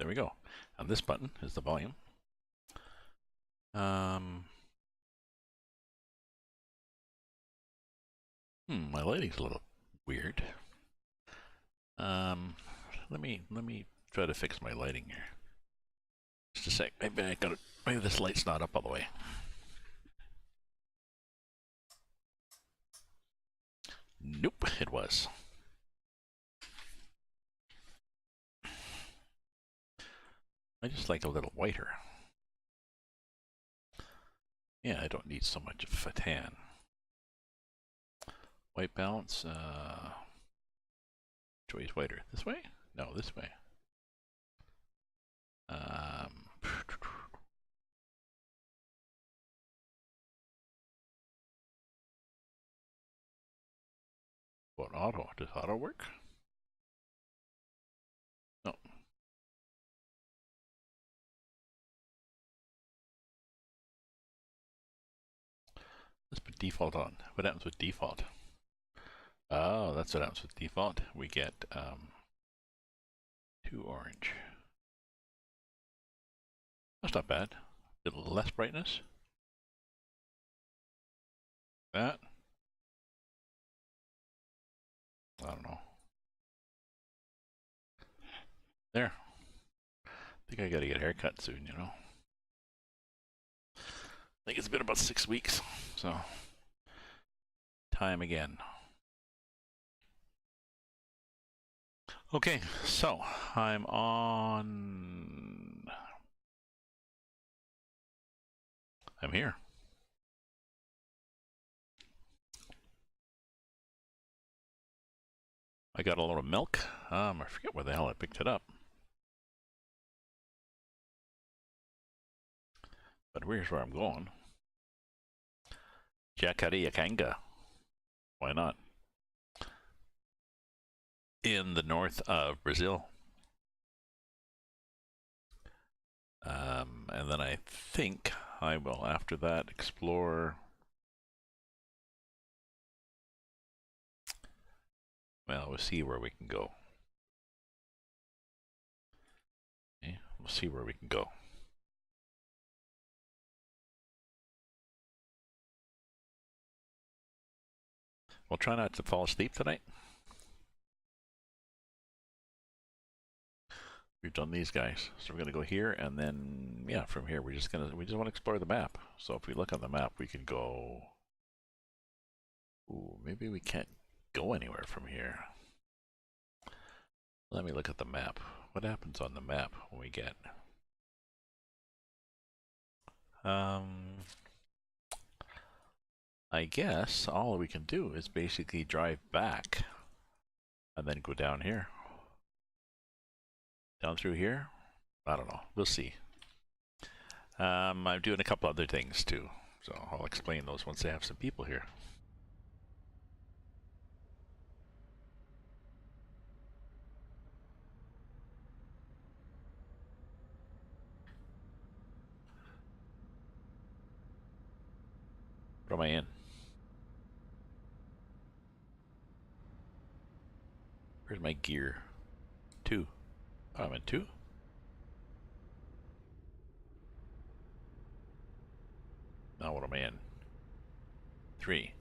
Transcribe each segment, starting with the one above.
there we go. And this button is the volume. My lighting's a little weird. Let me try to fix my lighting here. Just a sec. Maybe this light's not up all the way. Nope, it was. I just like a little whiter. Yeah, I don't need so much of a tan. White balance, which way is whiter? This way? No, this way. What, auto? Does auto work? No. Let's put default on. What happens with default? Oh, that's what happens with default. We get 2 orange. That's not bad. A little less brightness. That. I don't know. There. I think I gotta get a haircut soon, you know. I think it's been about 6 weeks, so time again. Okay, so I'm here. I got a little milk. I forget where the hell I picked it up. But here's where I'm going. Jacareacanga. Why not? In the north of Brazil. And then I think I will, after that, explore. Well, we'll see where we can go. Okay, we'll see where we can go. We'll try not to fall asleep tonight. We've done these guys, so we're gonna go here, and then yeah, from here we just want to explore the map. So if we look on the map, we can go. Ooh, maybe we can't go anywhere from here. Let me look at the map. What happens on the map when we get? I guess all we can do is basically drive back and then go down here. Down through here? I don't know. We'll see. I'm doing a couple other things too, so I'll explain those once I have some people here. What am I in? Where's my gear? 2. Oh, I'm in 2? Now what am I in? 3.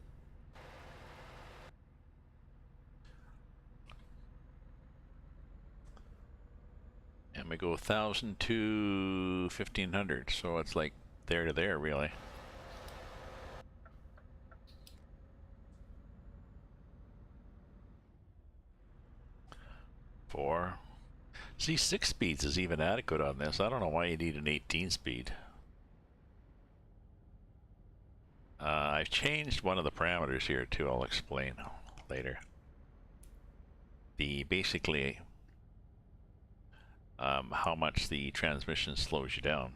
And we go 1,000 to 1,500, so it's like there to there, really. Four. See, 6 speeds is even adequate on this. I don't know why you need an 18 speed. I've changed one of the parameters here too. I'll explain later. Basically how much the transmission slows you down.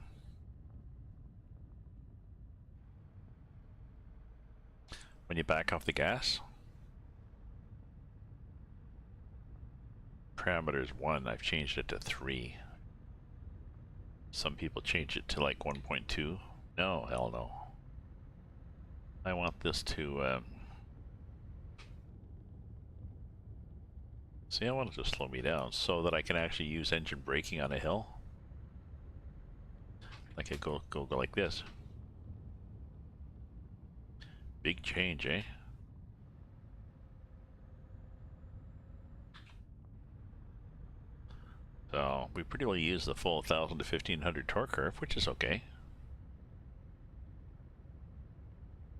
When you back off the gas. Parameters 1, I've changed it to 3. Some people change it to like 1.2. No, hell no. I want this to see, I want it to slow me down so that I can actually use engine braking on a hill. Like I go like this. Big change, eh? So we pretty well use the full 1,000 to 1,500 torque curve, which is okay.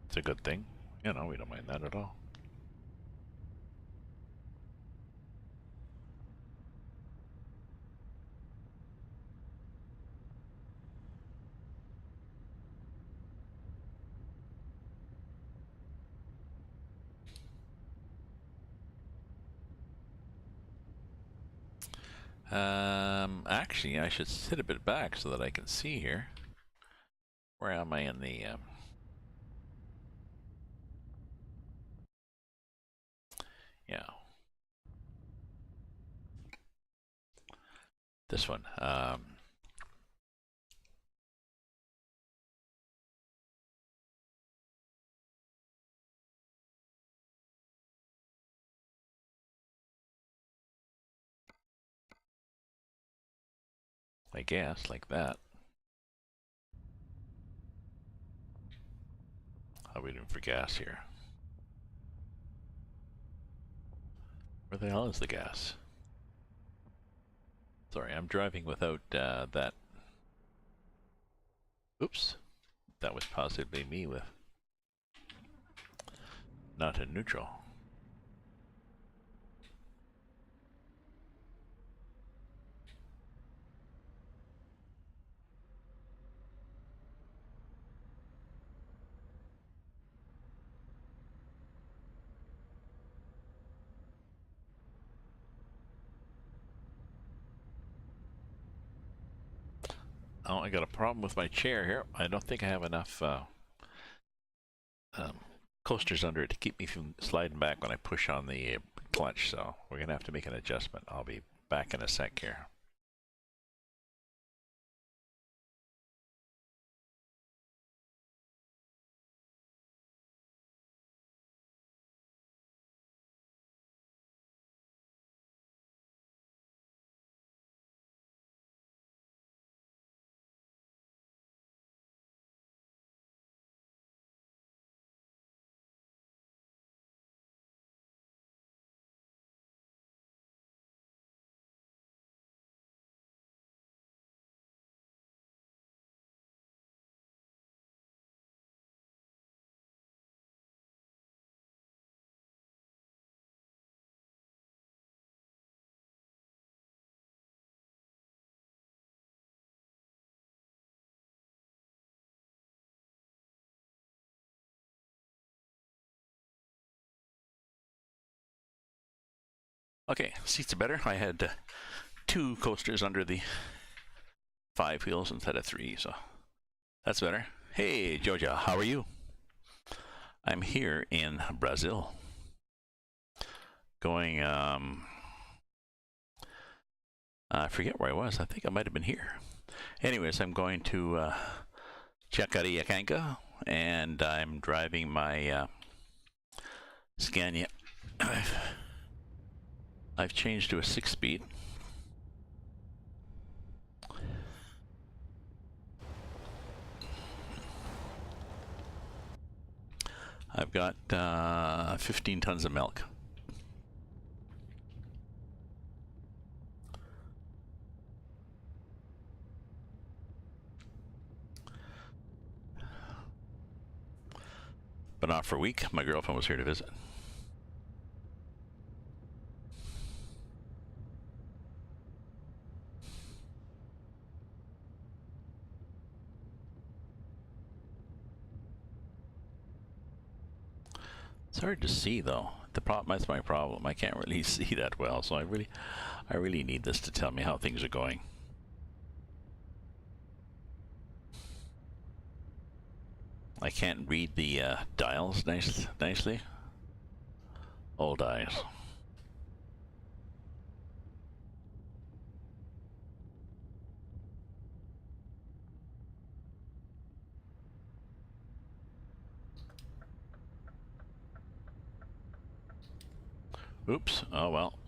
It's a good thing. You know, we don't mind that at all. Actually, I should sit a bit back so that I can see here. Where am I in the, yeah. This one. I guess, like that. How are we doing for gas here? Where the hell is the gas? Sorry, I'm driving without that. Oops. That was possibly me with not in neutral. Oh, I got a problem with my chair here. I don't think I have enough coasters under it to keep me from sliding back when I push on the clutch, so we're gonna have to make an adjustment. I'll be back in a sec here. Okay, seats are better. I had 2 coasters under the 5 wheels instead of 3, so that's better. Hey, Georgia, how are you? I'm here in Brazil. Going, I forget where I was. I think I might have been here. Anyways, I'm going to Jacareacanga, and I'm driving my Scania. I've changed to a 6-speed. I've got 15 tons of milk. But not for a week. My girlfriend was here to visit. It's hard to see though. That's my problem. I can't really see that well, so I really need this to tell me how things are going. I can't read the dials nicely. Old eyes. Oops. Oh well.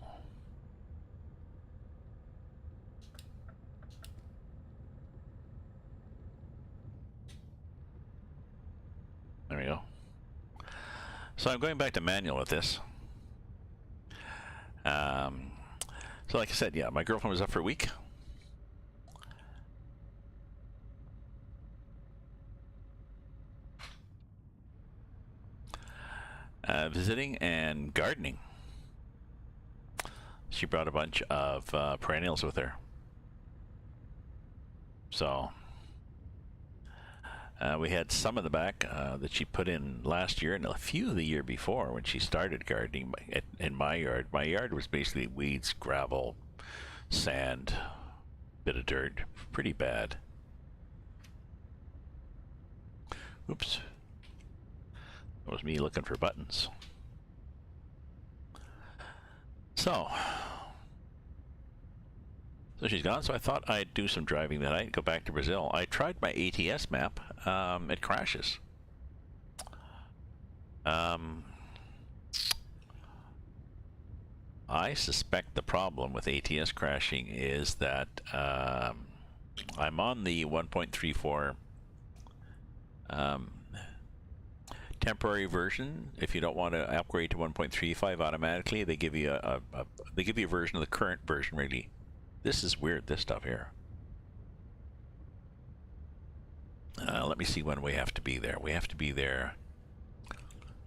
So I'm going back to manual with this. So like I said, yeah, my girlfriend was up for a week. Visiting and gardening. She brought a bunch of perennials with her. So we had some in the back that she put in last year and a few the year before when she started gardening in my yard. My yard was basically weeds, gravel, sand, bit of dirt. Pretty bad. Oops. That was me looking for buttons. So she's gone, so I thought I'd do some driving tonight, go back to Brazil. I tried my ATS map. It crashes. I suspect the problem with ATS crashing is that I'm on the 1.34 temporary version. If you don't want to upgrade to 1.35 automatically, they give you a version of the current version, really. This is weird, this stuff here. Let me see when we have to be there. We have to be there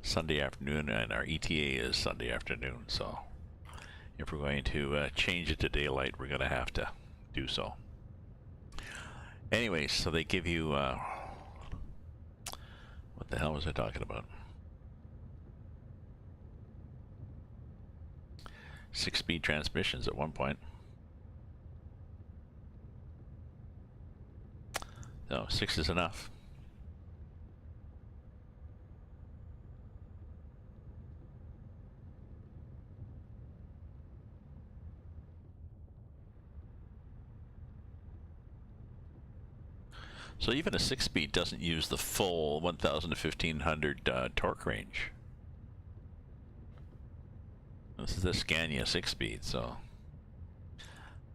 Sunday afternoon, and our ETA is Sunday afternoon, so if we're going to change it to daylight, we're going to have to do so. Anyways, so they give you... what the hell was I talking about? 6-speed transmissions at one point. No, 6 is enough. So even a 6-speed doesn't use the full 1,000 to 1,500 torque range. This is a Scania 6-speed, so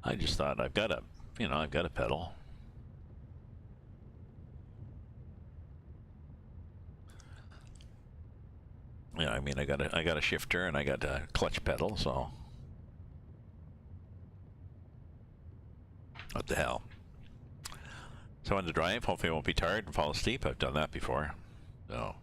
I just thought I've got a pedal. Yeah, I mean I got a shifter and I got a clutch pedal, so what the hell. So on the drive, hopefully I won't be tired and fall asleep. I've done that before. So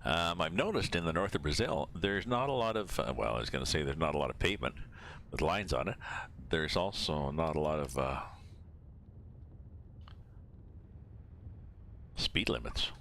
I've noticed in the north of Brazil, there's not a lot of, well, I was going to say there's not a lot of pavement with lines on it. There's also not a lot of speed limits.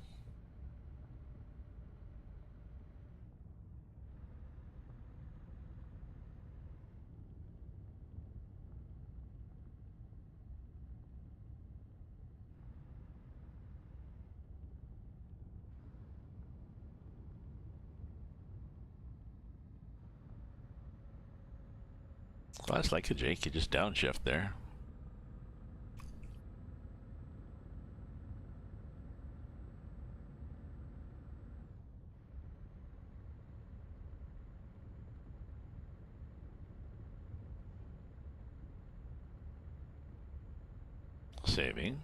Well, that's like a Jake, you just downshift there. Saving.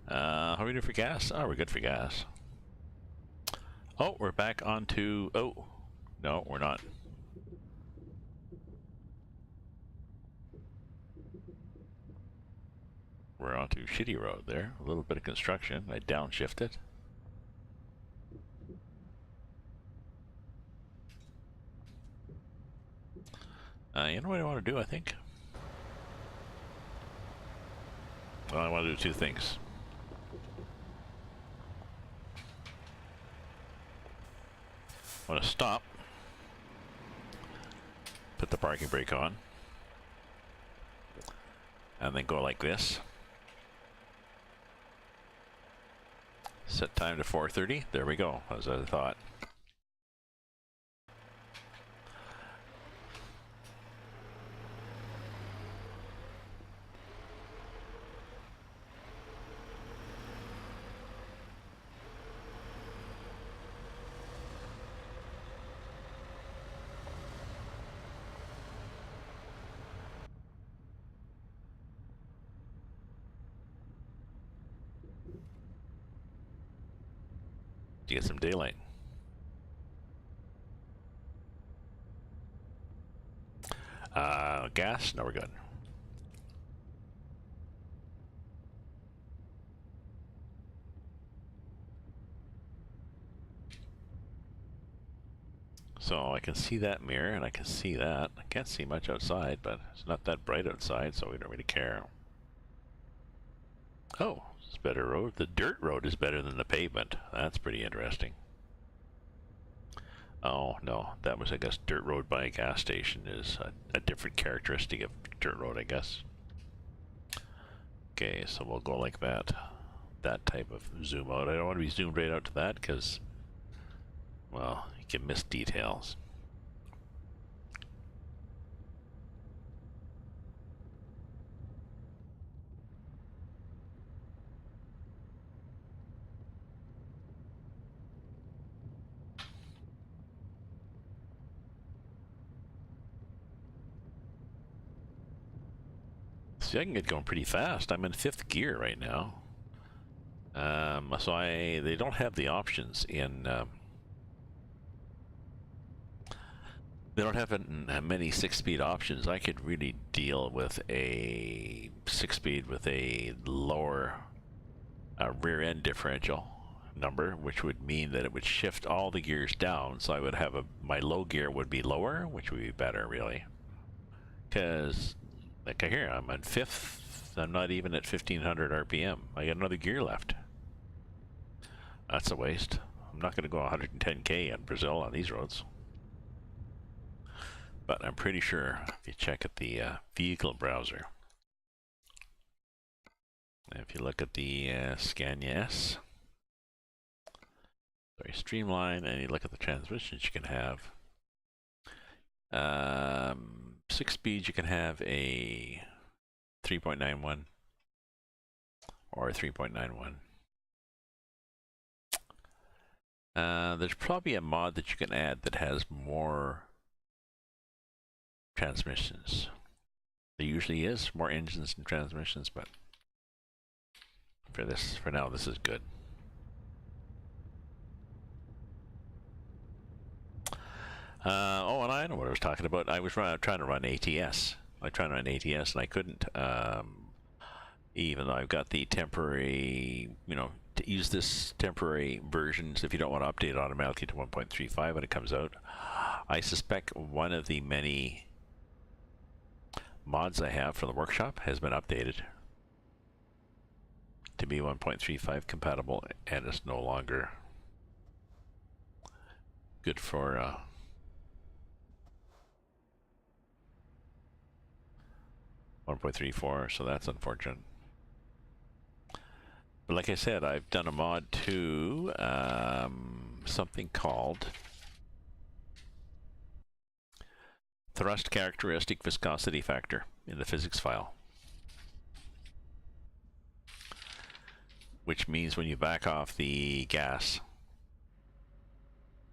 How are we doing for gas? Oh, we're good for gas. Oh, we're back onto... Oh, no, we're not. We're onto shitty road there. A little bit of construction. I downshifted. You know what I want to do, I think? Well, I want to do two things. I want to stop. Put the parking brake on. And then go like this. Set time to 4:30. There we go, as I thought. to get some daylight. Gas? No, we're good. So I can see that mirror, and I can see that. I can't see much outside, but it's not that bright outside, so we don't really care. Oh, it's a better road. The dirt road is better than the pavement. That's pretty interesting. Oh, no, that was, I guess, dirt road by a gas station is a different characteristic of dirt road, I guess. Okay, so we'll go like that. That type of zoom out. I don't want to be zoomed right out to that because, well, you can miss details. See, I can get going pretty fast. I'm in 5th gear right now. So they don't have the options in, they don't have many 6-speed options. I could really deal with a 6-speed with a lower rear end differential number, which would mean that it would shift all the gears down. So I would have my low gear would be lower, which would be better, really. Because, like I hear, I'm on 5th. I'm not even at 1500 RPM. I got another gear left. That's a waste. I'm not going to go 110k in Brazil on these roads. But I'm pretty sure if you check at the vehicle browser, if you look at the Scania S, very streamlined, and you look at the transmissions you can have, 6 speeds you can have a 3.91 or a 3.91. There's probably a mod that you can add that has more transmissions. There usually is more engines and transmissions, but for now, this is good. Oh, and I know what I was talking about. I was trying to run ATS. I tried to run ATS and I couldn't. Even though I've got the temporary, to use this temporary versions if you don't want to update it automatically to 1.35 when it comes out. I suspect one of the many mods I have for the workshop has been updated to be 1.35 compatible, and it's no longer good for 1.34, so that's unfortunate. But like I said, I've done a mod to something called thrust characteristic viscosity factor in the physics file, which means when you back off the gas,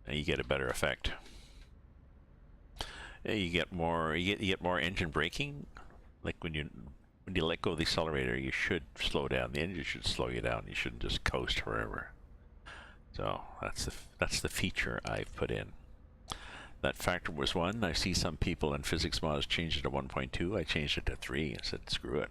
you get a better effect. You get more engine braking. Like when you let go of the accelerator, you should slow down. The engine should slow you down. You shouldn't just coast forever. So that's the feature I've put in. That factor was 1. I see some people in physics mods change it to 1.2. I changed it to 3 and said screw it.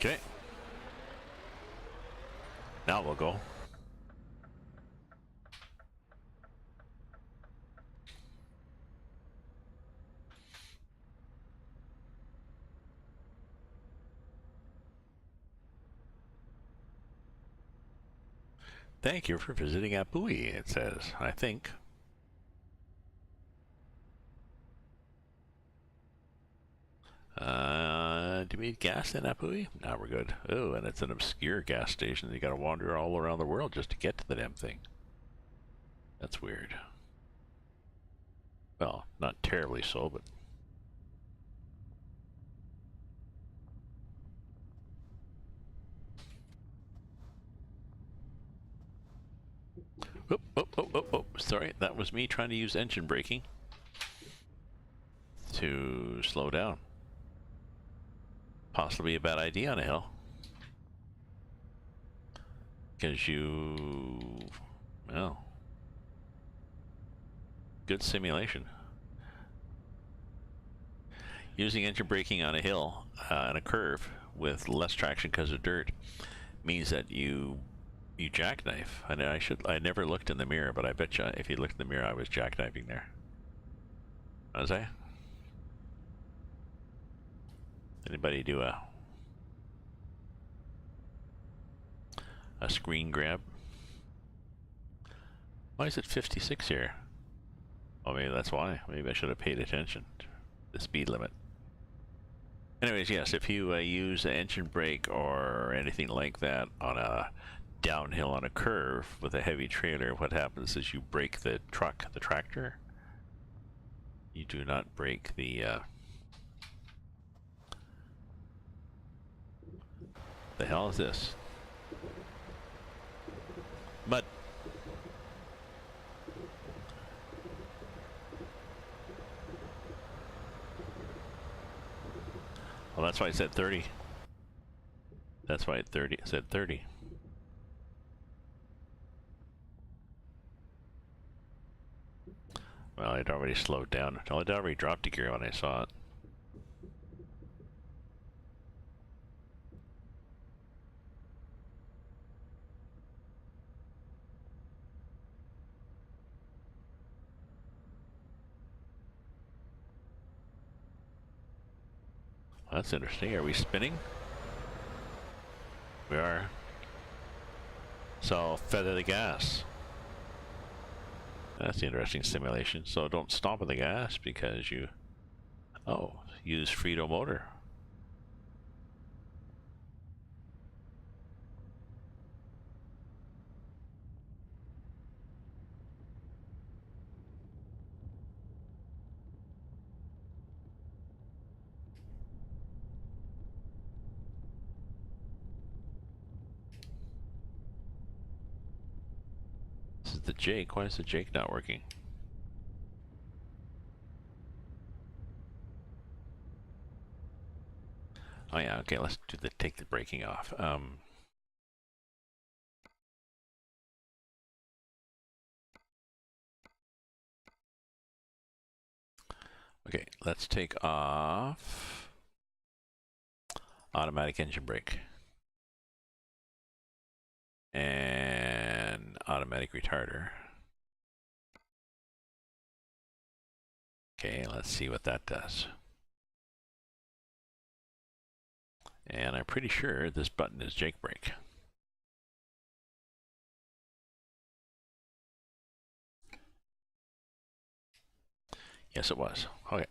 Okay. Now we'll go. Thank you for visiting Apui, it says, I think. Do we need gas in Apui? Now we're good. Oh, and it's an obscure gas station. You gotta wander all around the world just to get to the damn thing. That's weird. Well, not terribly so, but... Oh, sorry, that was me trying to use engine braking to slow down. Possibly a bad idea on a hill. Because well, good simulation. Using engine braking on a hill and a curve with less traction because of dirt means that you jackknife. And I never looked in the mirror, but I bet you if you looked in the mirror, I was jackknifing there. Was I? Anybody do a screen grab? Why is it 56 here? Oh, maybe that's why. Maybe I should have paid attention to the speed limit. Anyways, yes, if you use an engine brake or anything like that on a downhill on a curve with a heavy trailer, what happens is you brake the tractor. You do not brake the hell is this? Mud. Well, that's why I said 30. That's why it said 30. Well, I'd already slowed down. I'd already dropped a gear when I saw it. Well, that's interesting. Are we spinning? We are. So, feather the gas. That's the interesting simulation. So don't stop at the gas because you... Oh, use Frito motor. This is the Jake. Why is the Jake not working? Oh yeah, okay, let's take the braking off. Okay, let's take off automatic engine brake and automatic retarder. Okay, let's see what that does. And I'm pretty sure this button is Jake brake. Yes, it was. Okay.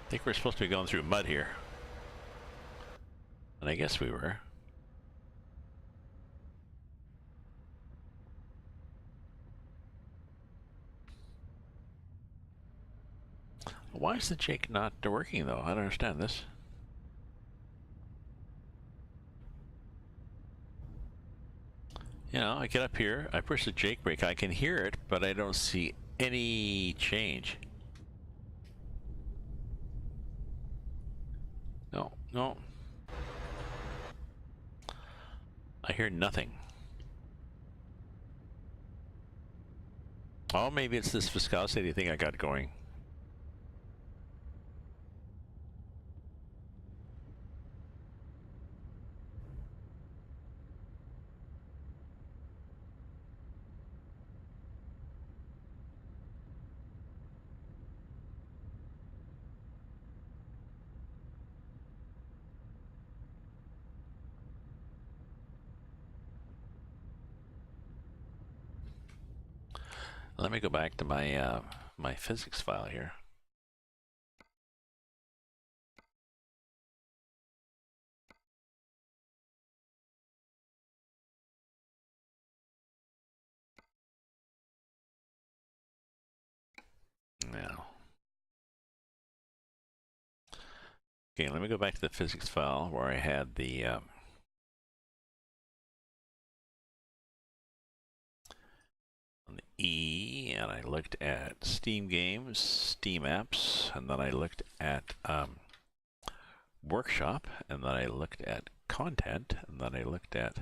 I think we're supposed to be going through mud here. And I guess we were. Why is the Jake not working though? I don't understand this. You know, I get up here, I push the Jake brake, I can hear it, but I don't see any change. No. I hear nothing. Oh, maybe it's this viscosity thing I got going. Let me go back to my my physics file here. Now, okay, let me go back to the physics file where I had the on the E, and I looked at Steam games, Steam apps, and then I looked at workshop, and then I looked at content, and then I looked at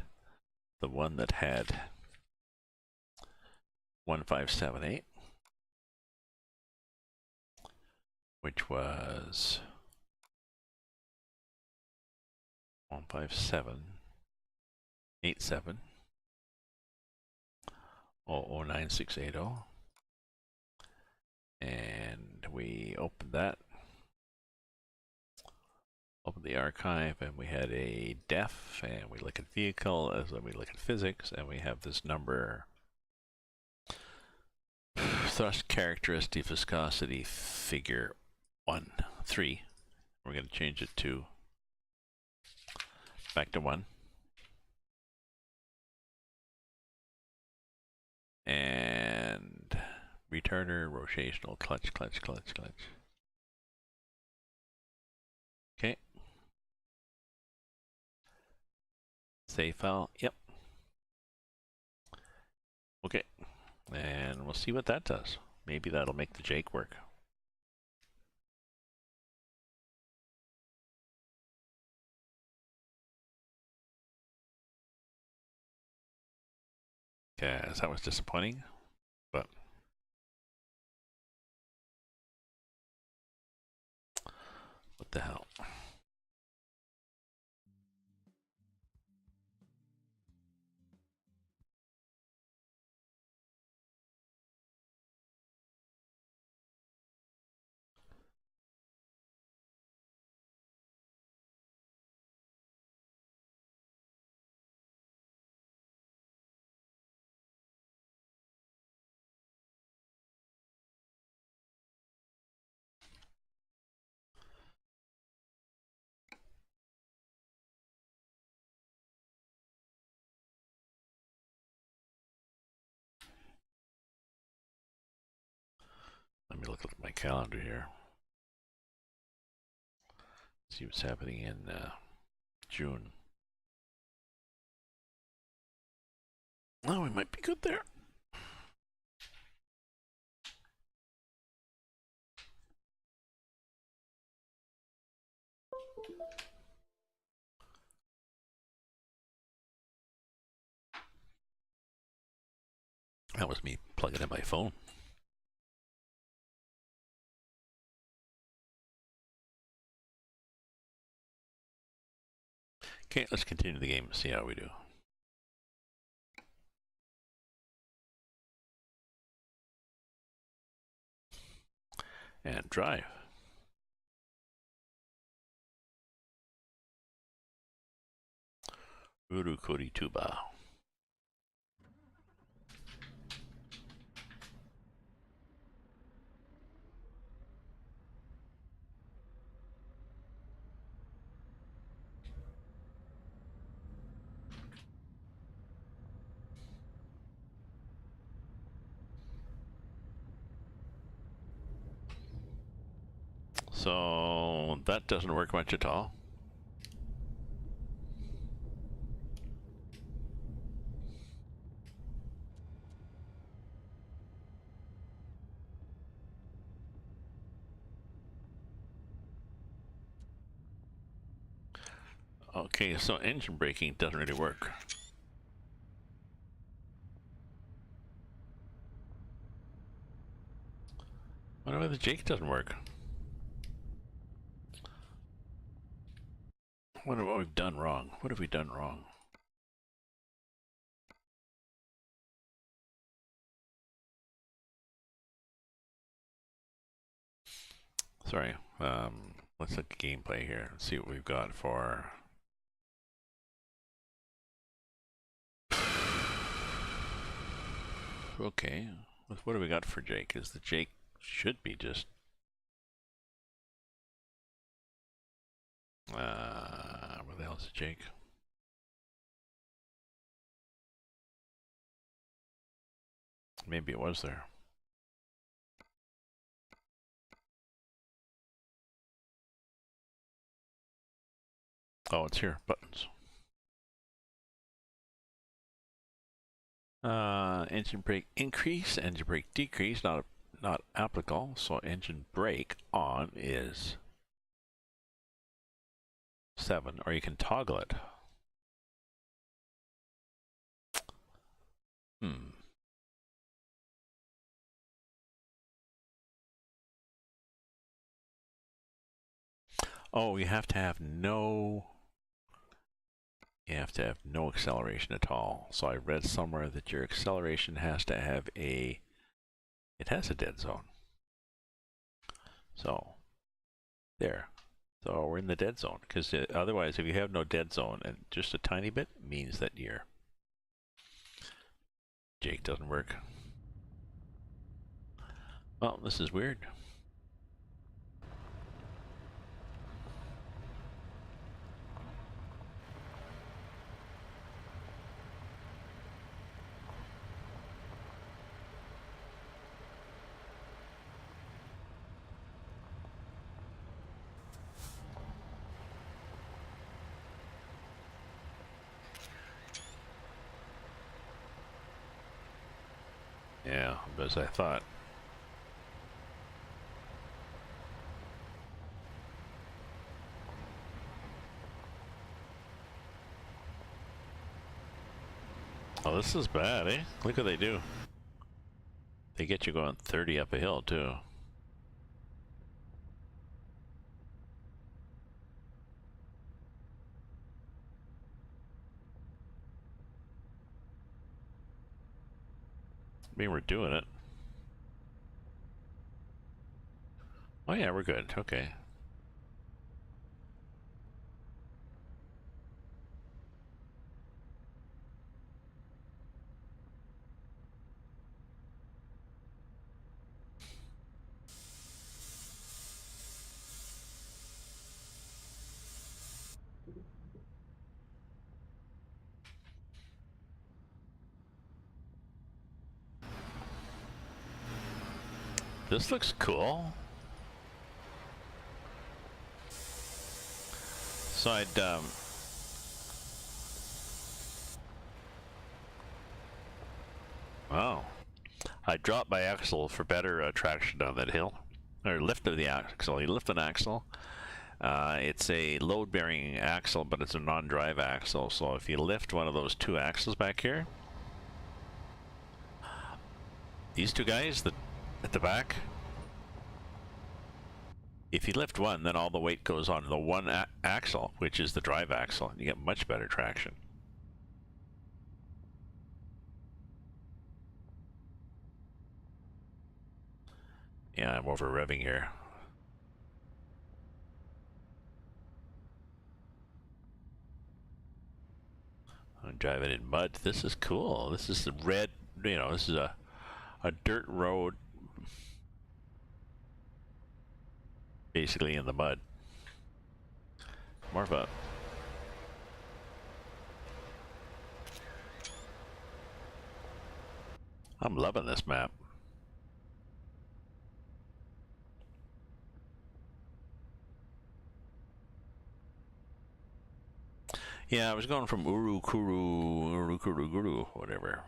the one that had 1578, which was 15787 009680, and we opened that, opened the archive, and we had a def, and we look at vehicle, as then we look at physics, and we have this number, thrust characteristic viscosity figure 1-3. We're going to change it to back to 1. And retarder, rotational, clutch. Okay. Save file, yep. Okay, and we'll see what that does. Maybe that'll make the Jake work. Yeah, that was disappointing, but what the hell? Let me look at my calendar here. See what's happening in June. Oh, we might be good there. That was me plugging in my phone. Okay, let's continue the game and see how we do. And drive. Urukurituba. So that doesn't work much at all. Okay, so engine braking doesn't really work. Wonder why the Jake doesn't work. Wonder what we've done wrong. What have we done wrong? Sorry. Let's look at gameplay here and see what we've got for. Okay. What do we got for Jake? Is the Jake should be just where the hell is Jake? Maybe it was there. Oh, it's here. Buttons. Engine brake increase, engine brake decrease, not applicable. So engine brake on is 7, or you can toggle it. Oh, you have to have no acceleration at all. So I read somewhere that your acceleration has to have it has a dead zone. So there. So we're in the dead zone, because otherwise if you have no dead zone and just a tiny bit, means that your Jake doesn't work. Well, this is weird. Yeah, as I thought. Oh, this is bad, eh? Look what they do. They get you going 30 up a hill, too. I mean, we're doing it. Oh yeah, we're good. Okay. This looks cool. So I'd wow. I dropped my axle for better traction down that hill, or lifted the axle. You lift an axle. It's a load-bearing axle, but it's a non-drive axle. So if you lift one of those two axles back here, these two guys at the back, if you lift one, then all the weight goes on the one axle, which is the drive axle, and you get much better traction. Yeah, I'm over revving here. I'm driving in mud. This is cool. This is the red, this is a dirt road, basically in the mud. More of a I'm loving this map. Yeah, I was going from Urukuru, whatever.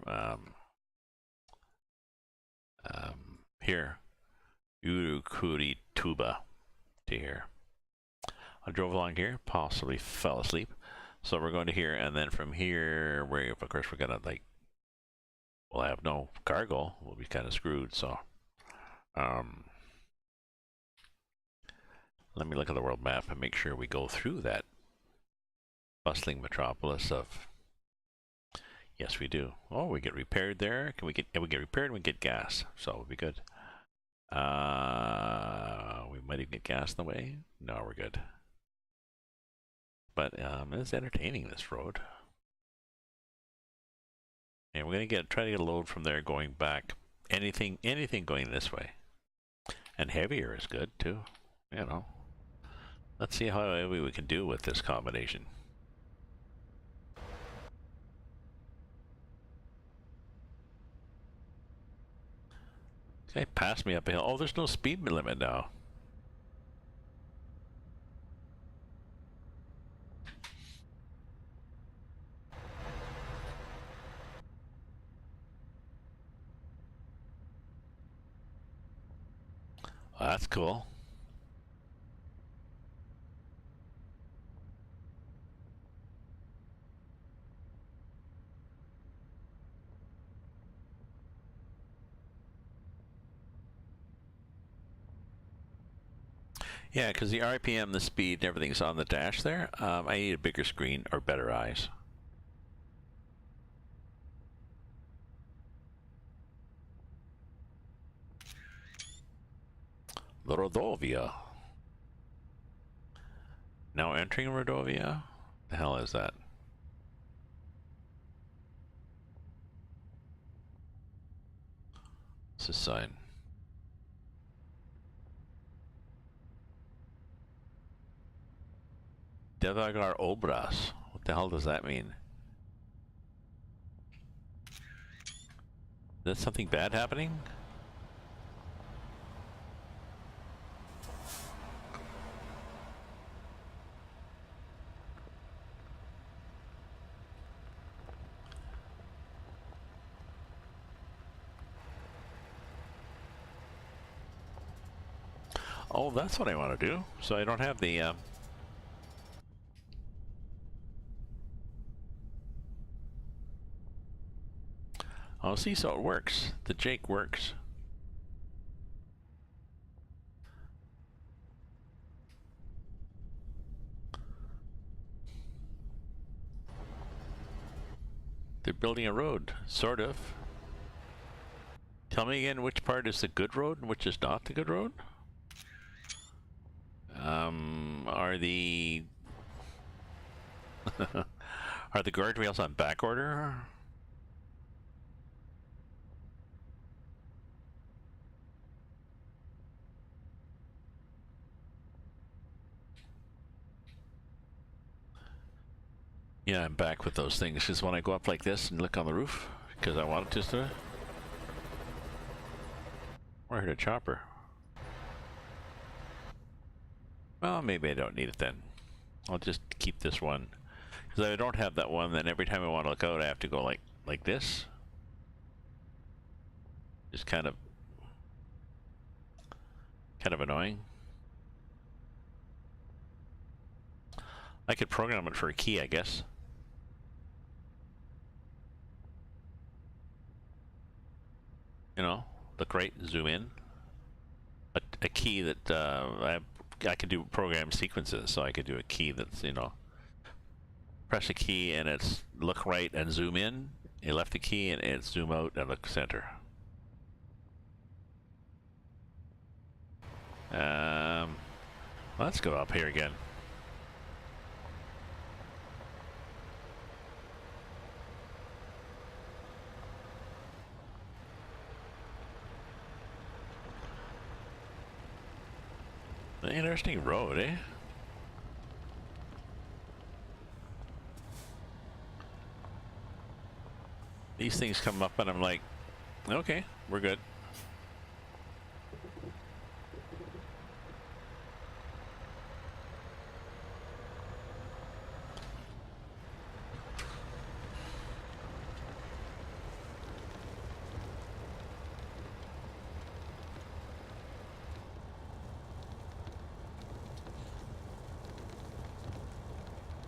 Here, Urukuri Tuba to here. I drove along here, possibly fell asleep. So we're going to here, and then from here, where of course we're gonna we'll have no cargo. We'll be kind of screwed. So, let me look at the world map and make sure we go through that bustling metropolis of. Yes, we do. Oh, we get repaired there. We get repaired and we get gas. So we'll be good. We might even get gas in the way. No, we're good. But it's entertaining, this road. And we're gonna try to get a load from there going back anything going this way. And heavier is good too, you know. Let's see how heavy we can do with this combination. Okay, pass me up a hill. Oh, there's no speed limit now. Well, that's cool. Yeah, because the RPM, the speed, and everything's on the dash there. I need a bigger screen or better eyes. Rodovia. Now entering Rodovia? The hell is that? What's this sign? Devagar Obras. What the hell does that mean? Is that something bad happening? Oh, that's what I want to do. So I don't have the... Oh, see, so it works. The Jake works. They're building a road, sort of. Tell me again which part is the good road and which is not the good road? Are the... are the guardrails on back order? Yeah, I'm back with those things, because when I go up like this and look on the roof, because I want it to... I heard a chopper. Well, maybe I don't need it then. I'll just keep this one. Because I don't have that one, then every time I want to look out, I have to go like this. Just kind of annoying. I could program it for a key, I guess. You know, look right, zoom in. A key that I could do program sequences, so I could do a key that's, you know, press a key and it's look right and zoom in. You left the key and it's zoom out and look center. Let's go up here again. An interesting road, eh? These things come up and I'm like, okay, we're good.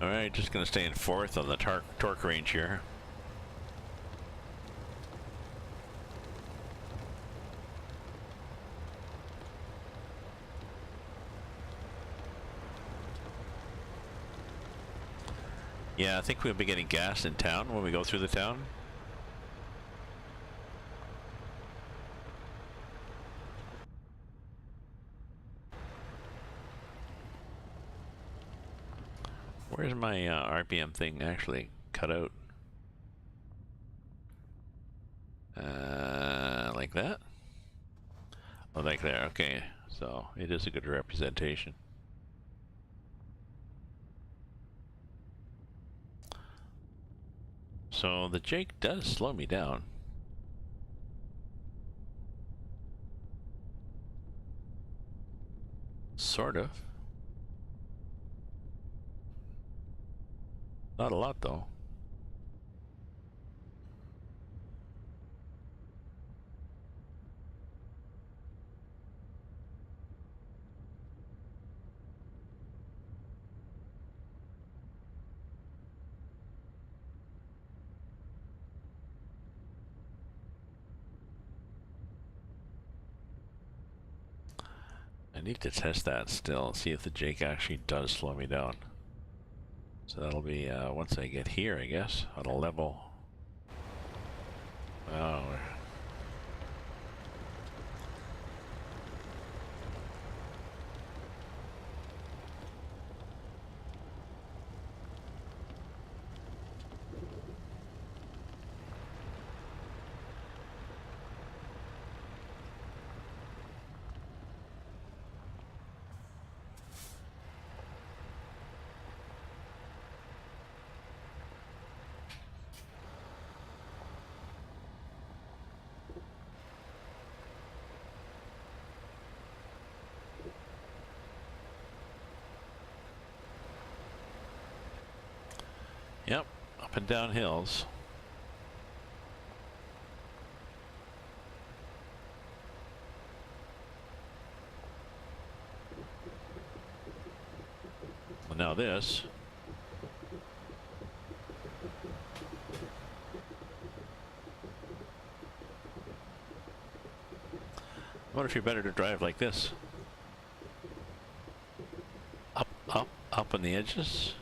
Alright, just gonna stay in fourth on the torque range here. Yeah, I think we'll be getting gas in town when we go through the town. Where's my RPM thing actually cut out? Like that. Okay, so it is a good representation. So the Jake does slow me down. Sort of. Not a lot though. I need to test that still, see if the Jake actually does slow me down. So that'll be once I get here, I guess, on a level. Oh. Yep, up and down hills. Well, now this. I wonder if you're better to drive like this. Up on the edges.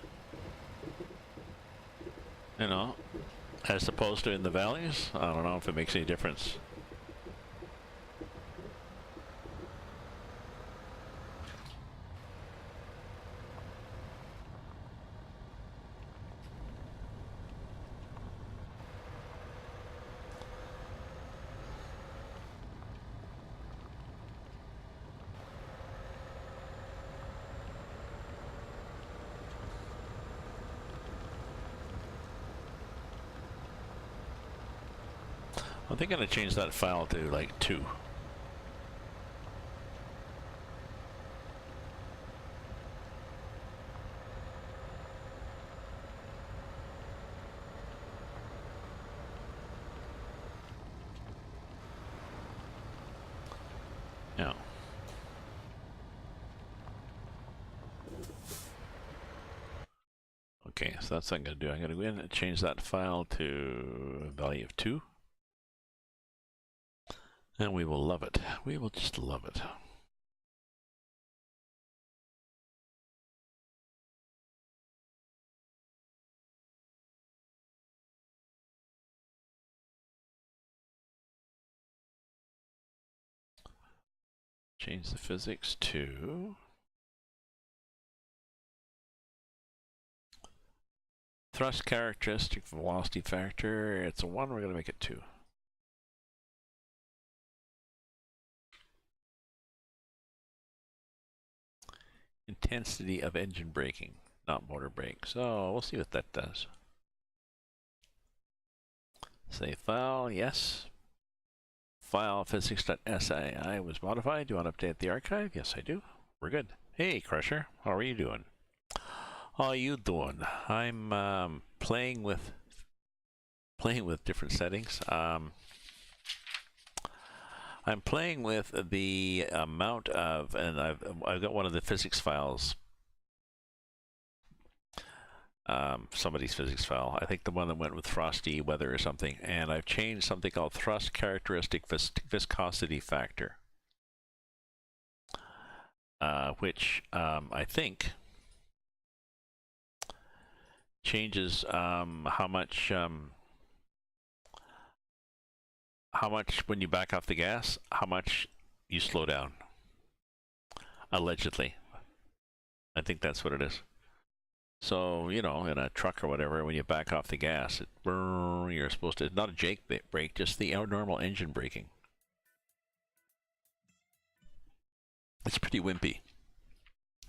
You know, as opposed to in the valleys. I don't know if it makes any difference. I think I'm gonna change that file to like 2. Yeah. Okay, so that's what I'm gonna do. I'm gonna go in and change that file to a value of 2. And we will love it. We will just love it. Change the physics to thrust characteristic velocity factor. It's a 1. We're going to make it 2. Intensity of engine braking, not motor brake. So we'll see what that does. Save file, yes. File physics.sii was modified. Do you want to update the archive? Yes, I do. We're good. Hey, Crusher, how are you doing? How are you doing? I'm playing with different settings. I'm playing with the amount of, and I've got one of the physics files. Somebody's physics file. I think the one that went with frosty weather or something. And I've changed something called thrust characteristic viscosity factor, which I think changes how much when you back off the gas, how much you slow down. Allegedly. I think that's what it is. So, you know, in a truck or whatever, when you back off the gas, you're supposed to, not a Jake brake, just the normal engine braking. It's pretty wimpy.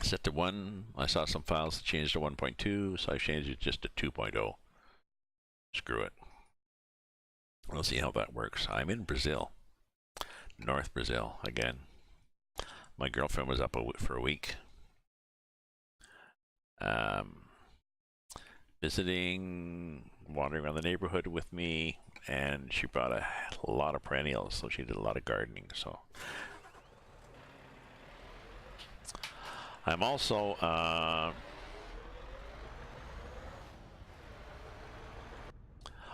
Set to 1. I saw some files that changed to 1.2, so I changed it just to 2.0. Screw it. We'll see how that works. I'm in Brazil. North Brazil, again. My girlfriend was up for a week. Visiting, wandering around the neighborhood with me, and she brought a lot of perennials, so she did a lot of gardening. So I'm also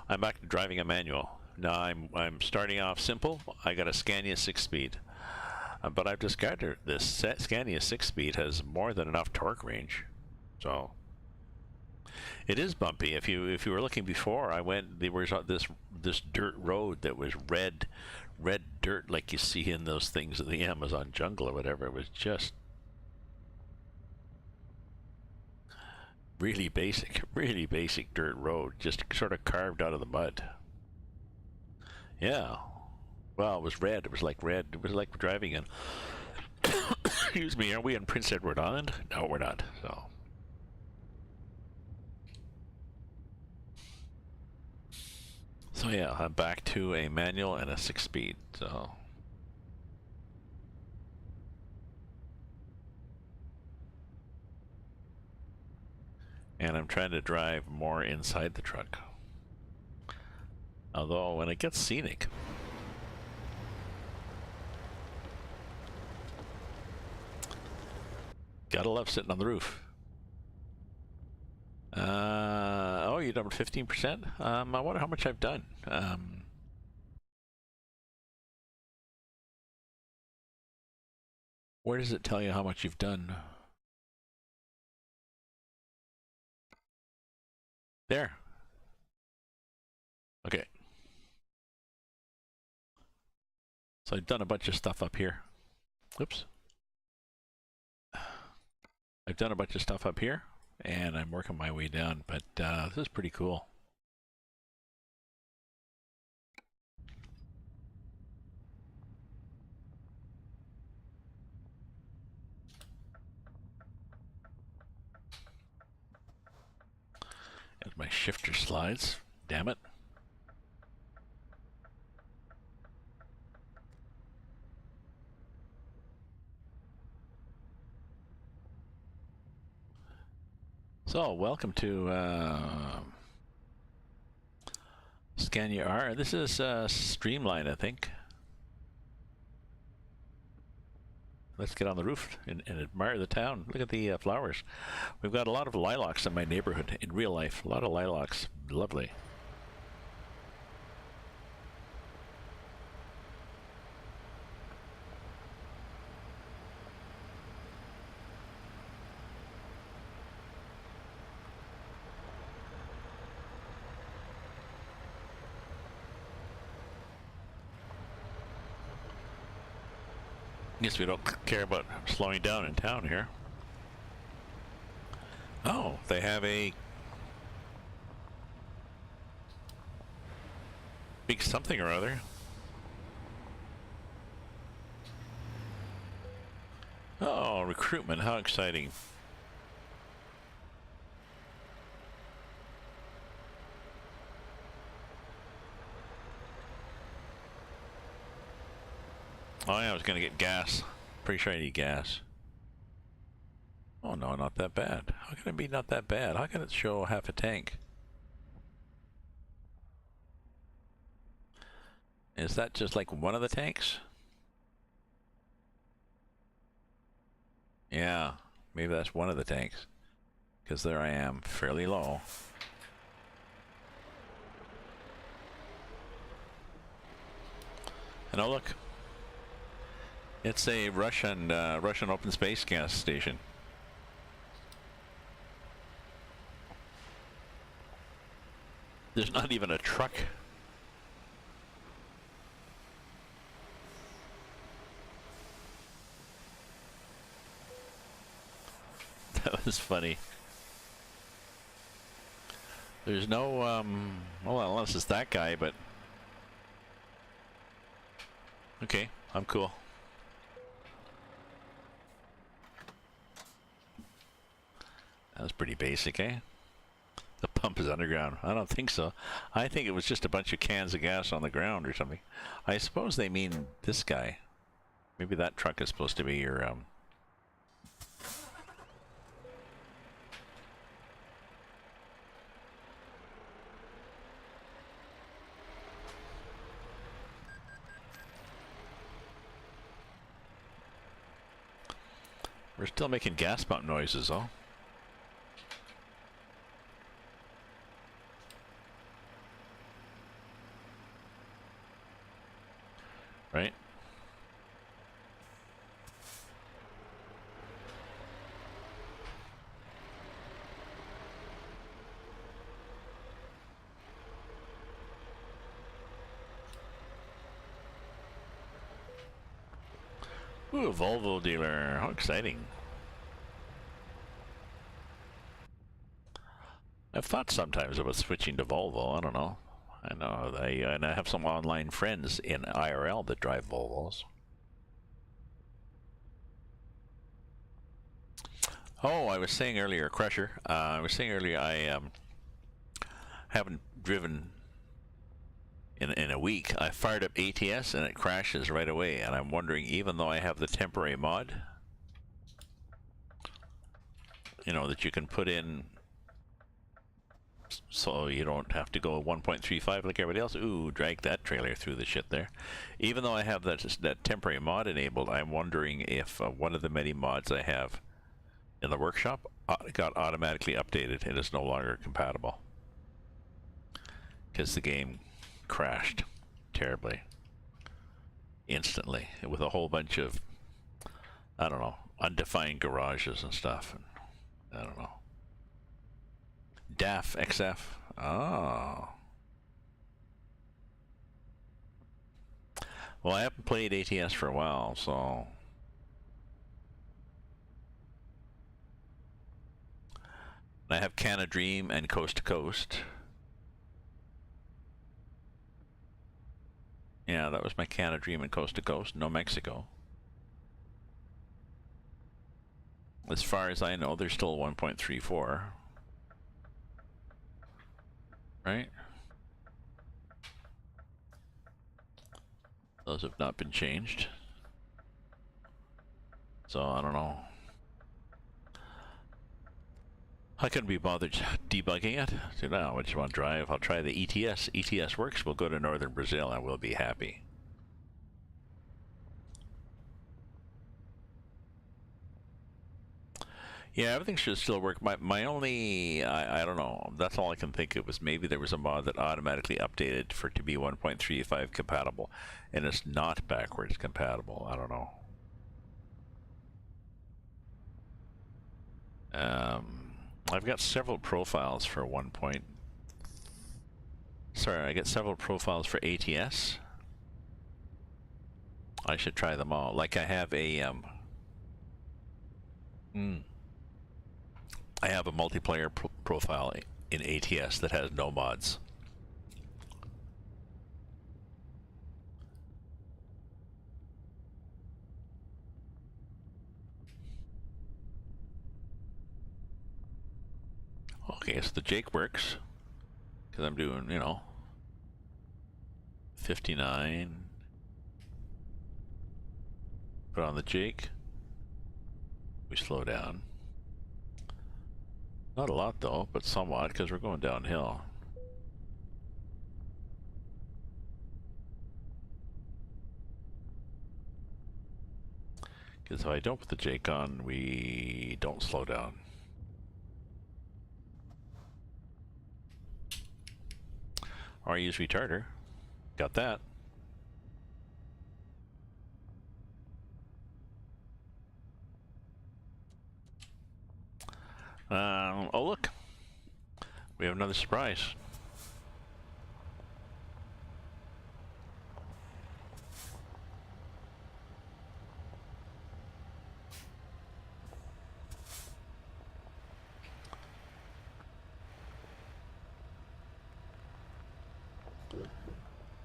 I'm back to driving a manual. Now I'm starting off simple. I got a Scania 6-speed, but I've discovered this Scania 6-speed has more than enough torque range, so it is bumpy. If you were looking before, there was this dirt road that was red dirt like you see in those things in the Amazon jungle or whatever. It was just really basic dirt road, just sort of carved out of the mud. Yeah. Well, it was red. It was like red. It was like driving in. Excuse me. Are we in Prince Edward Island? No, we're not. So yeah, I'm back to a manual and a 6-speed. So. And I'm trying to drive more inside the truck. Although when it gets scenic, gotta love sitting on the roof. Oh, you done 15%? I wonder how much I've done. Where does it tell you how much you've done? There. Okay. So I've done a bunch of stuff up here. Oops. I've done a bunch of stuff up here, and I'm working my way down, but this is pretty cool. As my shifter slides, damn it. So, welcome to Scania R. This is Streamline, I think. Let's get on the roof and admire the town. Look at the flowers. We've got a lot of lilacs in my neighborhood in real life. A lot of lilacs. Lovely. Guess we don't care about slowing down in town here. Oh, they have a big something or other. Oh, recruitment, how exciting. Oh yeah, I was gonna get gas. Pretty sure I need gas. Oh no, not that bad. How can it be not that bad? How can it show half a tank? Is that just like one of the tanks? Yeah, maybe that's one of the tanks. Because there I am, fairly low. And oh look. It's a Russian open space gas station. There's not even a truck. That was funny. There's no, well, unless it's that guy, but okay, I'm cool. That was pretty basic, eh? The pump is underground. I don't think so. I think it was just a bunch of cans of gas on the ground or something. I suppose they mean this guy. Maybe that truck is supposed to be your, We're still making gas pump noises, though. Right? Ooh, a Volvo dealer. How exciting. I've thought sometimes about switching to Volvo. I don't know. I know and I have some online friends in IRL that drive Volvos. Oh, I was saying earlier, Crusher. I was saying earlier I haven't driven in a week. I fired up ATS and it crashes right away. And I'm wondering, even though I have the temporary mod, you know, that you can put in so you don't have to go 1.35 like everybody else. Ooh, drag that trailer through the shit there. Even though I have that temporary mod enabled, I'm wondering if one of the many mods I have in the workshop got automatically updated and is no longer compatible. Because the game crashed terribly. Instantly. With a whole bunch of, I don't know, undefined garages and stuff. And I don't know. DAF XF. Oh. Well, I haven't played ATS for a while, so I have Canada Dream and Coast to Coast. Yeah, that was my Canada Dream and Coast to Coast, no Mexico. As far as I know, there's still 1.34. Right? Those have not been changed. So, I don't know. I couldn't be bothered debugging it. So now, what do you want to drive? I'll try the ETS. ETS works. We'll go to northern Brazil and we'll be happy. Yeah, everything should still work. My only, I don't know, that's all I can think of was maybe there was a mod that automatically updated for it to be 1.35 compatible, and it's not backwards compatible. I don't know. I've got several profiles for I get several profiles for ATS. I should try them all. Like I have a, I have a multiplayer profile in ATS that has no mods. Okay, so the Jake works, because I'm doing, you know, 59. Put on the Jake. We slow down. Not a lot though, but somewhat, because we're going downhill. Because if I don't put the Jake on, we don't slow down. Or use retarder. Got that. Oh look, we have another surprise.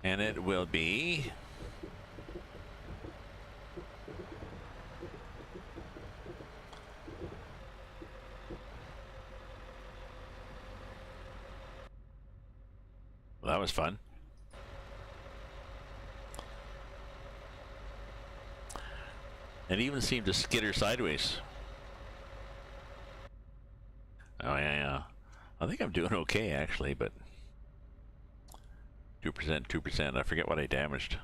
And it will be was fun. It even seemed to skitter sideways. Oh yeah. I think I'm doing okay actually, but 2%. I forget what I damaged.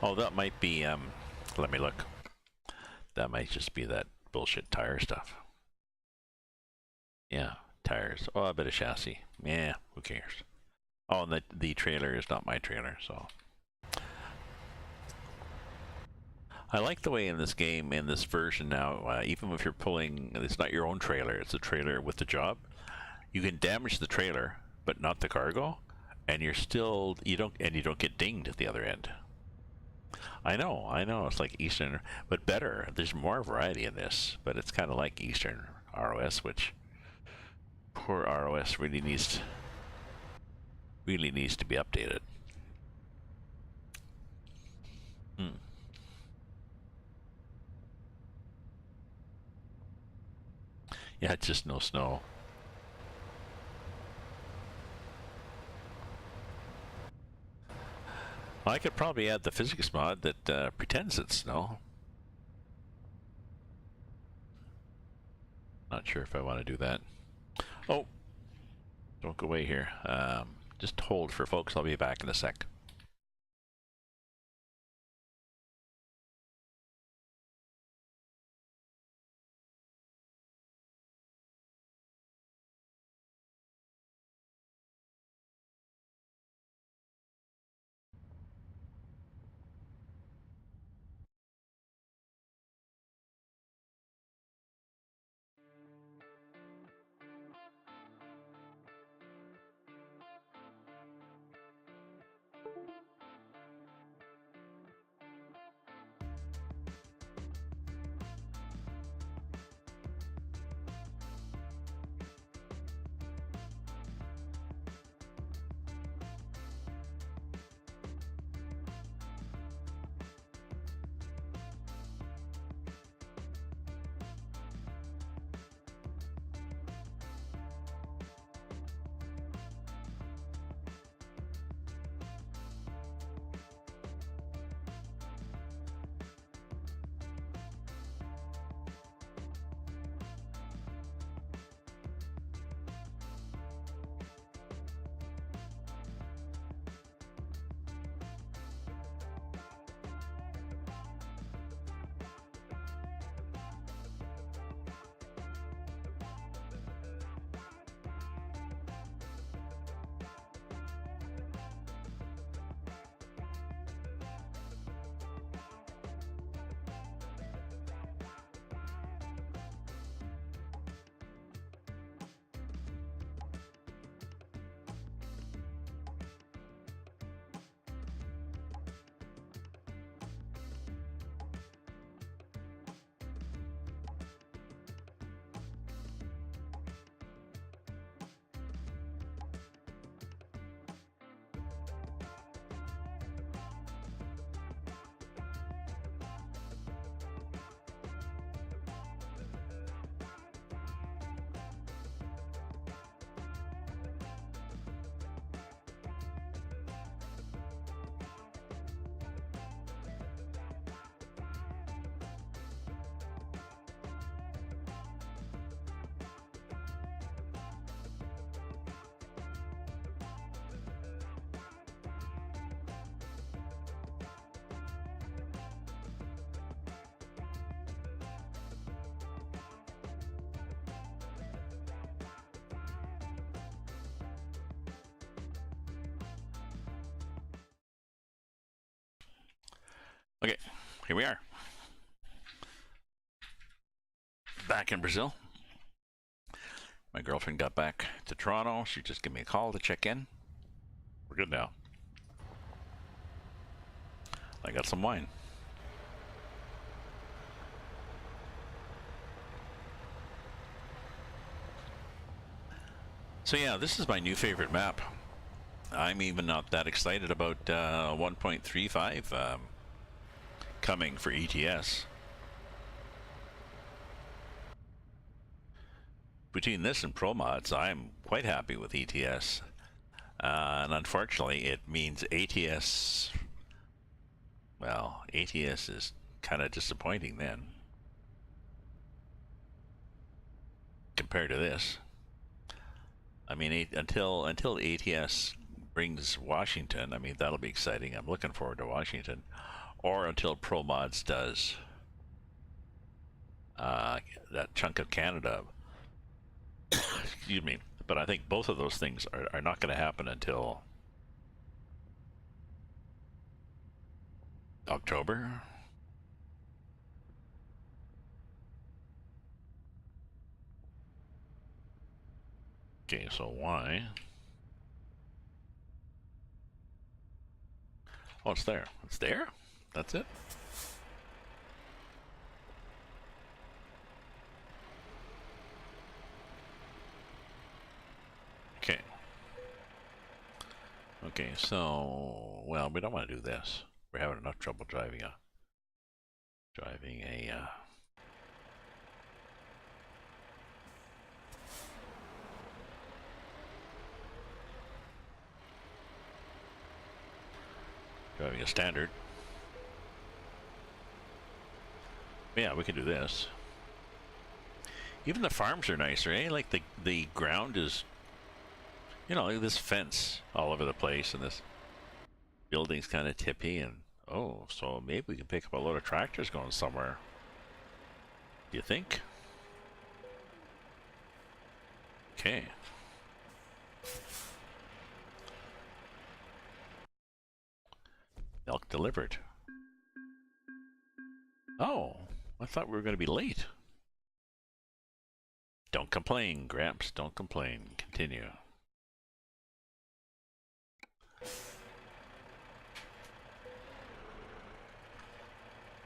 Oh, that might be, let me look. That might just be that bullshit tire stuff. Yeah, tires. Oh, a bit of chassis. Yeah, who cares? Oh, and the trailer is not my trailer, so. I like the way in this game, in this version now, even if you're pulling, it's not your own trailer, it's a trailer with the job. You can damage the trailer, but not the cargo, and you're still, you don't get dinged at the other end. I know, it's like Eastern, but better. There's more variety in this, but it's kind of like Eastern ROS, which poor ROS really needs to be updated. Yeah, it's just no snow. Well, I could probably add the physics mod that pretends it's snow. Not sure if I want to do that. Oh, don't go away here. Just hold for folks. I'll be back in a sec. Okay, here we are. Back in Brazil. My girlfriend got back to Toronto. She just gave me a call to check in. We're good now. I got some wine. So yeah, this is my new favorite map. I'm even not that excited about 1.35 coming for ETS. between this and Pro Mods, I'm quite happy with ETS. And unfortunately, it means ATS. Well, ATS is kind of disappointing then compared to this. I mean, until ATS brings Washington, I mean, that'll be exciting. I'm looking forward to Washington. Or until Pro Mods does that chunk of Canada. Excuse me. But I think both of those things are not going to happen until October. Okay, so why? Oh, it's there. It's there? That's it? Okay. Okay, so, well, we don't want to do this. We're having enough trouble driving a driving a standard. Yeah, we can do this. Even the farms are nicer, eh? Like the ground is, you know, like this fence all over the place, and this building's kind of tippy, and oh, so maybe we can pick up a load of tractors going somewhere. Do you think? Okay. Milk delivered. Oh, I thought we were going to be late. Don't complain, Gramps. Don't complain. Continue.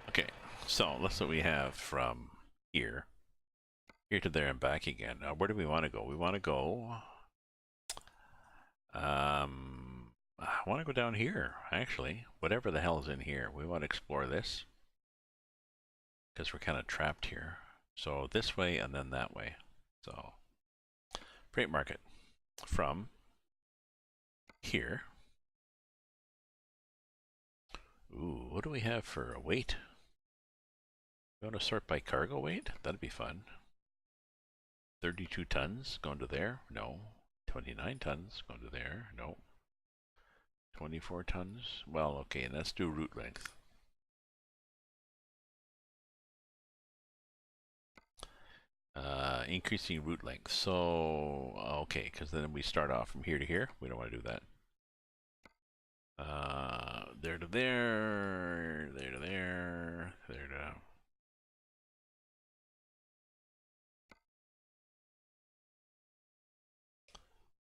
Okay, so that's what we have from here. Here to there and back again. Now, where do we want to go? We want to go... I want to go down here, actually. Whatever the hell is in here. We want to explore this. Because we're kind of trapped here. So this way and then that way. So, freight market. From here. Ooh, what do we have for a weight? We want to sort by cargo weight? That'd be fun. 32 tons going to there? No. 29 tons going to there? No. 24 tons? Well, okay, and let's do route length. Increasing route length. So, okay, because then we start off from here to here. We don't want to do that. There to there, there to there, there to...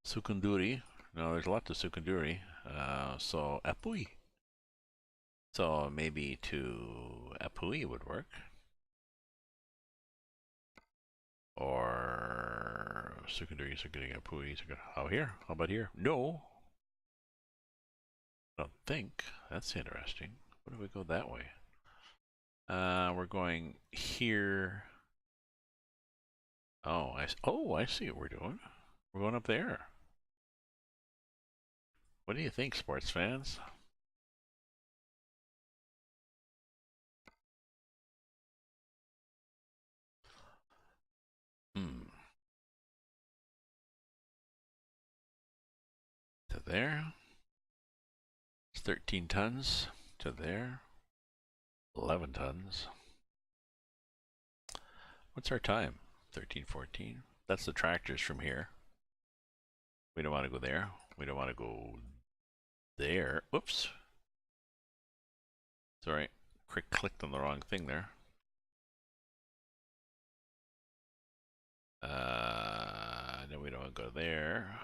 Sukunduri. No, there's lots of Sukunduri. So Apui. So maybe to Apui would work. Or Sukunduri, Apui. How here? How about here? No. I don't think. That's interesting. What if we go that way? We're going here. Oh, I see what we're doing. We're going up there. What do you think, sports fans? To there. It's 13 tons. To there. 11 tons. What's our time? 13:14. That's the tractors from here. We don't want to go there. We don't want to go there. Whoops. Sorry. Clicked on the wrong thing there. No, we don't want to go there.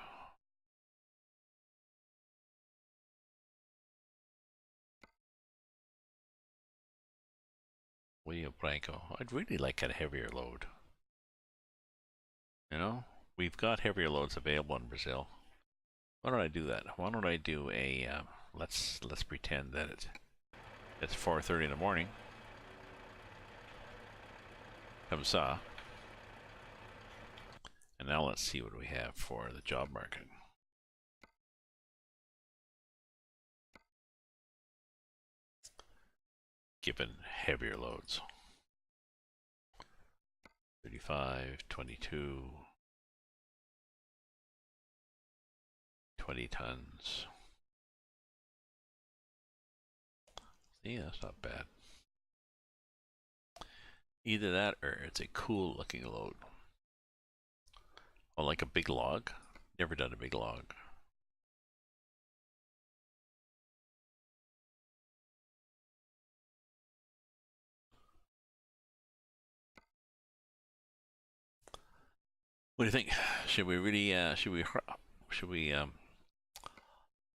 William Blanco. I'd really like a heavier load. You know? We've got heavier loads available in Brazil. Why don't I do that? Why don't I do a... let's pretend that it's 4:30 in the morning. Comme ça. And now let's see what we have for the job market. Given heavier loads. 35, 22, 20 tons. See, that's not bad. Either that or it's a cool looking load. Oh, like a big log? Never done a big log. What do you think? Should we really, should we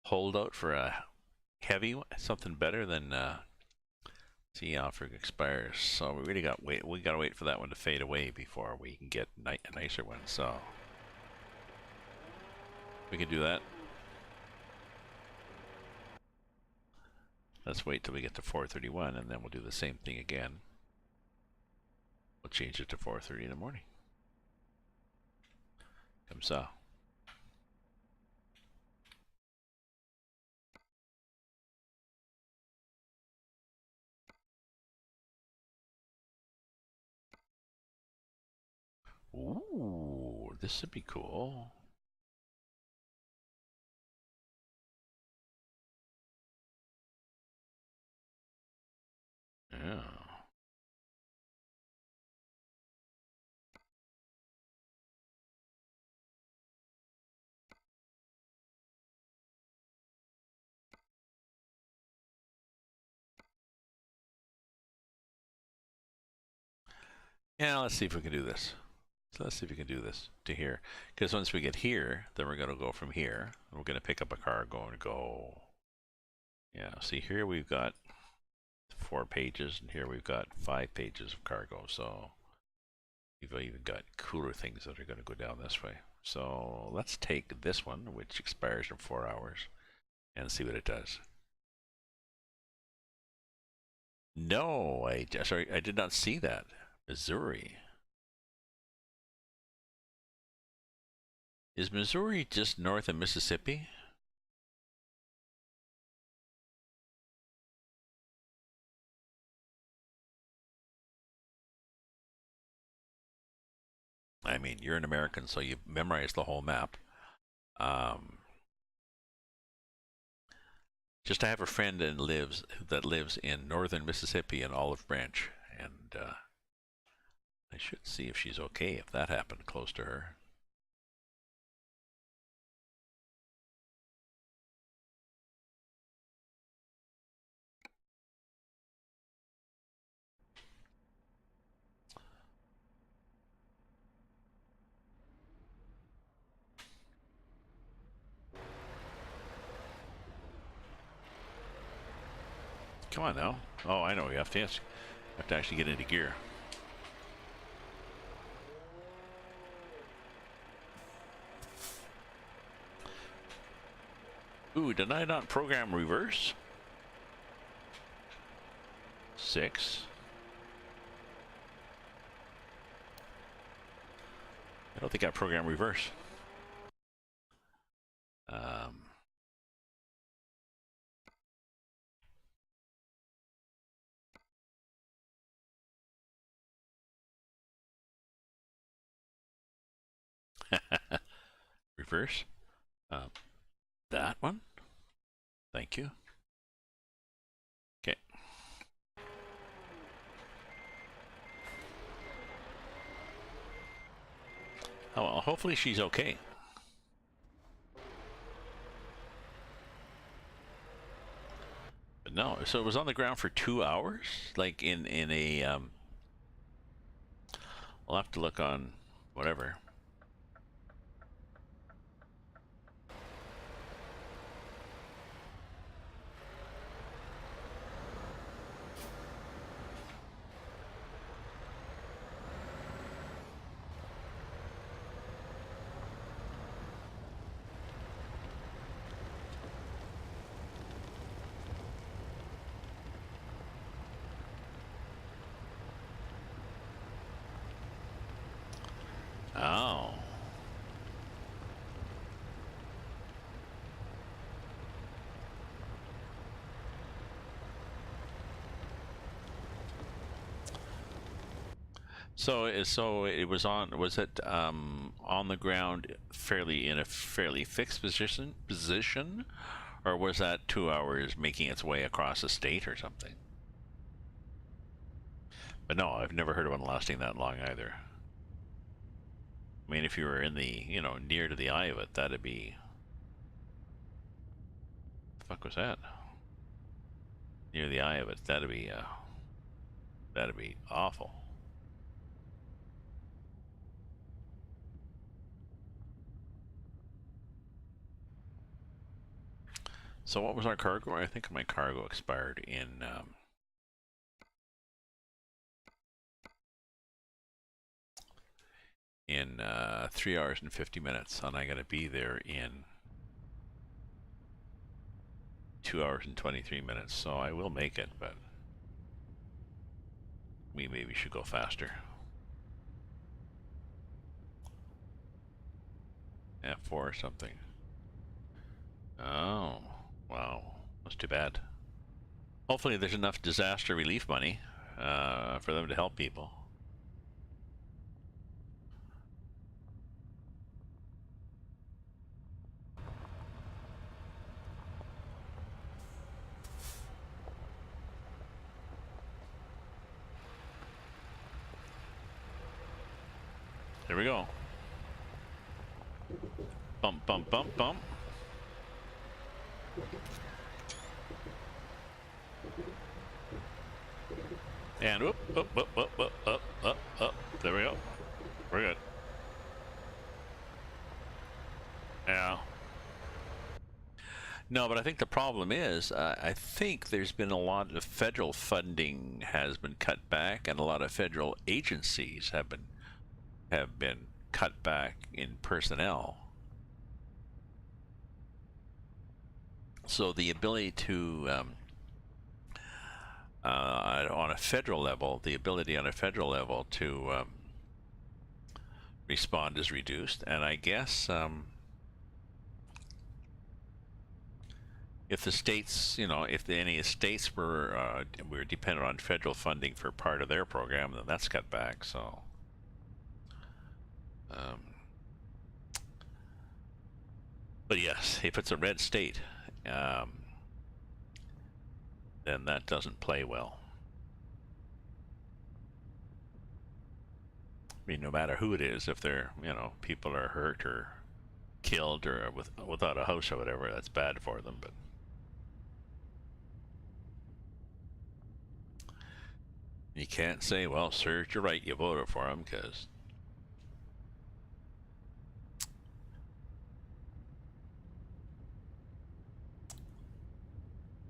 hold out for a heavy one? Something better than, see, offering expires. So we really we gotta wait for that one to fade away before we can get a nicer one. So we can do that. Let's wait till we get to 4:31 and then we'll do the same thing again. We'll change it to 4:30 in the morning. Comme ça. Ooh, this would be cool. Yeah. Yeah, let's see if we can do this. So let's see if we can do this to here. Because once we get here, then we're going to go from here. We're going to pick up a cargo and go. Yeah, see here we've got 4 pages, and here we've got 5 pages of cargo. So we've even got cooler things that are going to go down this way. So let's take this one, which expires in 4 hours, and see what it does. No, sorry, I did not see that. Missouri. Is Missouri just north of Mississippi? I mean, you're an American, so you've memorized the whole map. Just I have a friend that lives in northern Mississippi in Olive Branch, and I should see if she's okay if that happened close to her. Come on now. Oh, I know. You have to actually get into gear. Ooh, did I not program reverse? 6. I don't think I programmed reverse. Reverse. That one. Thank you. Okay. Oh well, hopefully she's okay. But no, so it was on the ground for 2 hours, like in a. I'll have to look on whatever. Oh. So it was on. Was it on the ground, fairly in a fairly fixed position, or was that 2 hours making its way across the state or something? But no, I've never heard of one lasting that long either. I mean, if you were in the, you know, near to the eye of it, that'd be. What the fuck was that? Near the eye of it, that'd be awful. So what was our cargo? I think my cargo expired in 3 hours and 50 minutes, and I gotta be there in 2 hours and 23 minutes. So I will make it, but we maybe should go faster. F4 or something. Oh, wow, that's too bad. Hopefully there's enough disaster relief money for them to help people. There we go. Bump, bump, bump, bump. And whoop, whoop, whoop, whoop, whoop, up, up, up. There we go. We're good. Yeah. No, but I think the problem is, I think there's been a lot of federal funding has been cut back, and a lot of federal agencies have been cut back in personnel. So the ability to on a federal level, to respond is reduced, and I guess if the states, you know, if any states were dependent on federal funding for part of their program, then that's cut back. So, but yes, if it's a red state, then that doesn't play well. I mean, no matter who it is, if they're, you know, people are hurt or killed or without a house or whatever, that's bad for them. But you can't say, well, sir, you're right, you voted for him, because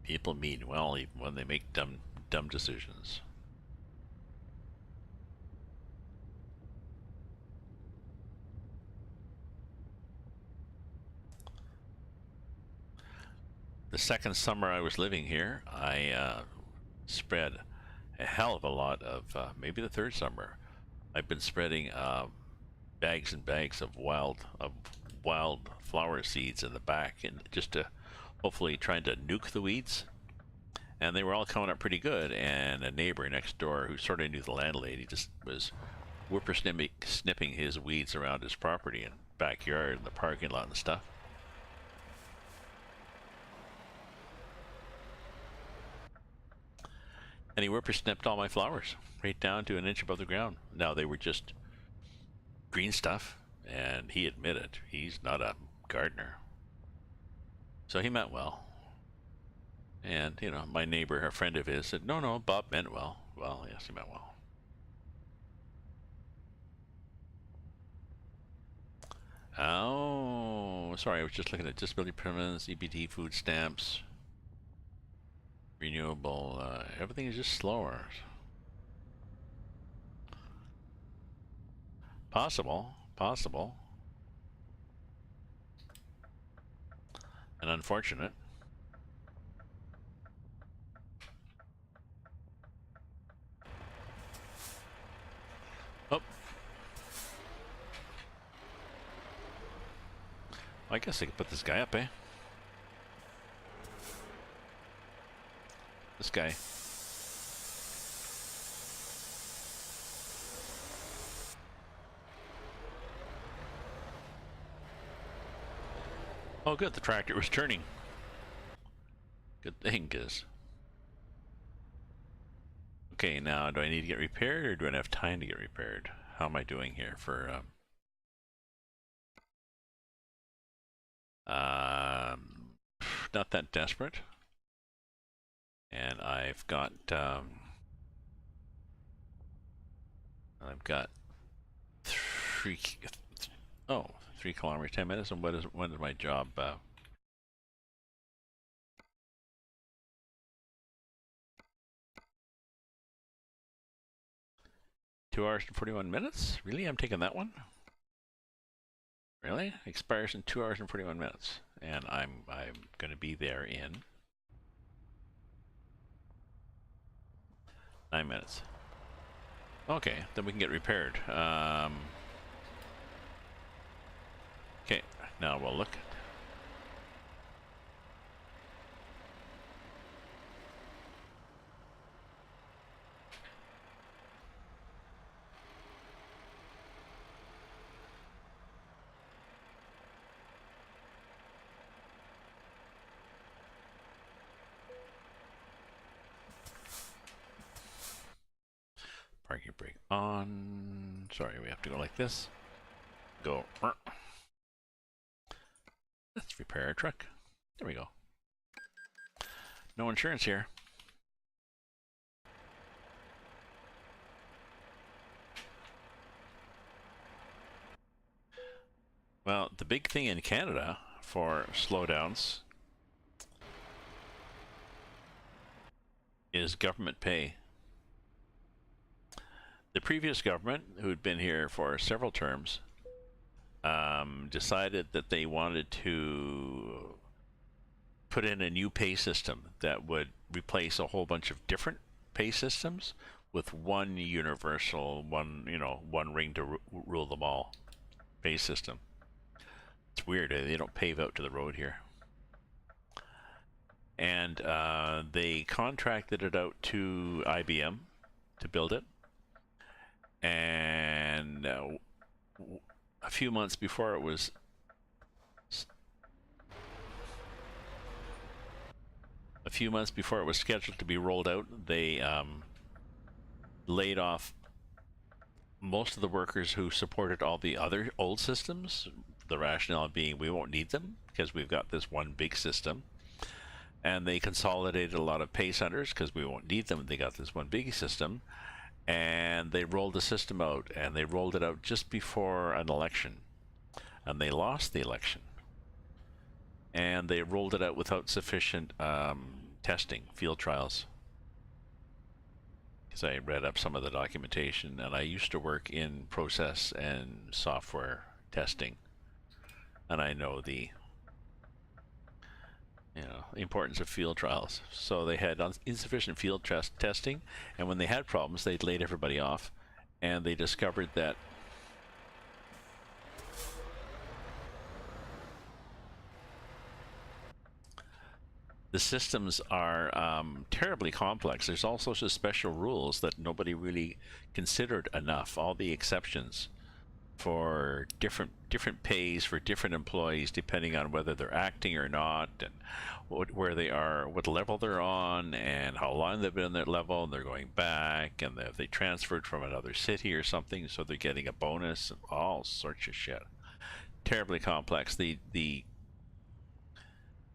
people mean well even when they make dumb decisions. The second summer I was living here, I spread a hell of a lot of, maybe the third summer, I've been spreading bags and bags of wild flower seeds in the back, and just to hopefully trying to nuke the weeds. And they were all coming up pretty good. And a neighbor next door who sort of knew the landlady just was snipping his weeds around his property and backyard and the parking lot and stuff. And he whippersnipped all my flowers right down to an inch above the ground. Now they were just green stuff, and he admitted he's not a gardener. So he meant well. And, you know, my neighbor, a friend of his, said, no, Bob meant well. Well, yes, he meant well. Oh, sorry, I was just looking at disability permanents, EBT, food stamps, renewable, everything is just slower. Possible. And unfortunate. Oh. I guess I could put this guy up, eh? This guy. Oh, good. The tractor was turning. Good thing, cause. Okay, now do I need to get repaired, or do I have time to get repaired? How am I doing here for? Not that desperate. And I've got 3 3 kilometers, 10 minutes. And when is my job? 2 hours and 41 minutes? Really? I'm taking that one? Really? Expires in 2 hours and 41 minutes. And I'm going to be there in 9 minutes. Okay, then we can get repaired. Okay, now we'll look. Parking brake on. Sorry, we have to go like this. Go. Let's repair our truck. There we go. No insurance here. Well, the big thing in Canada for slowdowns is government pay. The previous government, who had been here for several terms, decided that they wanted to put in a new pay system that would replace a whole bunch of different pay systems with one universal, one ring to rule them all pay system. It's weird. They don't pave out to the road here. And they contracted it out to IBM to build it. And a few months before it was scheduled to be rolled out, they laid off most of the workers who supported all the other old systems. The rationale being we won't need them because we've got this one big system. And they consolidated a lot of pay centers because we won't need them. They got this one big system. And they rolled the system out, and they rolled it out just before an election, and they lost the election, and they rolled it out without sufficient testing, field trials, because I read up some of the documentation, and I used to work in process and software testing, and I know the importance of field trials. So they had insufficient field testing, and when they had problems, they'd laid everybody off, and they discovered that the systems are terribly complex. There's all sorts of special rules that nobody really considered enough, all the exceptions for different pays for different employees depending on whether they're acting or not, and where they are, what level they're on, and how long they've been on that level, and they're going back, and if they transferred from another city or something, so they're getting a bonus, and all sorts of shit. Terribly complex. The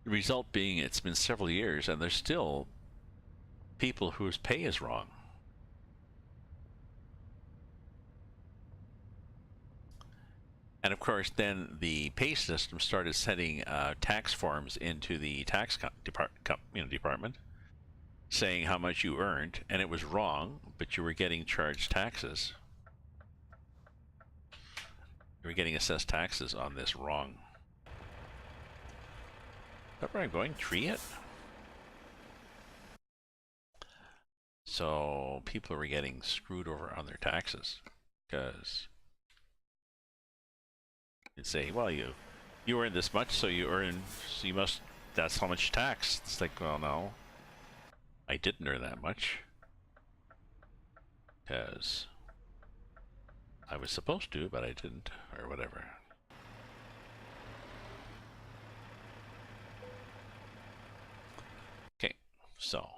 result being it's been several years, and there's still people whose pay is wrong. And of course, then the pay system started sending tax forms into the tax department, saying how much you earned, and it was wrong, but you were getting charged taxes. You were getting assessed taxes on this wrong. Is that where I'm going? Tree it? So people were getting screwed over on their taxes because you'd say, well, you earn this much, so you must, that's how much tax. It's like, well, no, I didn't earn that much because I was supposed to, but I didn't, or whatever. So.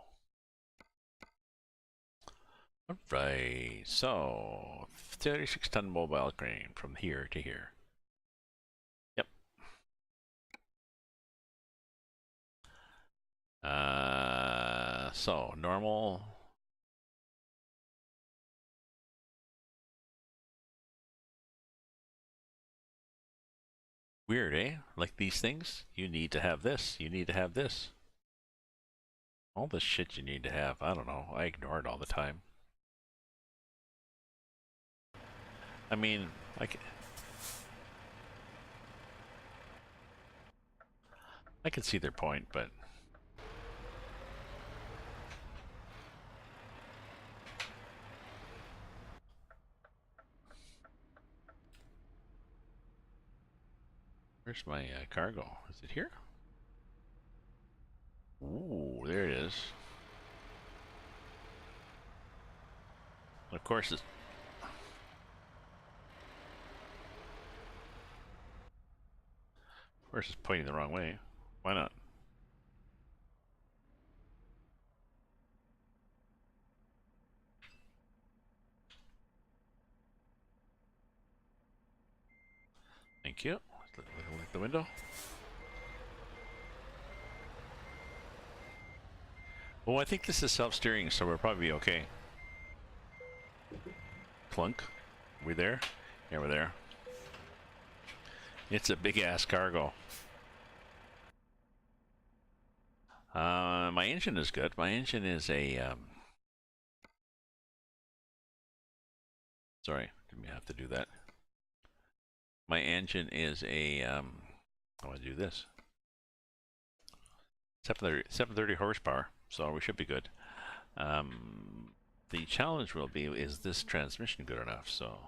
Alright, so 36-ton mobile crane from here to here. Yep. So normal. Weird, eh? Like these things, you need to have this, you need to have this. All the shit you need to have, I don't know, I ignore it all the time. I mean, I can see their point, but where's my cargo? Is it here? Ooh, there it is. Of course, it's pointing the wrong way. Why not? Thank you. Look at the window. Well, I think this is self-steering, so we'll probably be okay. Clunk. We there? Yeah, we're there. It's a big-ass cargo. My engine is good. My engine is a... Sorry, didn't have to do that. My engine is a... I want to do this. 730 horsepower, so we should be good. The challenge will be, is this transmission good enough? So...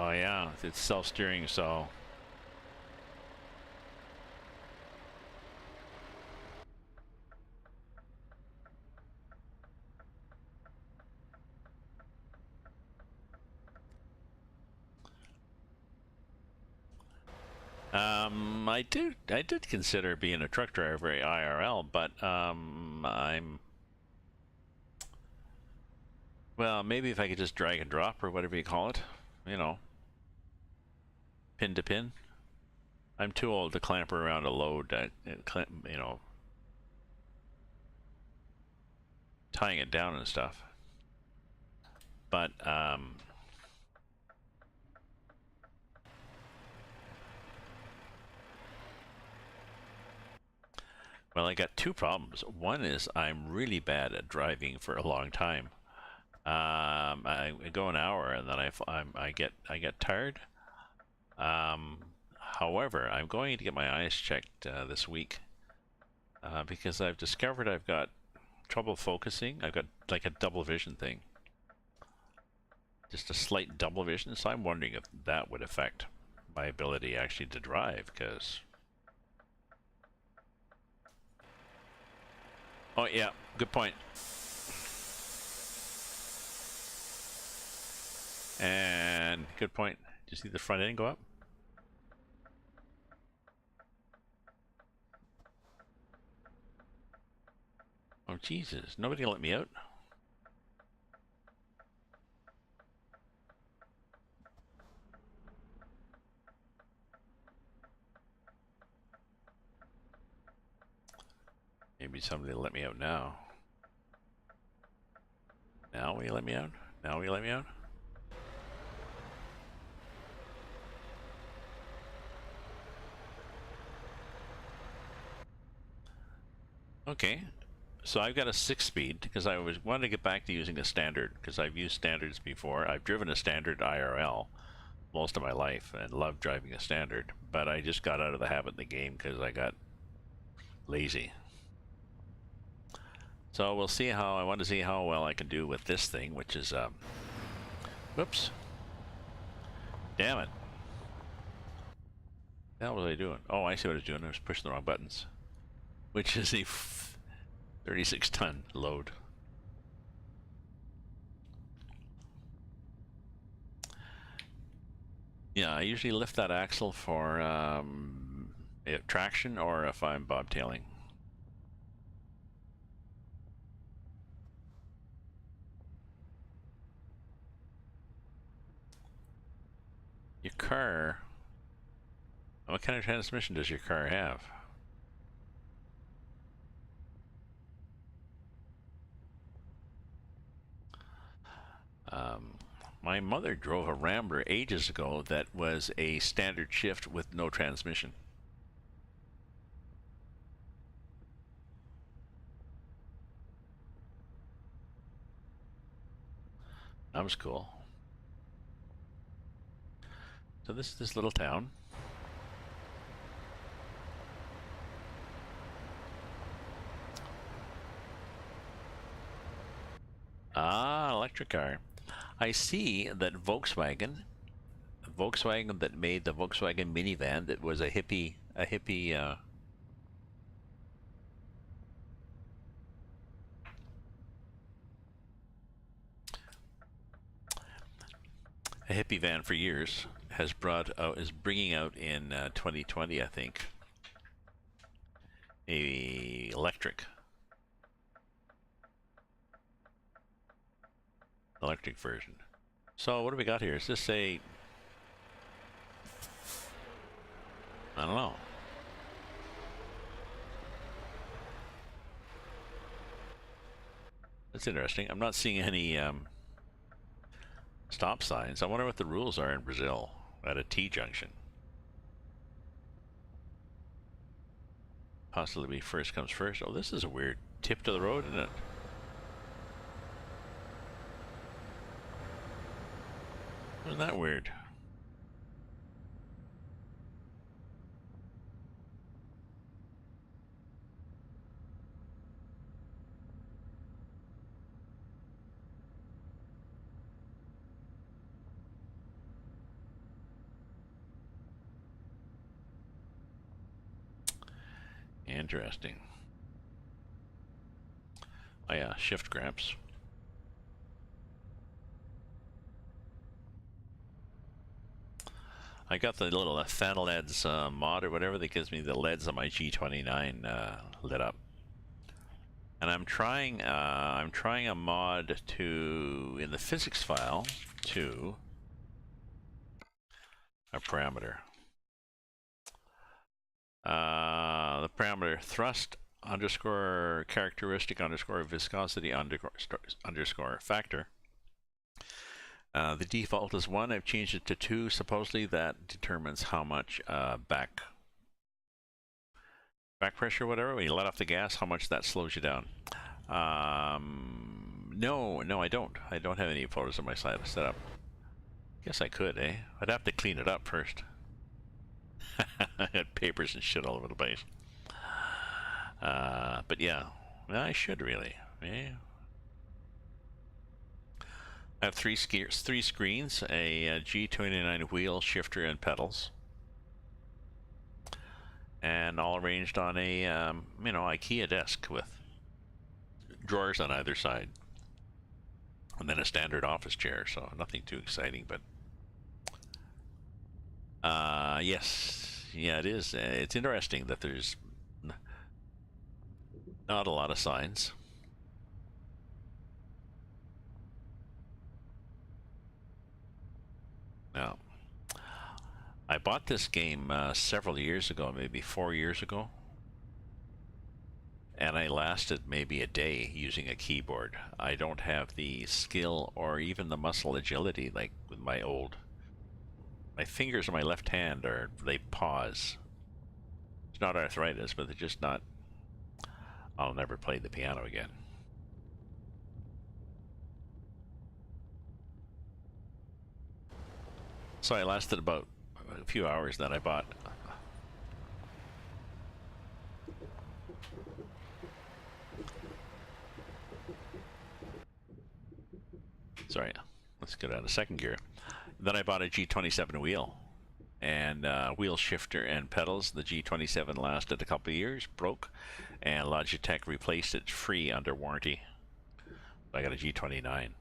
Oh yeah, it's self-steering, so... I did consider being a truck driver at IRL, but well, maybe if I could just drag and drop or whatever you call it, you know, pin to pin. I'm too old to clamp around a load, you know, tying it down and stuff. But well, I got two problems. One is I'm really bad at driving for a long time. I go an hour and then I get tired. However, I'm going to get my eyes checked this week because I've discovered I've got trouble focusing. I've got like a double vision thing, just a slight double vision. So I'm wondering if that would affect my ability actually to drive. Because oh yeah, good point. And good point. Do you see the front end go up? Oh Jesus! Nobody let me out. Maybe somebody will let me out now. Now will you let me out? Now will you let me out? Okay, so I've got a 6-speed because I wanted to get back to using a standard because I've used standards before. I've driven a standard IRL most of my life and loved driving a standard, but I just got out of the habit in the game because I got lazy. So we'll see how, I want to see how well I can do with this thing, which is, whoops. Damn it. What the hell was I doing? Oh, I see what I was doing. I was pushing the wrong buttons. Which is a 36-ton load. Yeah, I usually lift that axle for traction or if I'm bobtailing. Your car, what kind of transmission does your car have? Um, my mother drove a Rambler ages ago that was a standard shift with no transmission. That was cool. So this is this little town. Ah, electric car. I see that Volkswagen that made the Volkswagen minivan that was a hippie van for years has brought out is bringing out in 2020, I think, a electric version. So what do we got here? Is this a, I don't know. That's interesting. I'm not seeing any stop signs. I wonder what the rules are in Brazil at a T junction. Possibly first comes first. Oh, this is a weird tip to the road, isn't it? Isn't that weird? Interesting. Oh yeah, shift gramps. I got the little Fana LEDs mod or whatever that gives me the LEDs on my G29 lit up. And I'm trying a mod to, in the physics file, to a parameter. The parameter thrust underscore characteristic underscore viscosity underscore factor. The default is 1. I've changed it to 2. Supposedly that determines how much back pressure, whatever, when you let off the gas, how much that slows you down. No, I don't. I don't have any photos of my side set up. Guess I could, eh? I'd have to clean it up first. I had papers and shit all over the place. But yeah, I should really. Yeah. I have three screens, a G29 wheel, shifter, and pedals, and all arranged on a IKEA desk with drawers on either side, and then a standard office chair. So nothing too exciting, but yes, yeah, it is. It's interesting that there's not a lot of signs. Now, I bought this game several years ago, maybe 4 years ago, and I lasted maybe a day using a keyboard. I don't have the skill or even the muscle agility like with my fingers on my left hand they pause. It's not arthritis, but they're just not. I'll never play the piano again. So I lasted about a few hours, then I bought. Sorry, let's get out of second gear. Then I bought a G27 wheel and wheel shifter and pedals. The G27 lasted a couple of years, broke, and Logitech replaced it free under warranty. I got a G29.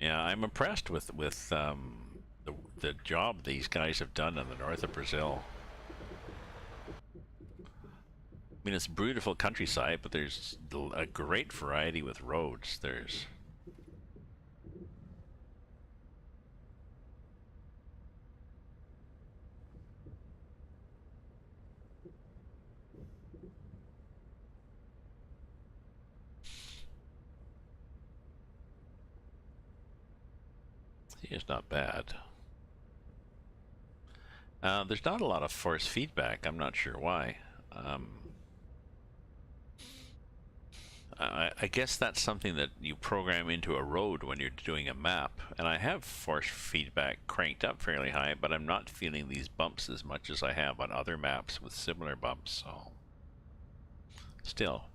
Yeah, I'm impressed with the job these guys have done in the north of Brazil. I mean, it's beautiful countryside, but there's a great variety with roads. There's it's not bad. There's not a lot of force feedback. I'm not sure why. I guess that's something that you program into a road when you're doing a map. And I have force feedback cranked up fairly high, but I'm not feeling these bumps as much as I have on other maps with similar bumps. So, still.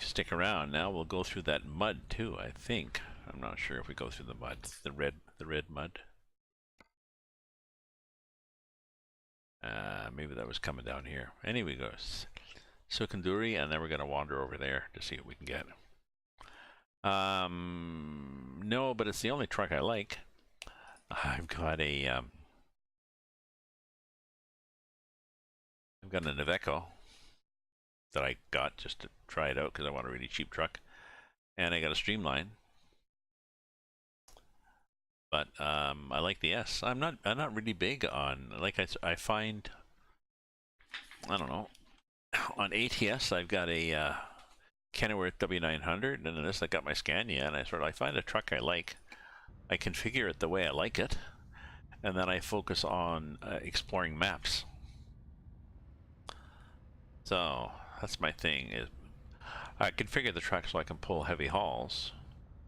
Stick around. Now we'll go through that mud too, I think. I'm not sure if we go through the mud. The red mud. Maybe that was coming down here. Anyway, goes Sukanduri, and then we're gonna wander over there to see what we can get. No, but it's the only truck I like. I've got a I've got an Iveco that I got just to try it out because I want a really cheap truck, and I got a Streamline. But I like the S. I'm not really big on, like I find, I don't know, on ATS I've got a Kenworth W900, and in this I got my Scania, and I find a truck I like, I configure it the way I like it, and then I focus on exploring maps. So that's my thing. Is I configure the truck so I can pull heavy hauls,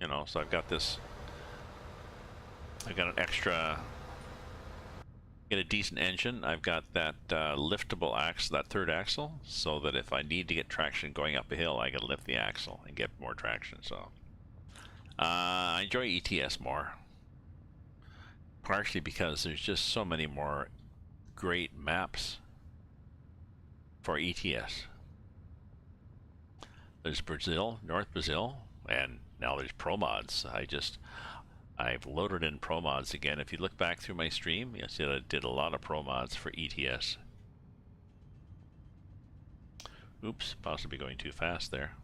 you know. So I've got this. I've got an extra, get a decent engine. I've got that liftable axle, that third axle, so that if I need to get traction going up a hill, I can lift the axle and get more traction. So I enjoy ETS more, partially because there's just so many more great maps for ETS. There's Brazil, North Brazil, and now there's Pro Mods. I've loaded in Pro Mods again. If you look back through my stream, you'll see that I did a lot of Pro Mods for ETS. Oops, possibly going too fast there.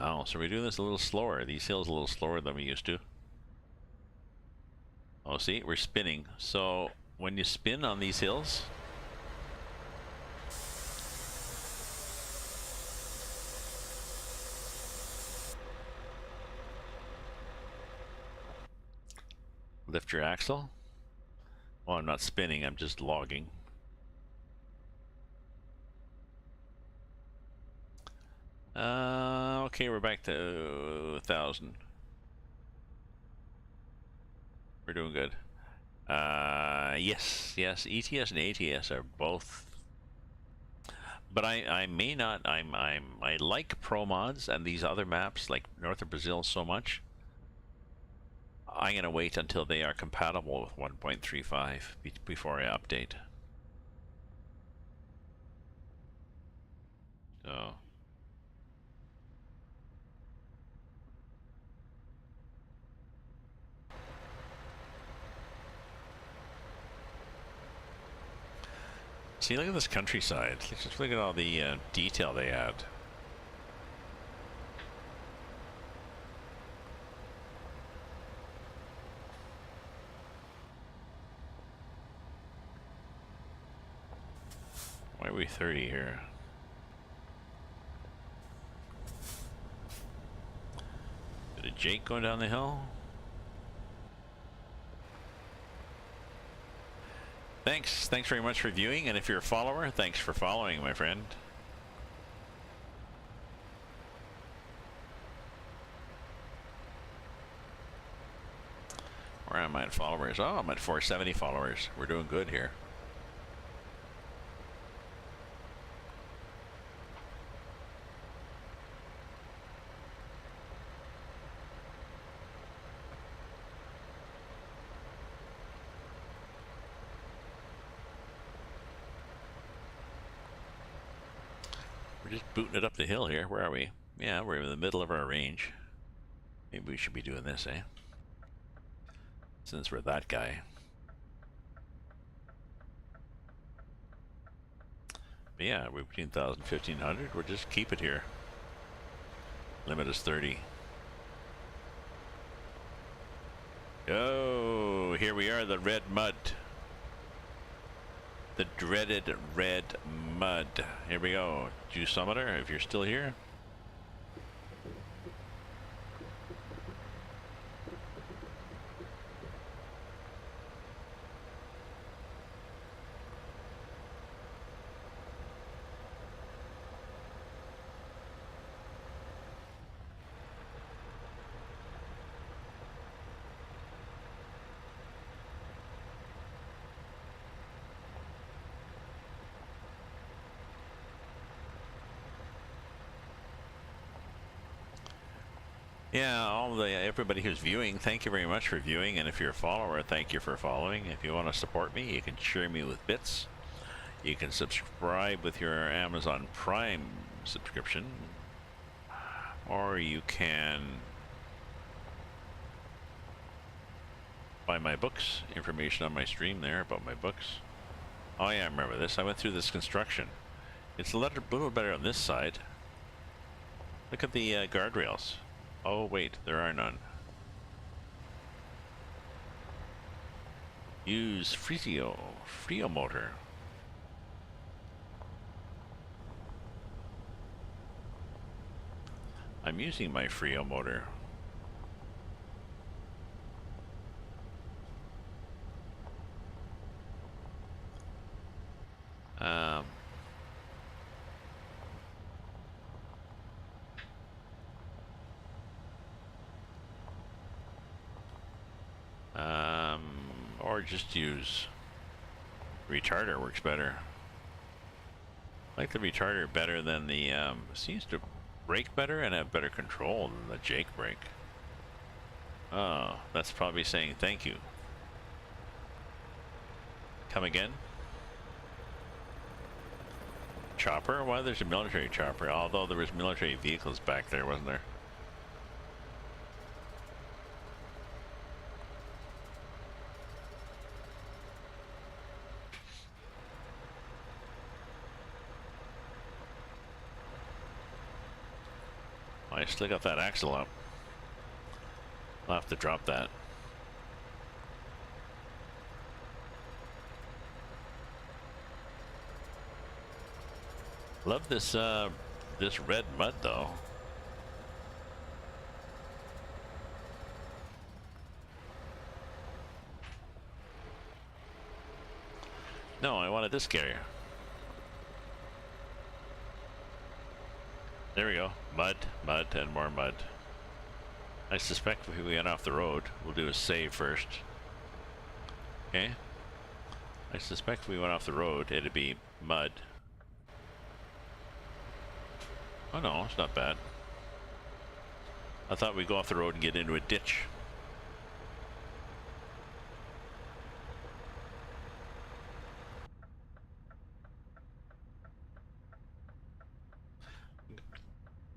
Oh, so we're doing this a little slower. These hills a little slower than we used to. Oh, see, we're spinning. So when you spin on these hills, lift your axle. Oh, I'm not spinning, I'm just logging. Okay, we're back to 1,000. We're doing good. Yes, ETS and ATS are both, but I may not. I like Pro Mods and these other maps like North of Brazil so much. I'm gonna wait until they are compatible with 1.35 before I update. So. See, look at this countryside. Just look at all the detail they add. Why are we 30 here? Bit of Jake going down the hill. Thanks very much for viewing, and if you're a follower, thanks for following, my friend. Where am am I at followers? Oh, I'm at 470 followers. We're doing good here. We're just booting it up the hill here. Where are we? Yeah, we're in the middle of our range. Maybe we should be doing this, eh? Since we're that guy. But yeah, we're between 1,000 and 1,500. We'll just keep it here. Limit is 30. Oh, here we are, the red mud. The dreaded red mud. Here we go. Juice Summiter, if you're still here. Yeah, everybody who's viewing, thank you very much for viewing, and if you're a follower, thank you for following. If you want to support me, you can share me with bits. You can subscribe with your Amazon Prime subscription, or you can buy my books. Information on my stream there about my books. Oh yeah, I remember this. I went through this construction. It's a little better on this side. Look at the guardrails. Oh wait, there are none. Use Frio motor. I'm using my Frio motor. Or just use retarder, works better. I like the retarder better than the, seems to brake better and have better control than the Jake brake. Oh, that's probably saying thank you. Come again? Chopper? Why there's a military chopper? Although there was military vehicles back there, wasn't there? I still got that axle up. I'll have to drop that. Love this this red mud though. No, I wanted this carrier. There we go. Mud, mud, and more mud. I suspect if we get off the road, we'll do a save first. Okay. I suspect if we went off the road, it'd be mud. Oh no, it's not bad. I thought we'd go off the road and get into a ditch.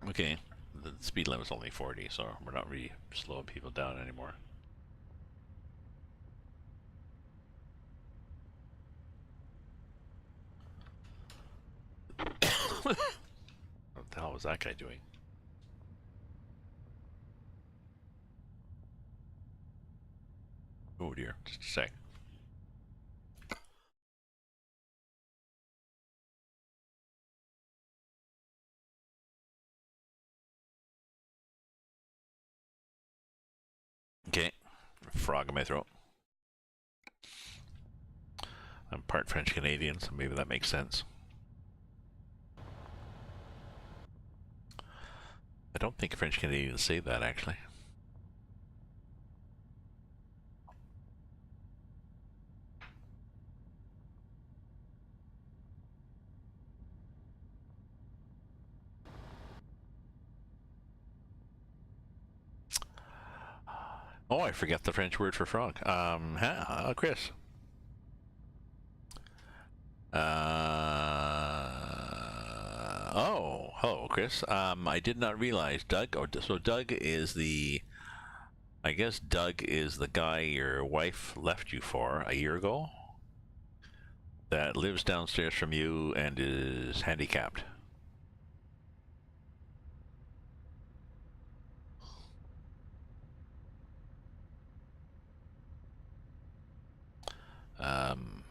Okay, the speed limit's only 40, so we're not really slowing people down anymore. What the hell was that guy doing? Oh dear, just a sec. Okay, frog in my throat. I'm part French Canadian, so maybe that makes sense. I don't think French Canadians say that actually. Oh, I forget the French word for frog. Chris. Oh, hello, Chris. I did not realize Doug. Oh, so Doug is the. I guess Doug is the guy your wife left you for a year ago. That lives downstairs from you and is handicapped. Um.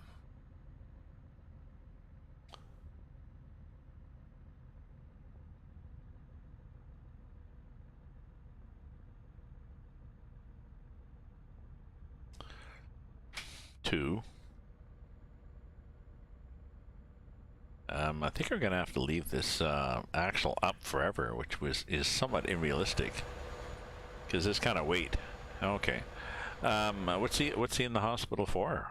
2. I think we're gonna have to leave this axle up forever, which is somewhat unrealistic because this kind of weight. Okay. What's he in the hospital for?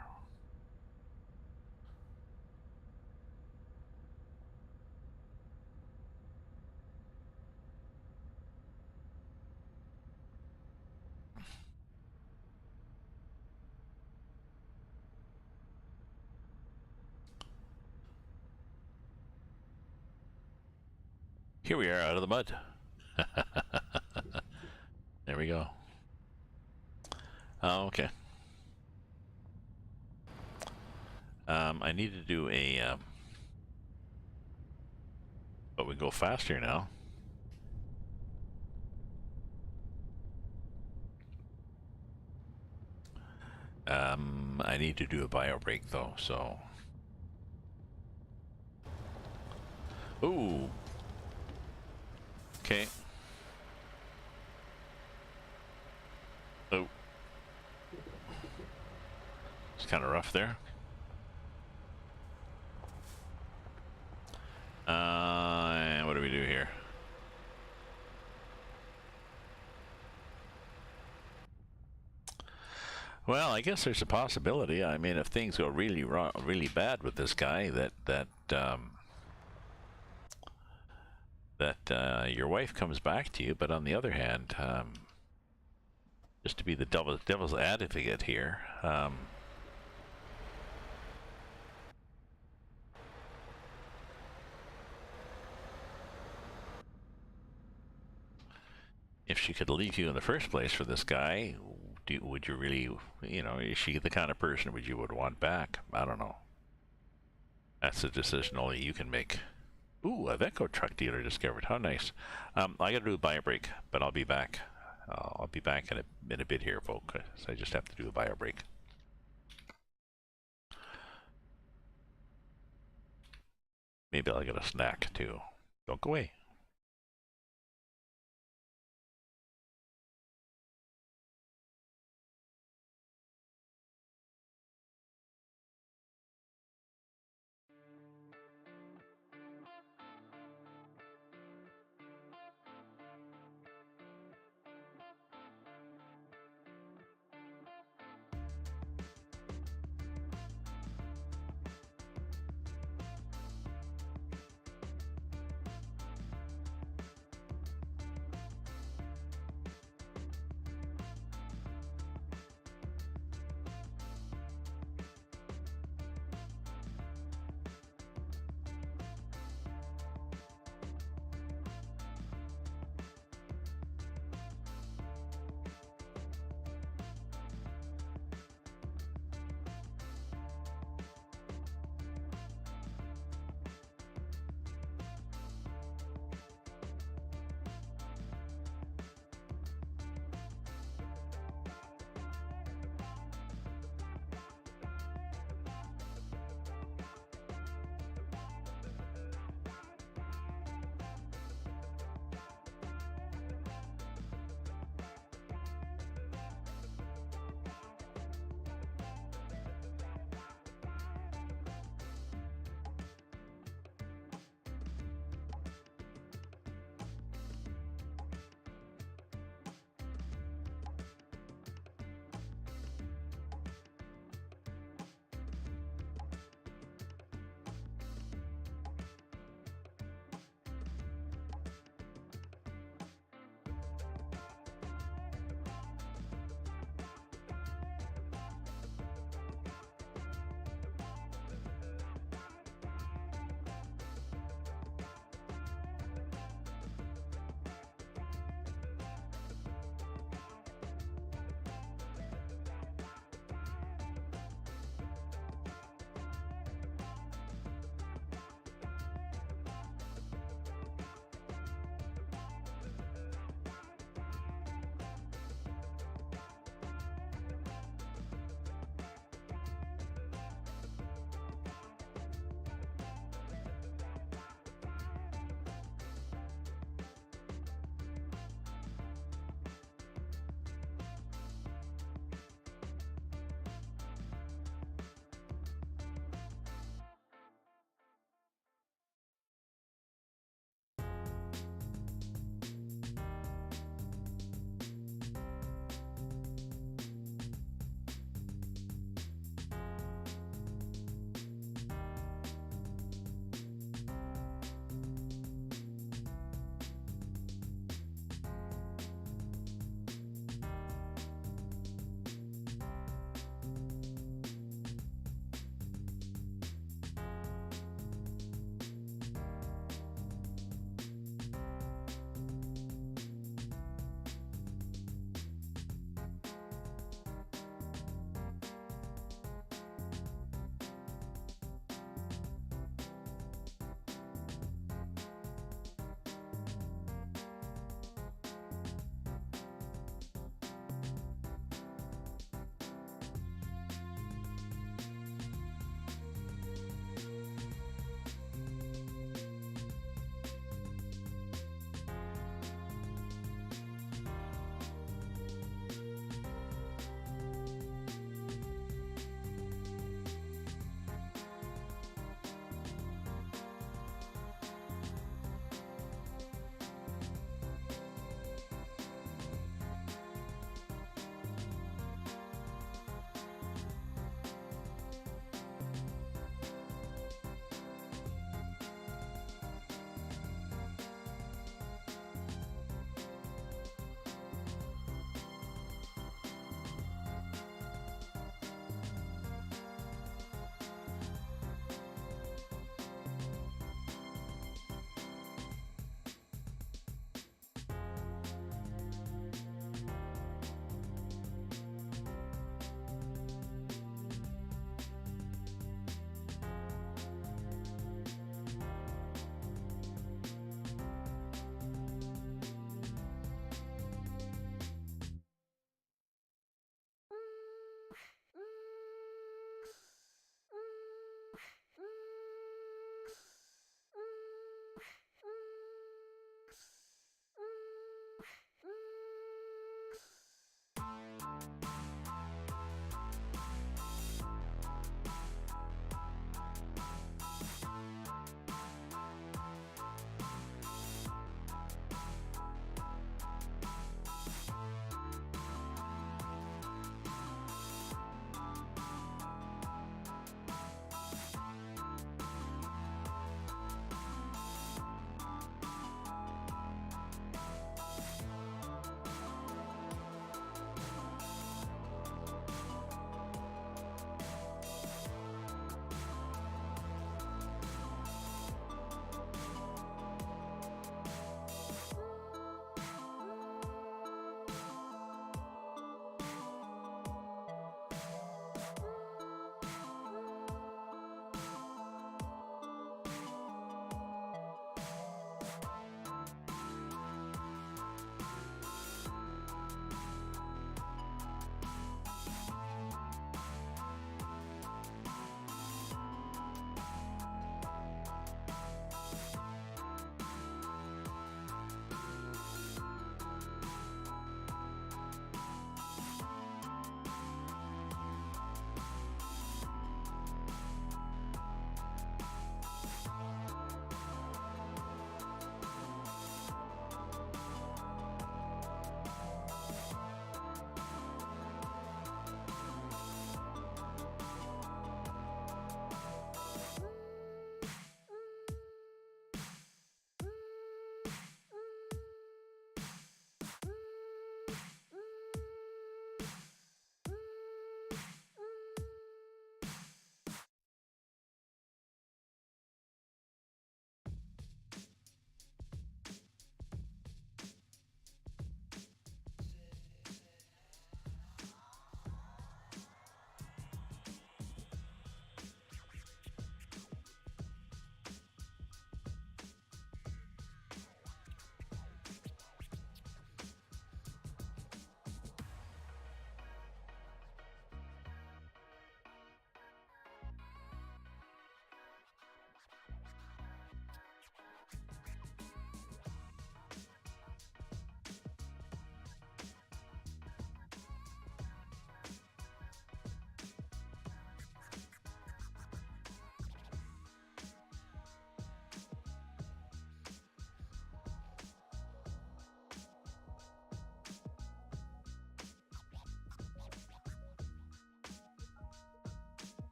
Here we are out of the mud. There we go. Oh, okay. I need to do a. But we go faster now. I need to do a bio brake though, so. Ooh. Okay. Oh. It's kind of rough there. What do we do here? Well, I guess there's a possibility. I mean, if things go really wrong, really bad with this guy, that your wife comes back to you. But on the other hand, just to be the devil's advocate here, if she could leave you in the first place for this guy, would you really, is she the kind of person you would want back? I don't know. That's a decision only you can make. Ooh, a Veco truck dealer discovered. How nice. I gotta do a bio break, but I'll be back. I'll be back in a bit here, folks. So I just have to do a bio break. Maybe I'll get a snack too. Don't go away.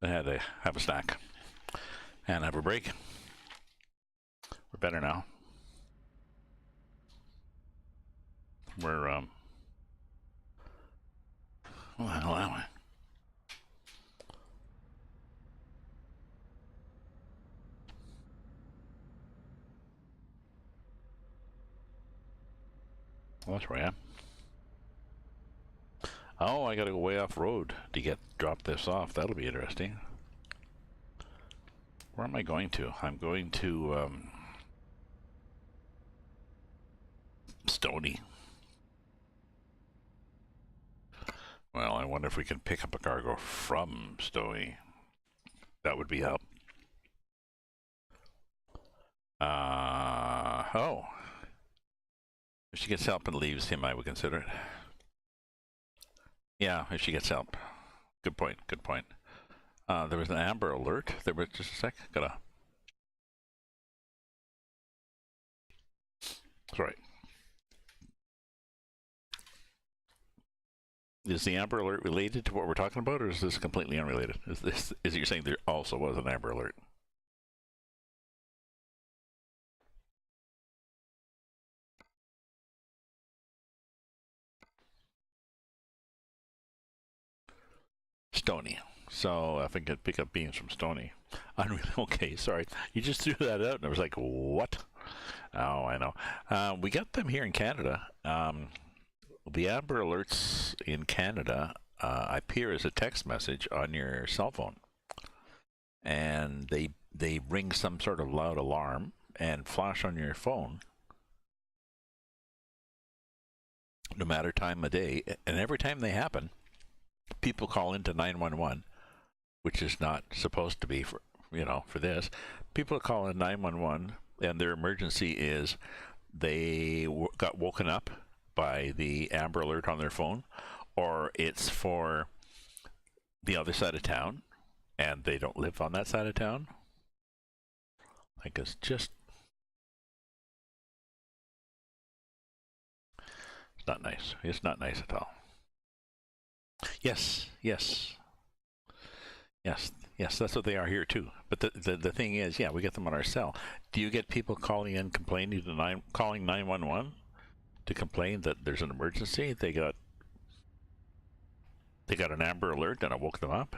I had to have a snack and have a break. We're better now. We're, what the hell am I? Well, that's where I am. Oh, I gotta go way off road to drop this off. That'll be interesting. Where am I going to? I'm going to, Stony. Well, I wonder if we can pick up a cargo from Stony. That would be help. Oh. If she gets help and leaves him, I would consider it. Yeah, if she gets help. Good point, good point. There was an Amber Alert. There was, just a sec, Sorry. Is the Amber Alert related to what we're talking about, or is this completely unrelated? Is you're saying there also was an Amber Alert? Stony. So I think I'd pick up beans from Stony. Okay, sorry. You just threw that out, and I was like, what? Oh, I know. We got them here in Canada. The Amber Alerts in Canada appear as a text message on your cell phone. And they ring some sort of loud alarm and flash on your phone. No matter time of day. And every time they happen, people call into 911, which is not supposed to be for, for this. People call in 911, and their emergency is they got woken up by the Amber Alert on their phone, or it's for the other side of town, and they don't live on that side of town. Like, it's just... It's not nice. It's not nice at all. Yes, that's what they are here too. But the thing is, yeah, we get them on our cell. Do you get people calling in complaining to calling 911 to complain that there's an emergency? They got an Amber Alert and it woke them up?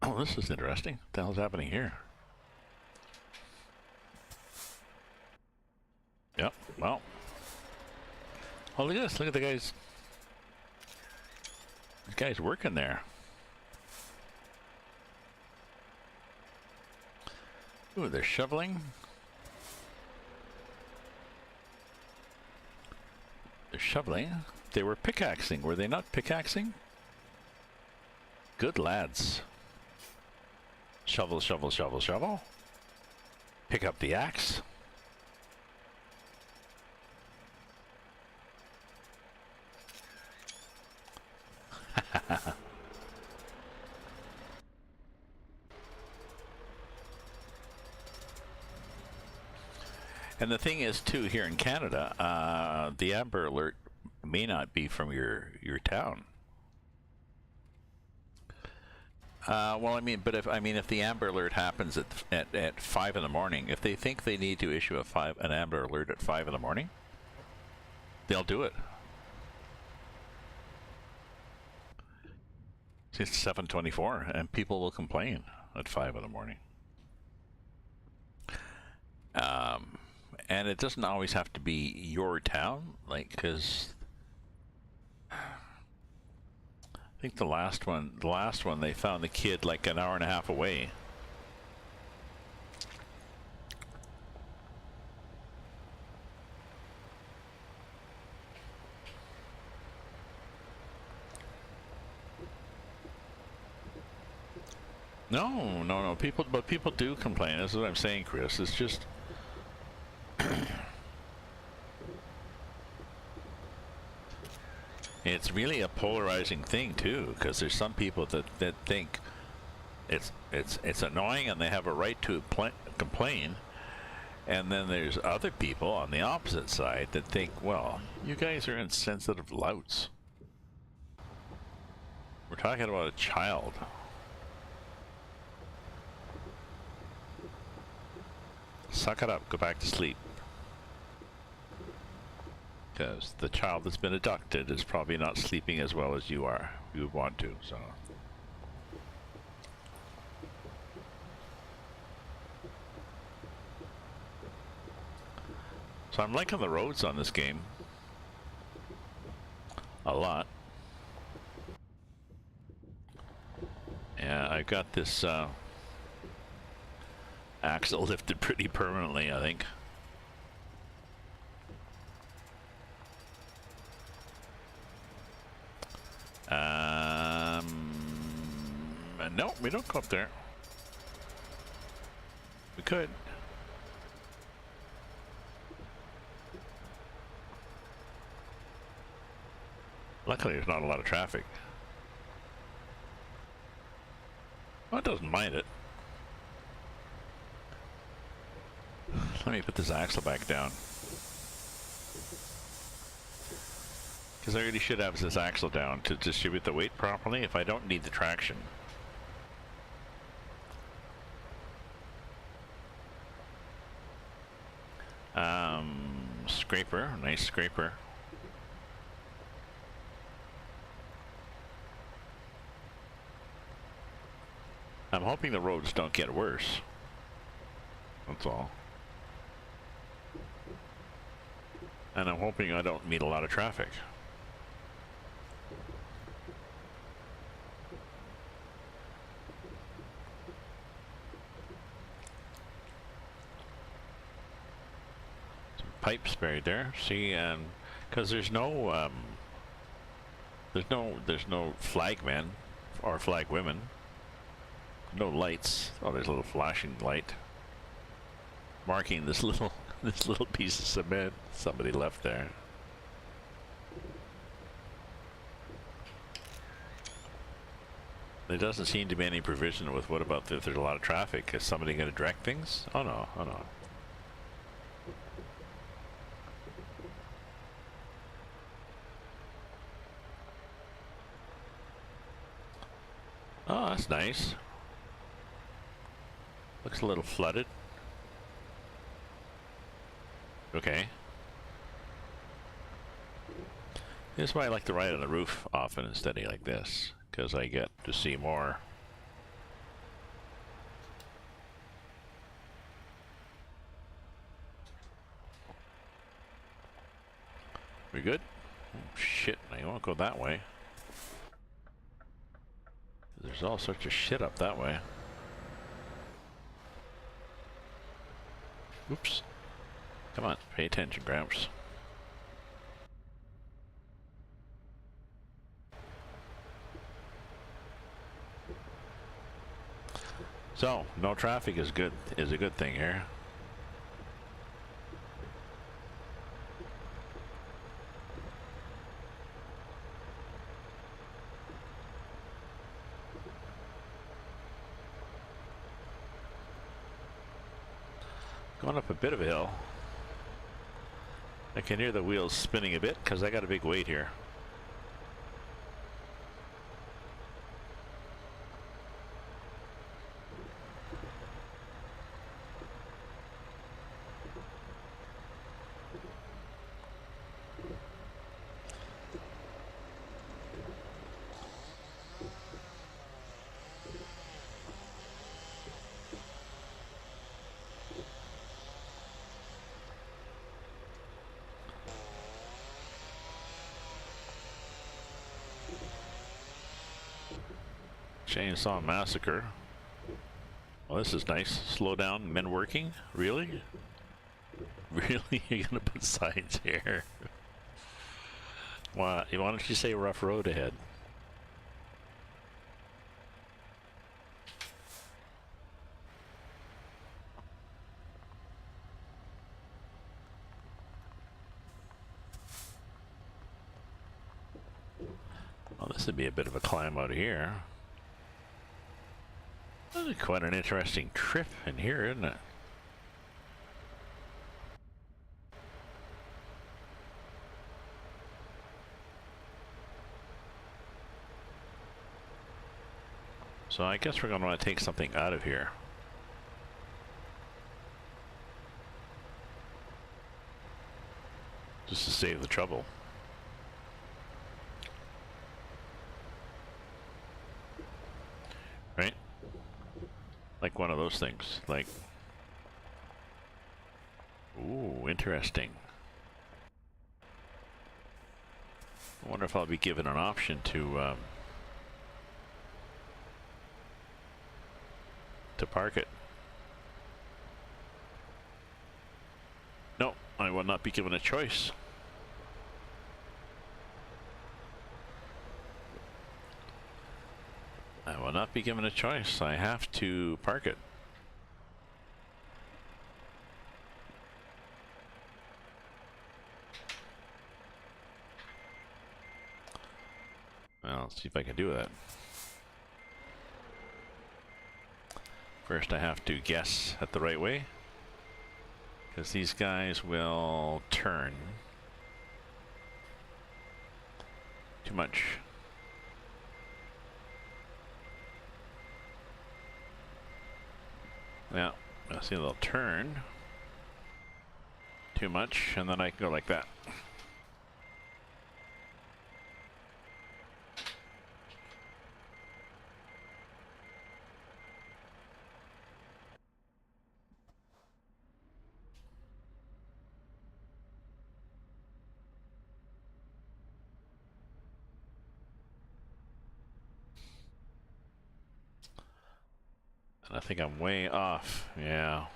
Oh, this is interesting. What the hell's happening here? Yep, well. Oh, look at this. Look at the guys. These guys working there. Ooh, they're shoveling. They're shoveling. They were pickaxing. Were they not pickaxing? Good lads. Shovel, shovel, shovel, shovel. Pick up the axe. And the thing is, too, here in Canada, the Amber Alert may not be from your town. Well, I mean, but if the Amber Alert happens at 5 in the morning, if they think they need to issue an Amber Alert at 5 in the morning, they'll do it. It's 7:24, and people will complain at 5 in the morning. And it doesn't always have to be your town, like, because I think the last one, they found the kid like an hour and a half away. No. People do complain. That's what I'm saying, Chris. It's just it's really a polarizing thing too, because there's some people that think it's annoying and they have a right to complain, And then there's other people on the opposite side that think, well, you guys are insensitive louts. We're talking about a child. Suck it up, go back to sleep. Because the child that's been abducted is probably not sleeping as well as you are. You would want to, so. So I'm liking the roads on this game. A lot. Yeah, I got this axle lifted pretty permanently, I think. No, we don't go up there. We could. Luckily, there's not a lot of traffic. Well, it doesn't mind it. Let me put this axle back down. Because I really should have this axle down to distribute the weight properly if I don't need the traction. Scraper, nice scraper. I'm hoping the roads don't get worse. That's all. And I'm hoping I don't meet a lot of traffic. Some pipes buried there. See, because there's no flagmen or flag women. No lights. Oh, there's a little flashing light marking this little piece of cement somebody left there. There doesn't seem to be any provision with what about if there's a lot of traffic. Is somebody going to direct things? Oh no, oh no. Oh, that's nice. Looks a little flooded. Okay. This is why I like to ride on the roof often instead of like this, because I get to see more. We good? Oh, shit, I won't go that way. There's all sorts of shit up that way. Oops. Come on, pay attention, Gramps. So, no traffic is good, is a good thing here. Going up a bit of a hill. I can hear the wheels spinning a bit because I got a big weight here. Chainsaw Massacre. Well, this is nice. Slow down, men working? Really? Really? You're gonna put signs here? Why don't you say rough road ahead? Well, this would be a bit of a climb out of here. This is quite an interesting trip in here, isn't it? So I guess we're going to want to take something out of here. Just to save the trouble. Right? Like one of those things. Like, ooh, interesting. I wonder if I'll be given an option to park it. No, I will not be given a choice. I will not be given a choice. I have to park it. Well, let's see if I can do that. First I have to guess at the right way, because these guys will turn. Too much. Yeah, I see they'll turn. Too much, and then I can go like that. And I think I'm way off, yeah.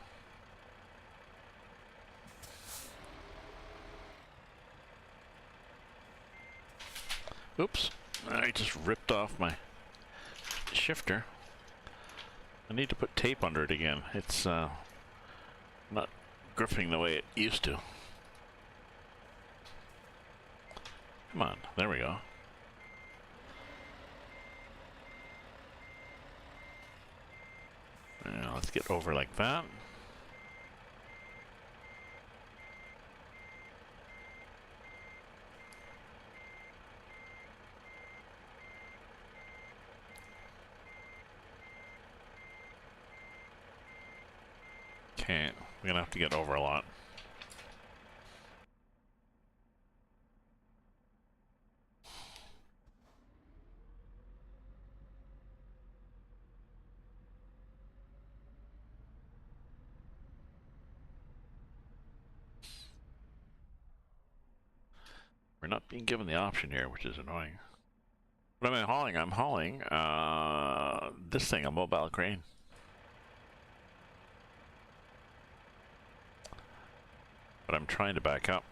Oops, I just ripped off my shifter. I need to put tape under it again. It's not gripping the way it used to. Come on, there we go. Now let's get over like that. Okay, we're gonna have to get over a lot. We're not being given the option here, which is annoying. What am I hauling? I'm hauling this thing, a mobile crane. But I'm trying to back up.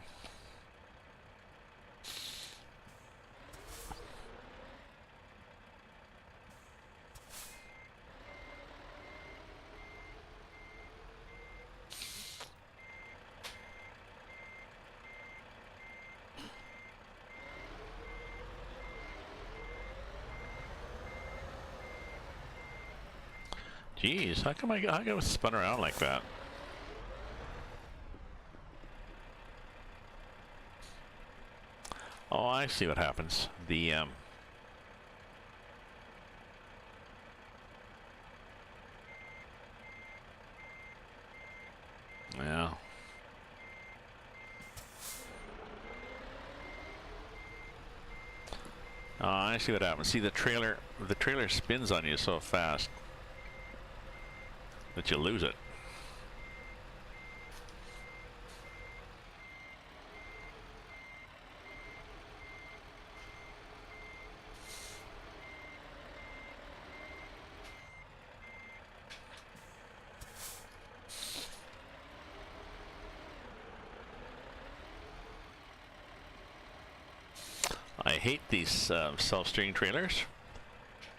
Jeez, how come I spun around like that? Oh, I see what happens. The yeah. Oh, I see what happens. See, the trailer spins on you so fast that you lose it. I hate these self-steering trailers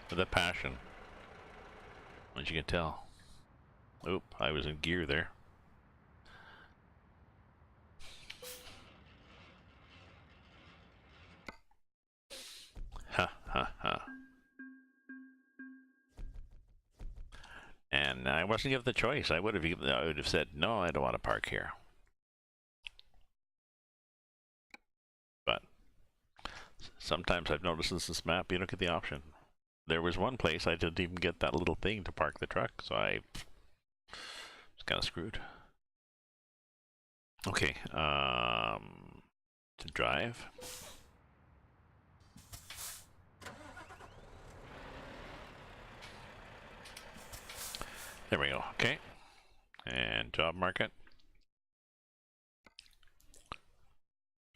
with a passion, as you can tell. Oop, I was in gear there. Ha ha ha. And I wasn't given the choice. I would have said, no, I don't want to park here. But sometimes I've noticed this map, you don't get the option. there was one place I didn't even get that little thing to park the truck, so I was kind of screwed. Okay, to drive. There we go, okay. And job market.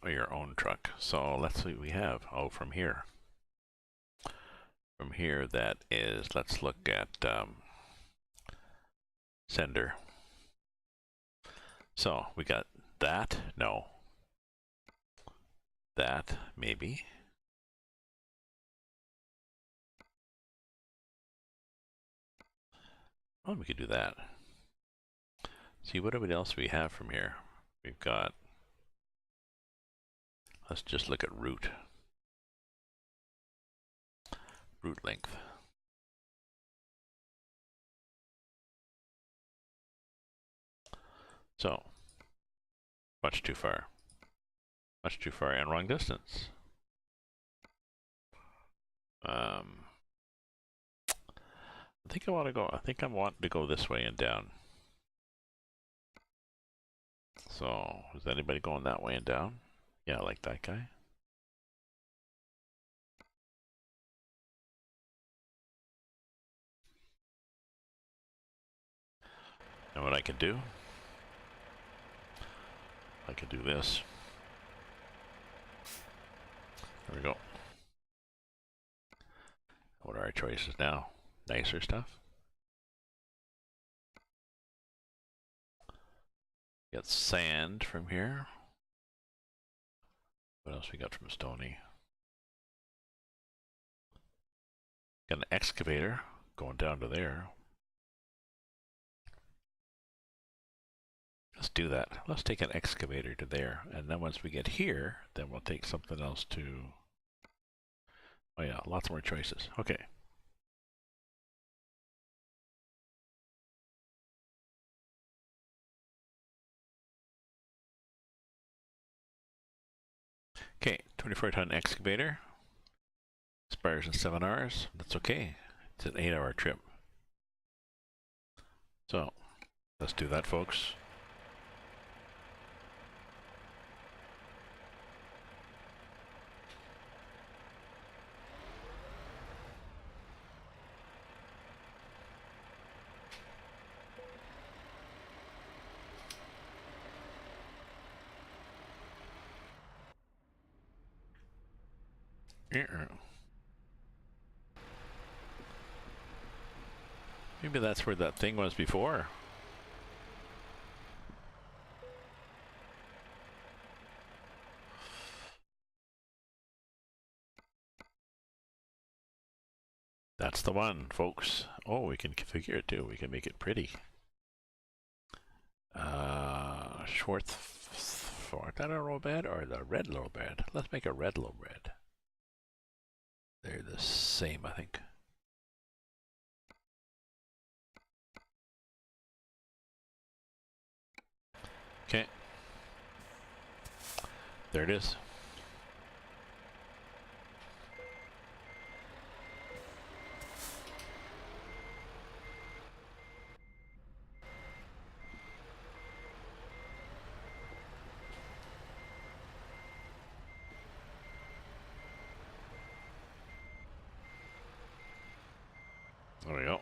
Your own truck. So let's see what we have. Oh, from here. From here, that is, let's look at sender. So we got that, no. That, maybe. Oh, we could do that. See, what else we have from here? We've got, let's just look at route. Route length. So, much too far. Much too far and wrong distance. I think I want to go, I think I want to go this way and down. So, is anybody going that way and down? Yeah, I like that guy. And what I can do? I can do this. There we go. What are our choices now? Nicer stuff. Got sand from here. What else we got from Stony? Got an excavator going down to there. Let's do that. Let's take an excavator to there. And then once we get here, then we'll take something else to... Oh yeah, lots more choices. Okay. Okay, 24-ton excavator. Expires in 7 hours. That's okay. It's an 8-hour trip. So, let's do that, folks. Maybe that's where that thing was before. That's the one, folks. Oh, we can configure it too. We can make it pretty. Short low bed or the red low bed? Let's make a red low bed. They're the same, I think. Okay. There it is. There we go.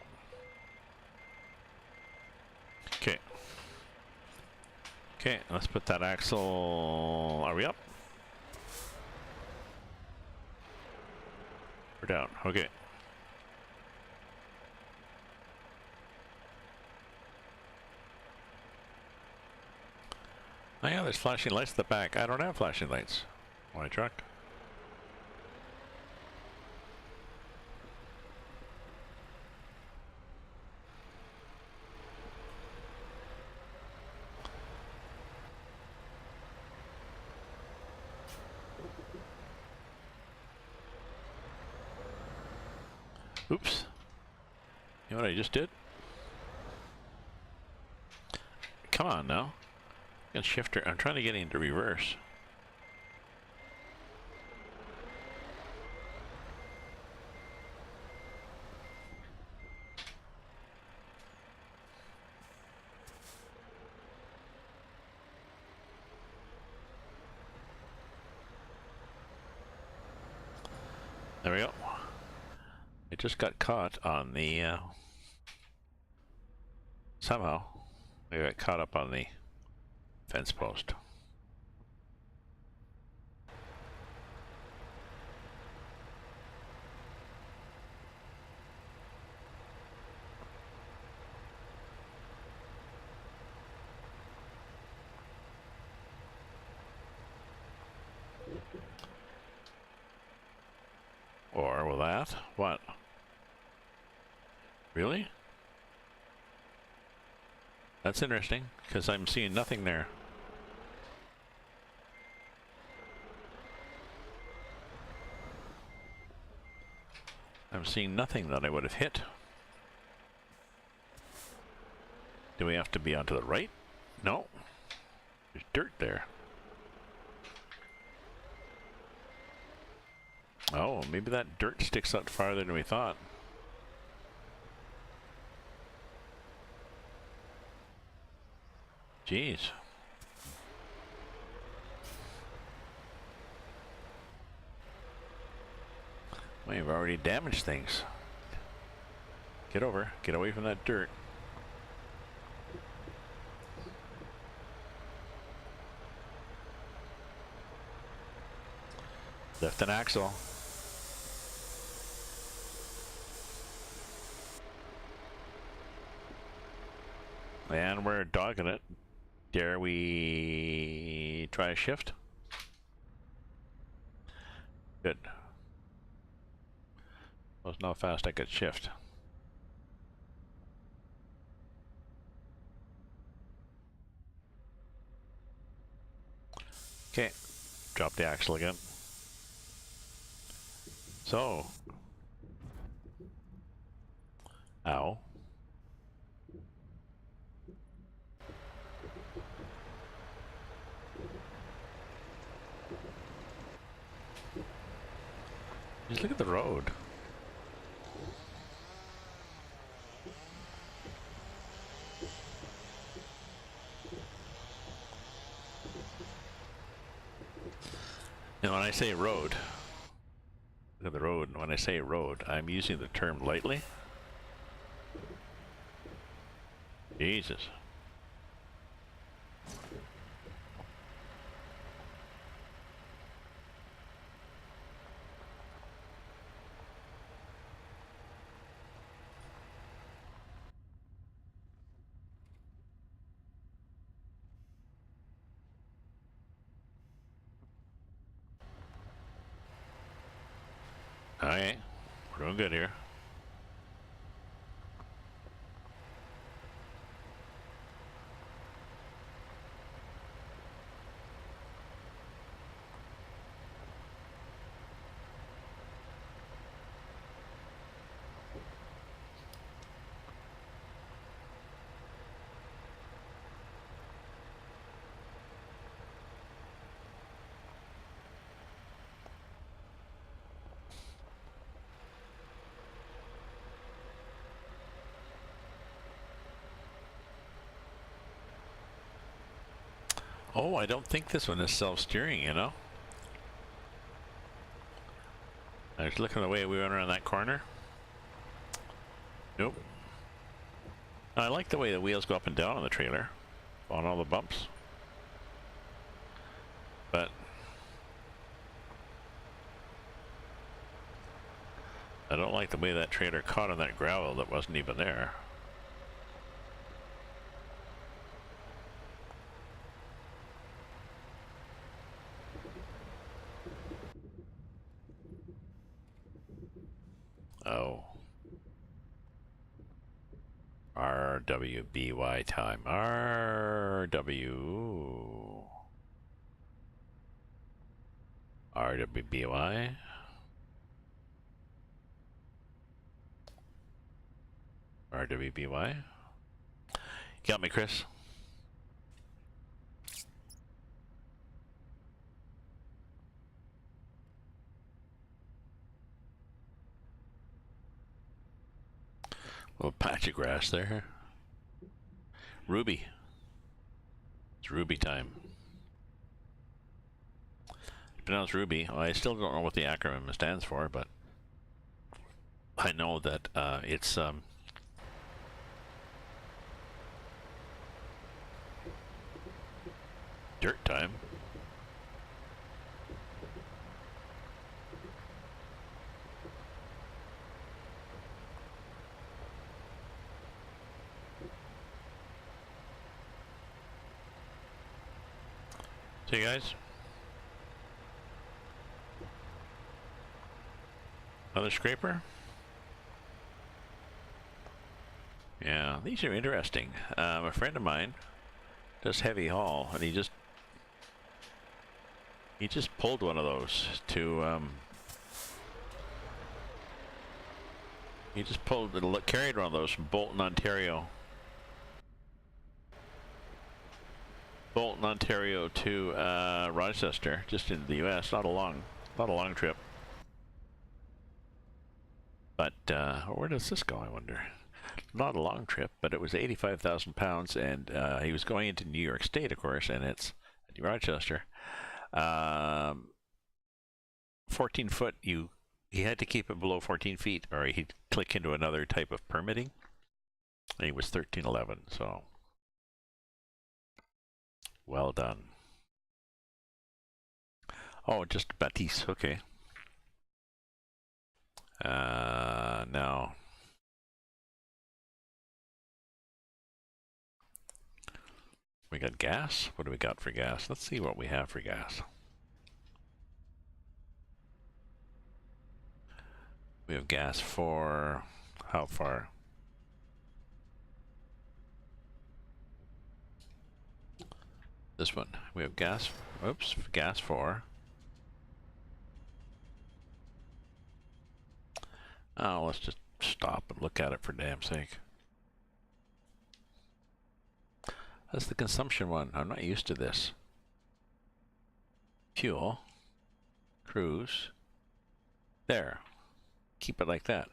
Okay. Okay, let's put that axle... Are we up? We're down. Okay. Oh yeah, there's flashing lights at the back. I don't have flashing lights on my truck. Oops. You know what I just did? Come on now. Get shifter. I'm trying to get into reverse. There we go. It just got caught on the, somehow, we got caught up on the fence post. Or will that? What? Really? That's interesting, because I'm seeing nothing there. I'm seeing nothing that I would have hit. Do we have to be onto the right? No. There's dirt there. Oh, maybe that dirt sticks out farther than we thought. Jeez. We've already damaged things. Get over. Get away from that dirt. Lift an axle. And we're dogging it. Dare we try a shift? Good. Well, it's not fast I could shift. Okay. Drop the axle again. So. Ow. Just look at the road. And when I say road, look at the road. When I say road, I'm using the term lightly. Jesus. Alright, we're doing good here. Oh, I don't think this one is self-steering, you know? I was looking the way we went around that corner. Nope. I like the way the wheels go up and down on the trailer, on all the bumps. But I don't like the way that trailer caught on that gravel that wasn't even there. Oh. RWBY time. RWBY. RWBY. Got me, Chris. Little patch of grass there. Ruby. It's Ruby time. It's pronounced Ruby. Well, I still don't know what the acronym stands for, but I know that it's dirt time. See you guys. Another scraper? Yeah, these are interesting. A friend of mine does heavy haul, and he just pulled one of those to he just carried one of those from Bolton, Ontario. Bolton, Ontario to Rochester, just into the U.S. Not a long trip. But where does this go, I wonder? Not a long trip, but it was 85,000 pounds, and he was going into New York State, of course, and it's Rochester. 14 foot, he had to keep it below 14 feet, or he'd click into another type of permitting. And he was 1311, so well done. Oh, just Baptiste, okay. Now, we got gas. What do we got for gas? Let's see what we have for gas. We have gas for how far? This one. We have gas. Oops, gas for. Oh, let's just stop and look at it for damn sake. That's the consumption one. I'm not used to this. Fuel. Cruise. There. Keep it like that.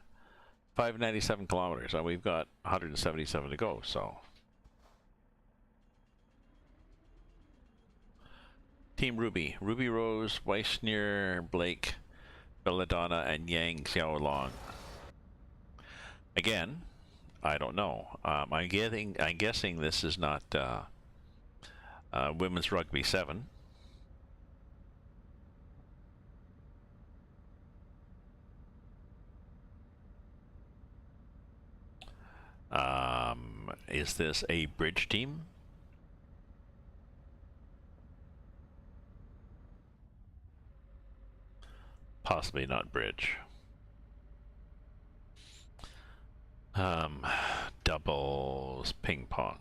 597 kilometers. We've got 177 to go, so. Team Ruby. Ruby Rose, Weissner, Blake, Belladonna, and Yang Xiaolong. Again, I don't know. I'm guessing this is not Women's Rugby 7. Is this a bridge team? Possibly not bridge. Doubles ping pong.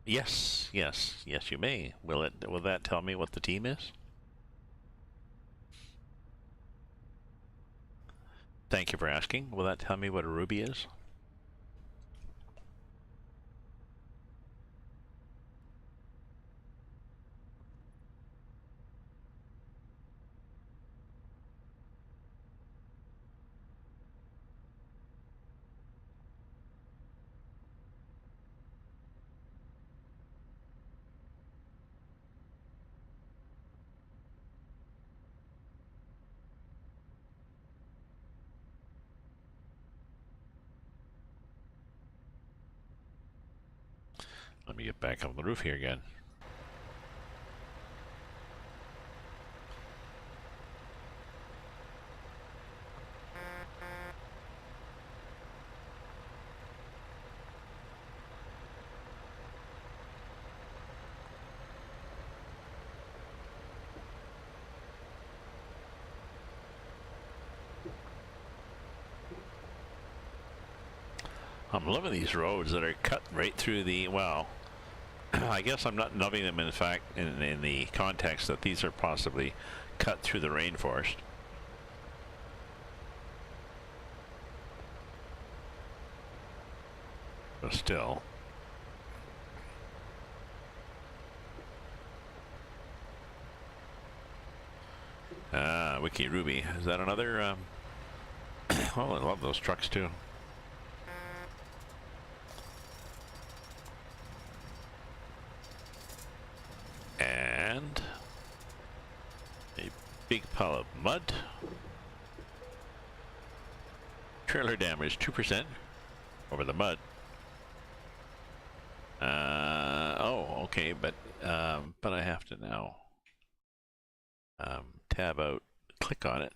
Yes, you may. Will that tell me what the team is? Thank you for asking. Will that tell me what a ruby is? Let me get back on the roof here again. I'm loving these roads that are cut right through the, well, I guess I'm not loving them in fact in the context that these are possibly cut through the rainforest. But still. Wiki Ruby. Is that another? Oh, I love those trucks too. And a big pile of mud. Trailer damage 2% over the mud. Oh, okay, but I have to now tab out, click on it.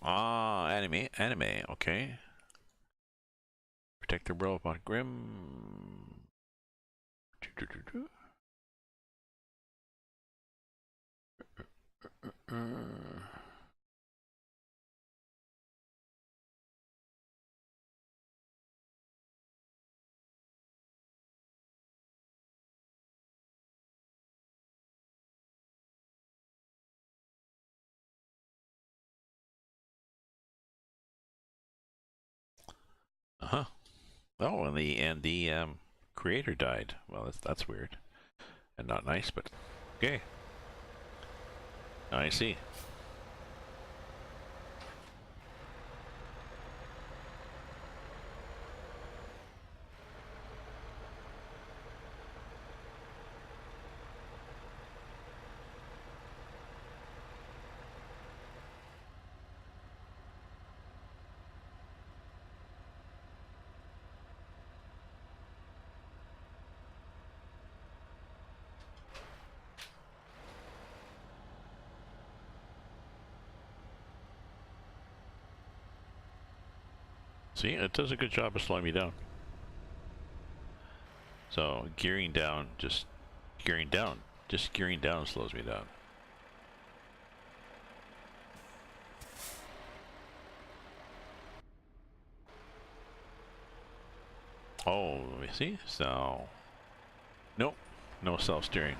Ah, anime, okay. Protect the world upon Grim. Uh-huh. Oh, and the creator died. Well, that's weird. And not nice, but okay. I see. See, it does a good job of slowing me down. So gearing down slows me down. Oh, let me see. So, nope, no self-steering.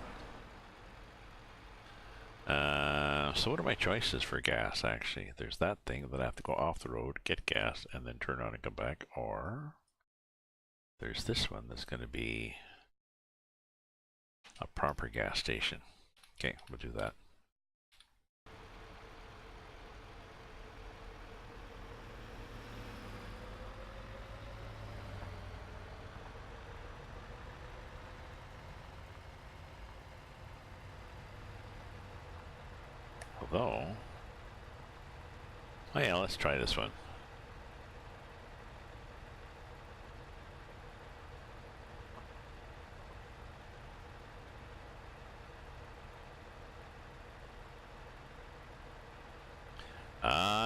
So what are my choices for gas, actually? There's that thing that I have to go off the road, get gas, and then turn on and come back. Or there's this one that's going to be a proper gas station. Okay, we'll do that. Although, oh yeah, let's try this one.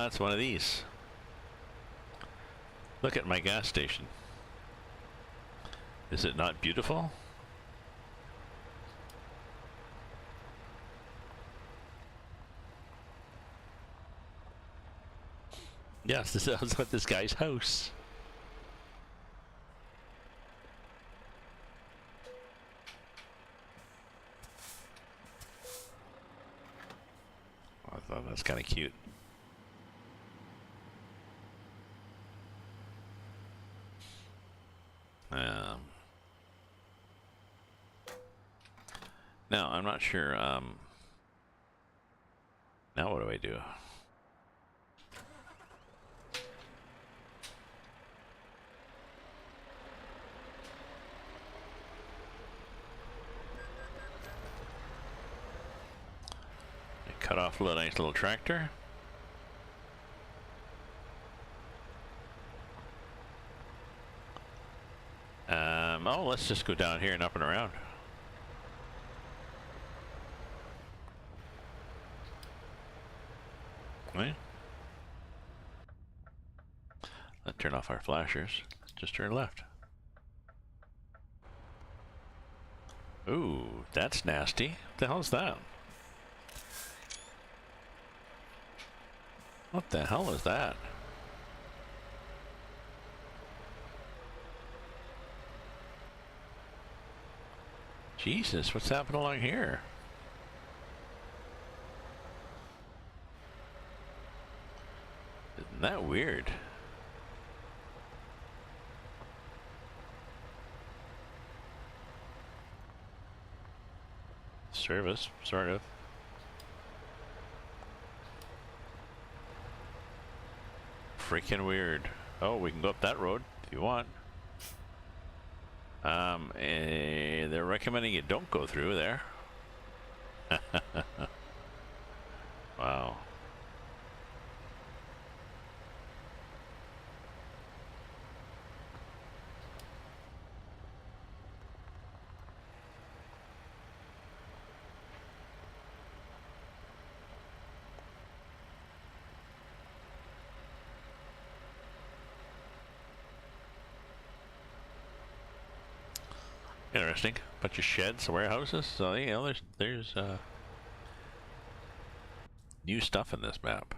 It's one of these. Look at my gas station. Is it not beautiful? Yes, this is what this guy's house. I thought that's kind of cute. Now, I'm not sure, now what do I do? I cut off a nice little tractor. Oh, let's just go down here and up and around. Right. Let's turn off our flashers. Just turn left. Ooh, that's nasty. What the hell's that? What the hell is that? Jesus, what's happening along here? Isn't that weird? service, sort of. Freaking weird. Oh, we can go up that road if you want. They're recommending you don't go through there. Wow. Interesting. Bunch of sheds, warehouses. So you know, there's new stuff in this map.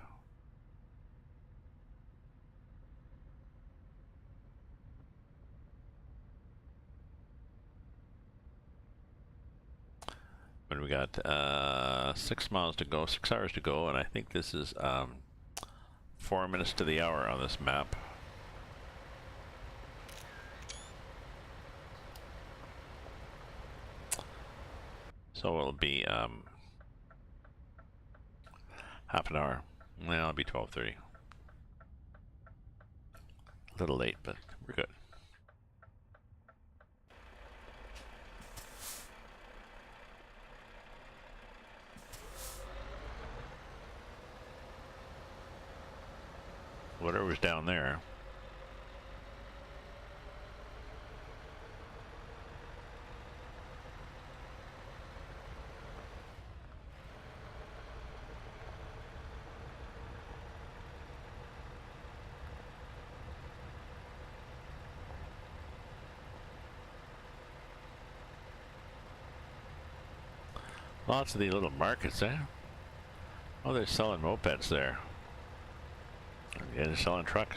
But we got 6 miles to go, 6 hours to go, and I think this is 4 minutes to the hour on this map. So it'll be half an hour. Well, it'll be 12:30. A little late, but we're good. Whatever's down there. Lots of these little markets, eh? Oh, they're selling mopeds there. Yeah, they're selling trucks.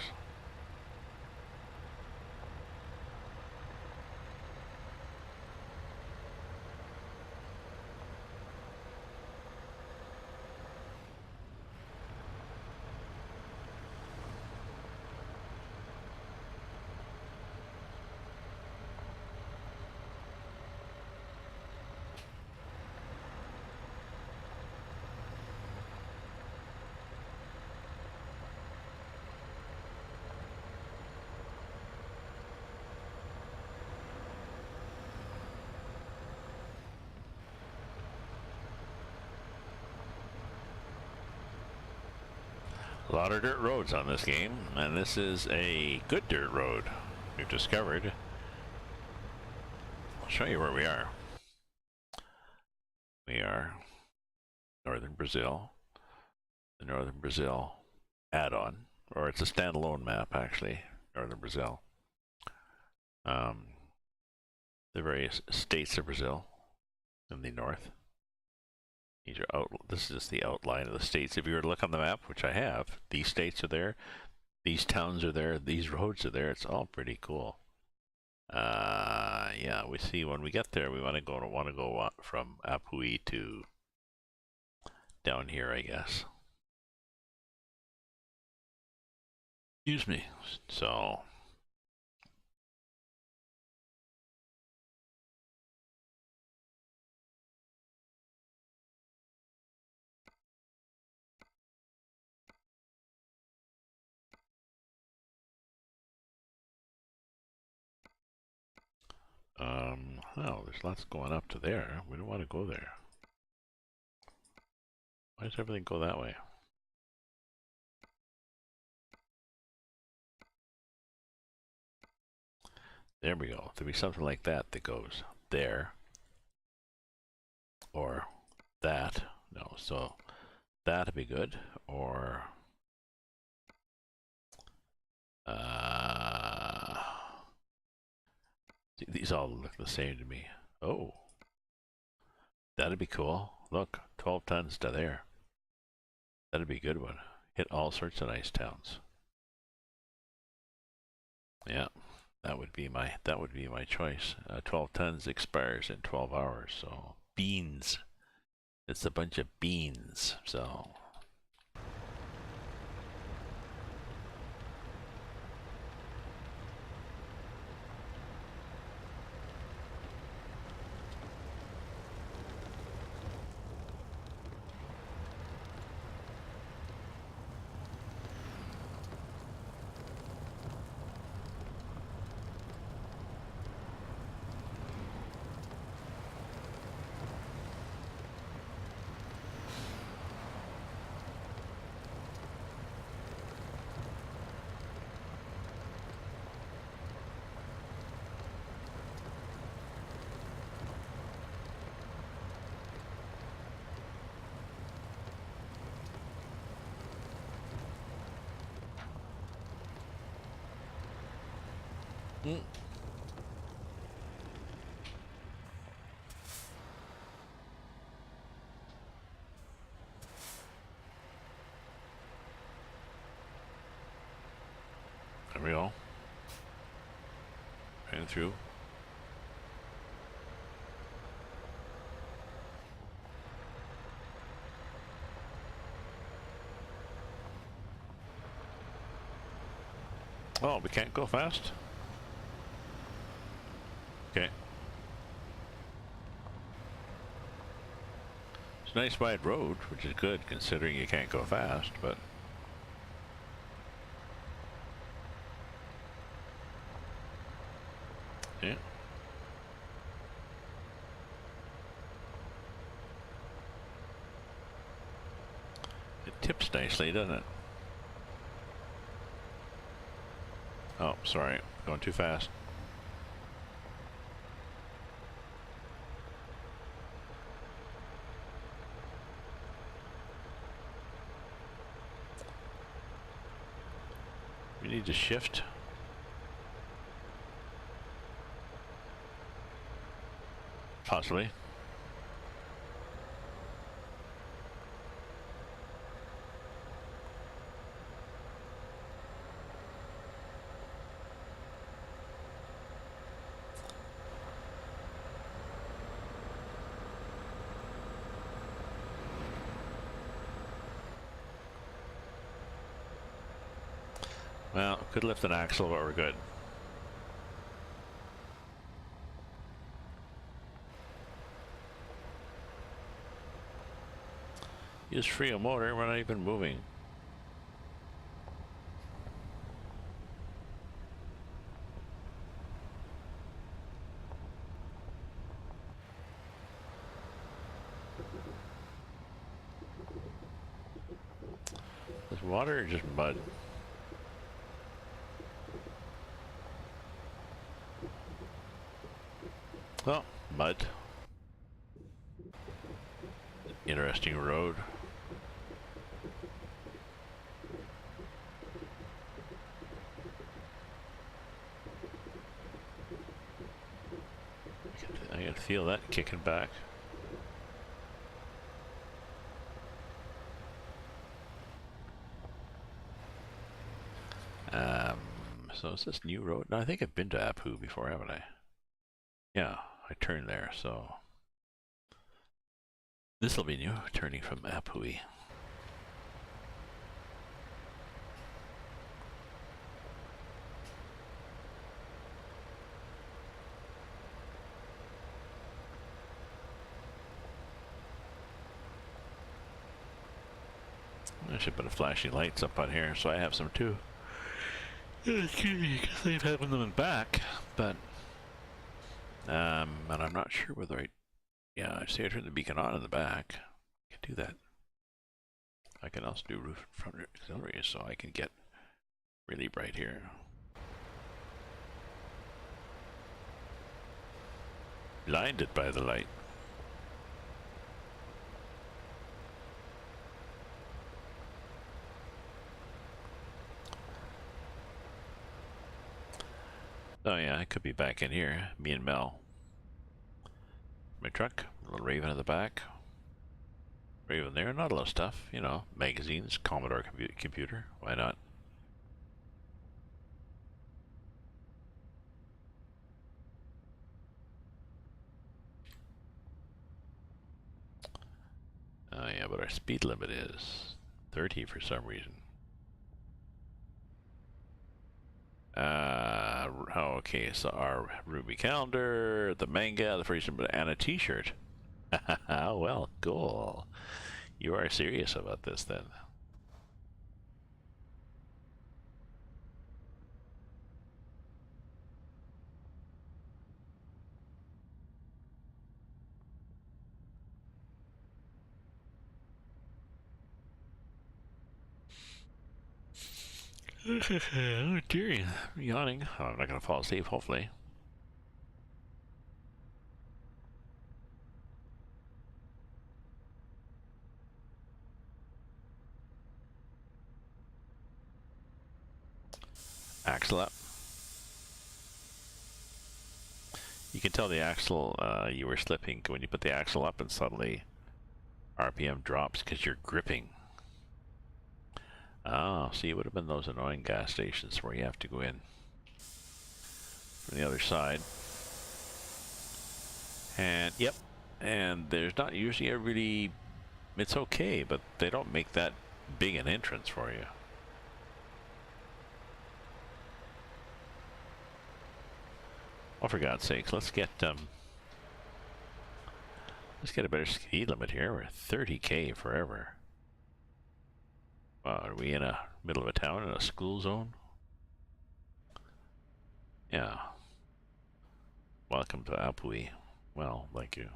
A lot of dirt roads on this game, and this is a good dirt road we've discovered. I'll show you where we are. We are northern Brazil, the northern Brazil add-on, or it's a standalone map actually, northern Brazil. The various states of Brazil in the north. These are this is just the outline of the states. If you were to look on the map, which I have, these states are there, these towns are there, these roads are there. It's all pretty cool. Yeah, we see when we get there, we want to go from Apuí to down here, I guess. Excuse me. So. Oh, there's lots going up to there. We don't want to go there. Why does everything go that way? There we go. There'll be something like that that goes there. Or that. No, so that'd be good. Or these all look the same to me. Oh, that'd be cool. Look, 12 tons to there. That'd be a good one. Hit all sorts of nice towns. Yeah, that would be my choice. 12 tons expires in 12 hours. So beans. It's a bunch of beans. So. Mm. There we go. Ran through. Oh, we can't go fast? Okay. It's a nice wide road, which is good considering you can't go fast, but... Yeah. It tips nicely, doesn't it? Oh, sorry. Going too fast. We need to shift. Possibly. Well, could lift an axle, but we're good. Use free motor, we're not even moving. Is water or just mud? Oh, mud. Interesting road. I can feel that kicking back. So is this new road? No, I think I've been to Apu before, haven't I? Yeah, I turned there, so... This will be new, turning from Apui. I should put flashing lights up on here, so I have some too. Excuse me, because they've having them in back, but and I'm not sure whether yeah, I say I turn the beacon on in the back. I can do that. I can also do roof front auxiliary, so I can get really bright here. Blinded by the light. Oh yeah, I could be back in here, me and Mel. My truck, a little Raven in the back. Raven there, not a lot of stuff, you know, magazines, Commodore computer, why not? Oh yeah, but our speed limit is 30 for some reason. Okay, so our Ruby calendar, the manga, the first, and a t-shirt. Well, cool. You are serious about this then. Oh dear, I'm yawning. Oh, I'm not gonna fall asleep, hopefully. Axle up. You can tell the axle you were slipping when you put the axle up, and suddenly RPM drops because you're gripping. Oh, see, it would have been those annoying gas stations where you have to go in from the other side. And yep, and there's not usually a really, it's okay, but they don't make that big an entrance for you. Oh, for God's sakes, let's get a better speed limit here. We're 30k forever. Are we in a middle of a town in a school zone? Yeah. Welcome to Apui. Well, thank you.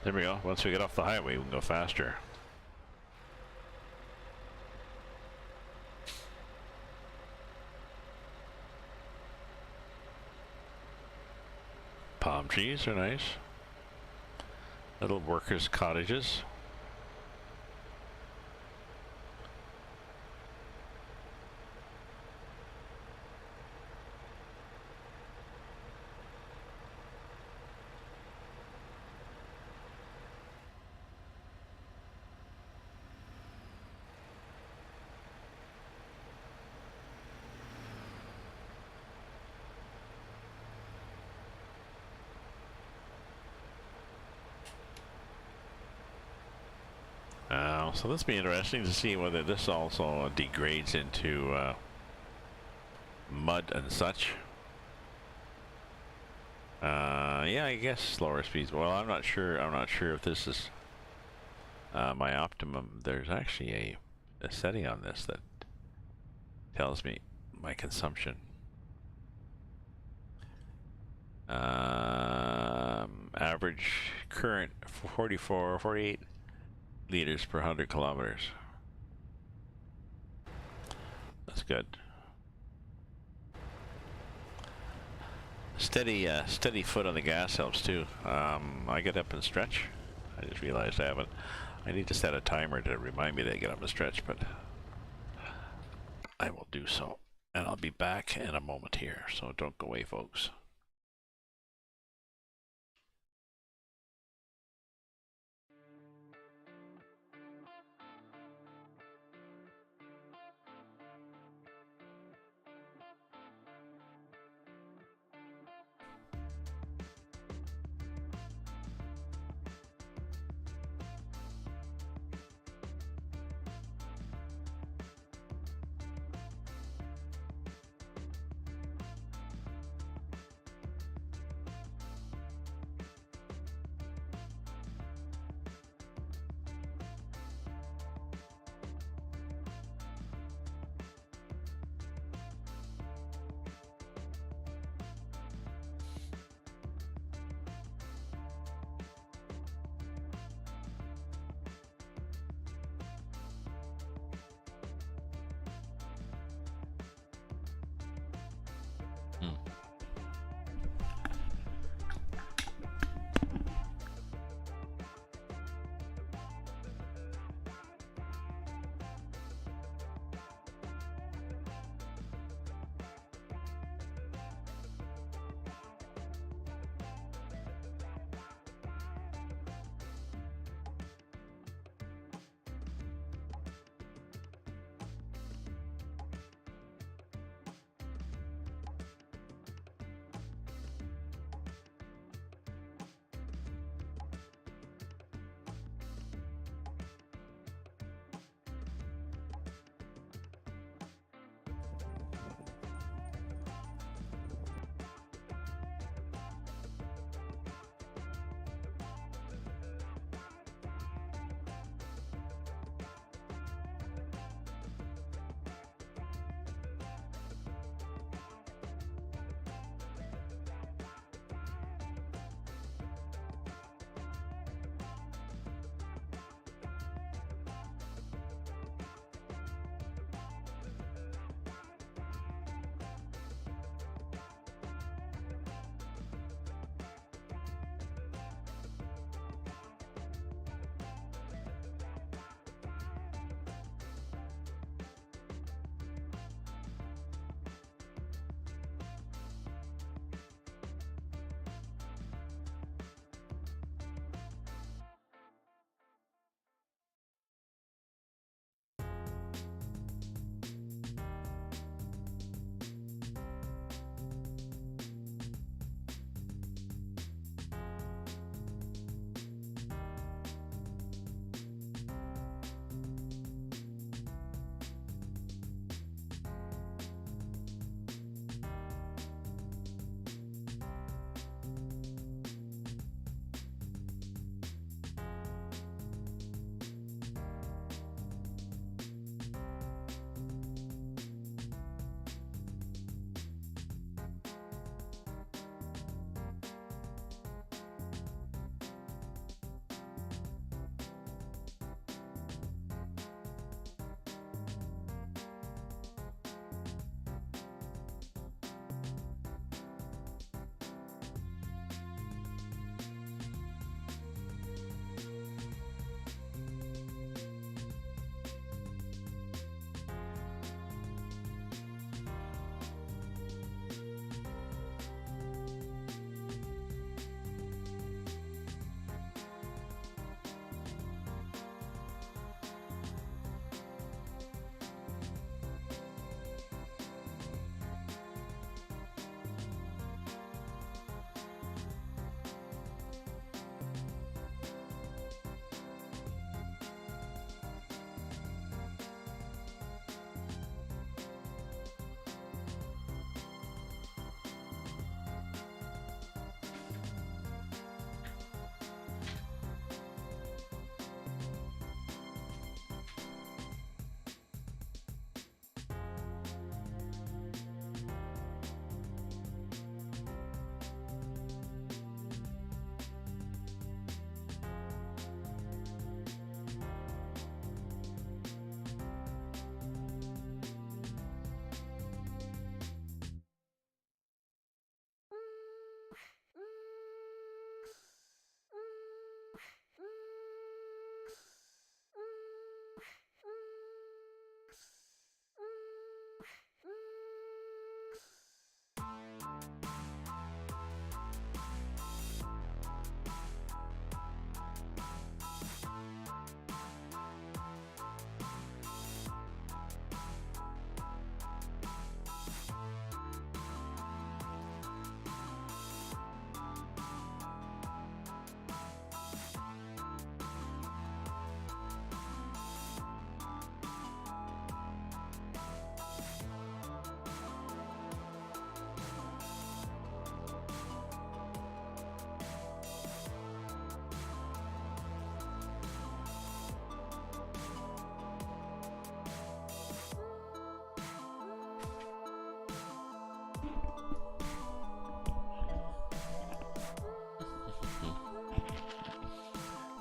There we go. Once we get off the highway, we can go faster. Palm trees are nice. Little workers' cottages. So this will be interesting to see whether this also degrades into mud and such. Yeah, I guess slower speeds. Well, I'm not sure. I'm not sure if this is my optimum. There's actually a setting on this that tells me my consumption. Average current 48 liters per 100 kilometers. That's good. Steady foot on the gas helps too. I get up and stretch. I just realized I haven't. I need to set a timer to remind me to get up and stretch, but I will do so. And I'll be back in a moment here, so don't go away, folks.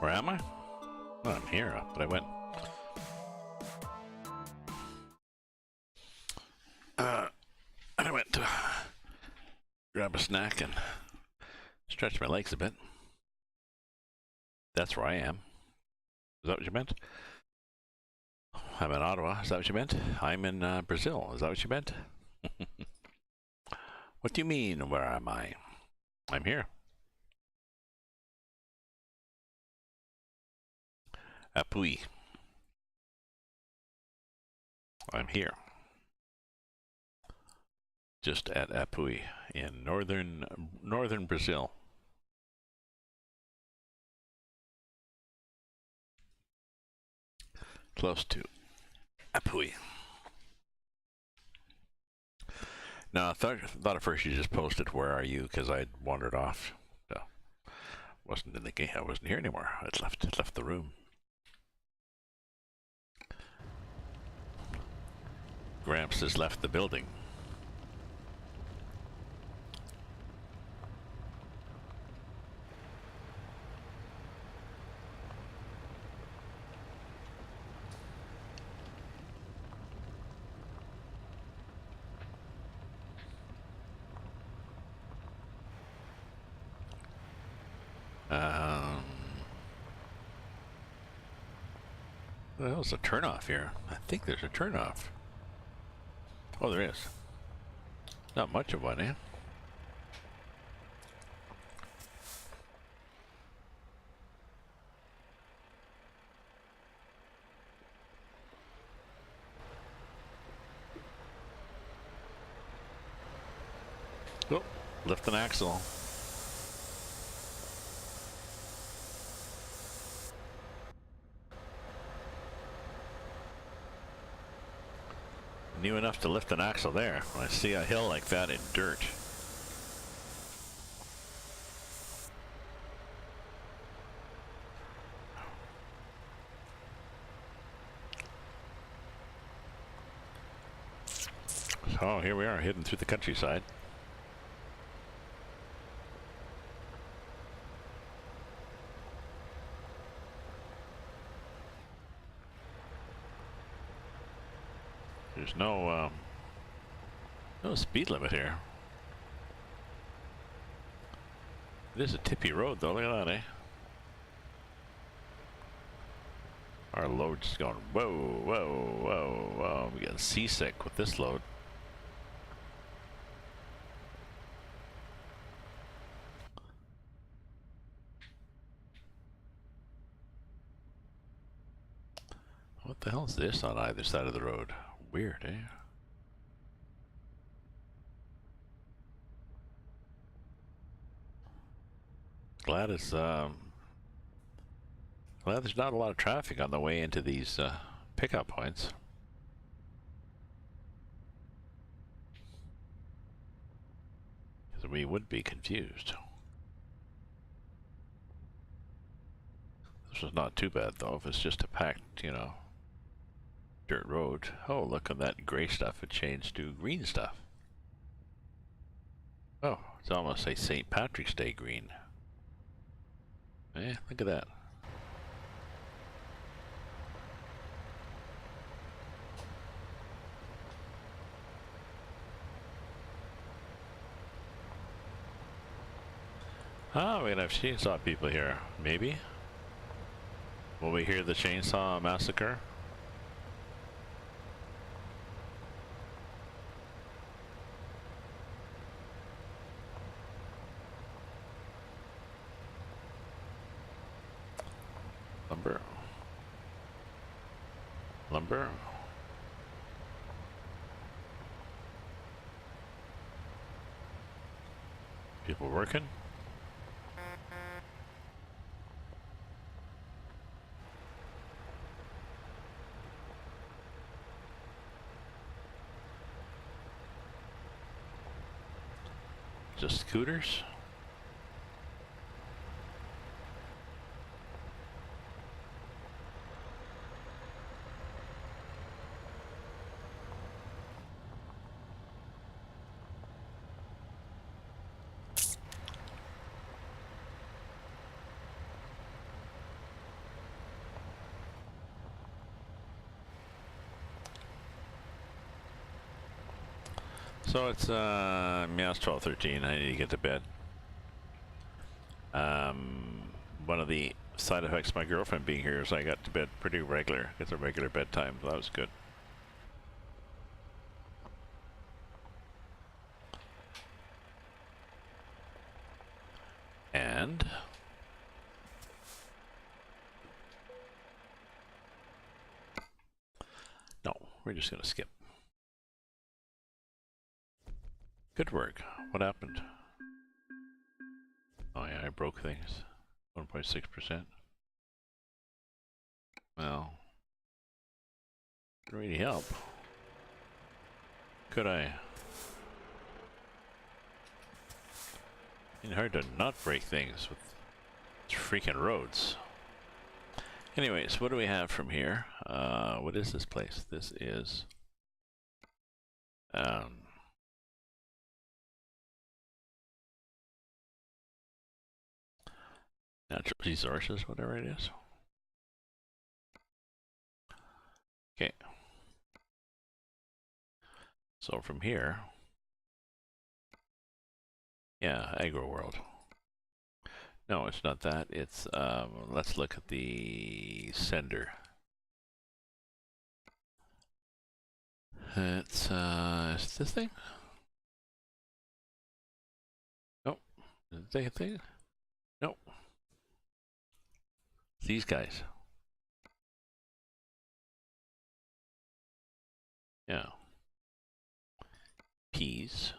Where am I? Oh, I'm here, but I went. I went to grab a snack and stretch my legs a bit. That's where I am. Is that what you meant? I'm in Ottawa. Is that what you meant? I'm in Brazil. Is that what you meant? What do you mean, where am I? I'm here. Apui. I'm here. Just at Apui in northern Brazil. Close to Apui. No, I thought at first you just posted "Where are you?" because I'd wandered off. So wasn't in the game. I wasn't here anymore. I'd left the room. Gramps has left the building. Well, there's a turnoff here. I think there's a turnoff. Oh, there is. Not much of one, eh? Oh, lift an axle. New enough to lift an axle there. When I see a hill like that in dirt. So here we are, heading through the countryside. There's no speed limit here. It is a tippy road though, look at that, eh? Our load's going, whoa, whoa, whoa, whoa. We got seasick with this load. What the hell is this on either side of the road? Weird, eh? Glad there's not a lot of traffic on the way into these pickup points. Because we would be confused. This was not too bad though, if it's just a packed, you know, dirt road. Oh, look at that gray stuff. It changed to green stuff. Oh, it's almost a St. Patrick's Day green. Eh, look at that. Ah, we're gonna have chainsaw people here. Maybe? Will we hear the chainsaw massacre? Lumber. Lumber. People working? Just scooters? So it's yeah, it's 12:13. I need to get to bed. One of the side effects of my girlfriend being here is I got to bed pretty regular. It's a regular bedtime. So that was good. And no, we're just gonna skip. Good work. What happened? Oh yeah, I broke things. 1.6%. Well, didn't really help. Could I? It's hard to not break things with freaking roads. Anyways, what do we have from here? What is this place? This is natural resources, whatever it is. Okay. So from here, yeah, Agro World. No, it's not that. It's let's look at the sender. It's this thing? Nope. Is it the thing? Nope. These guys. Yeah. Peas.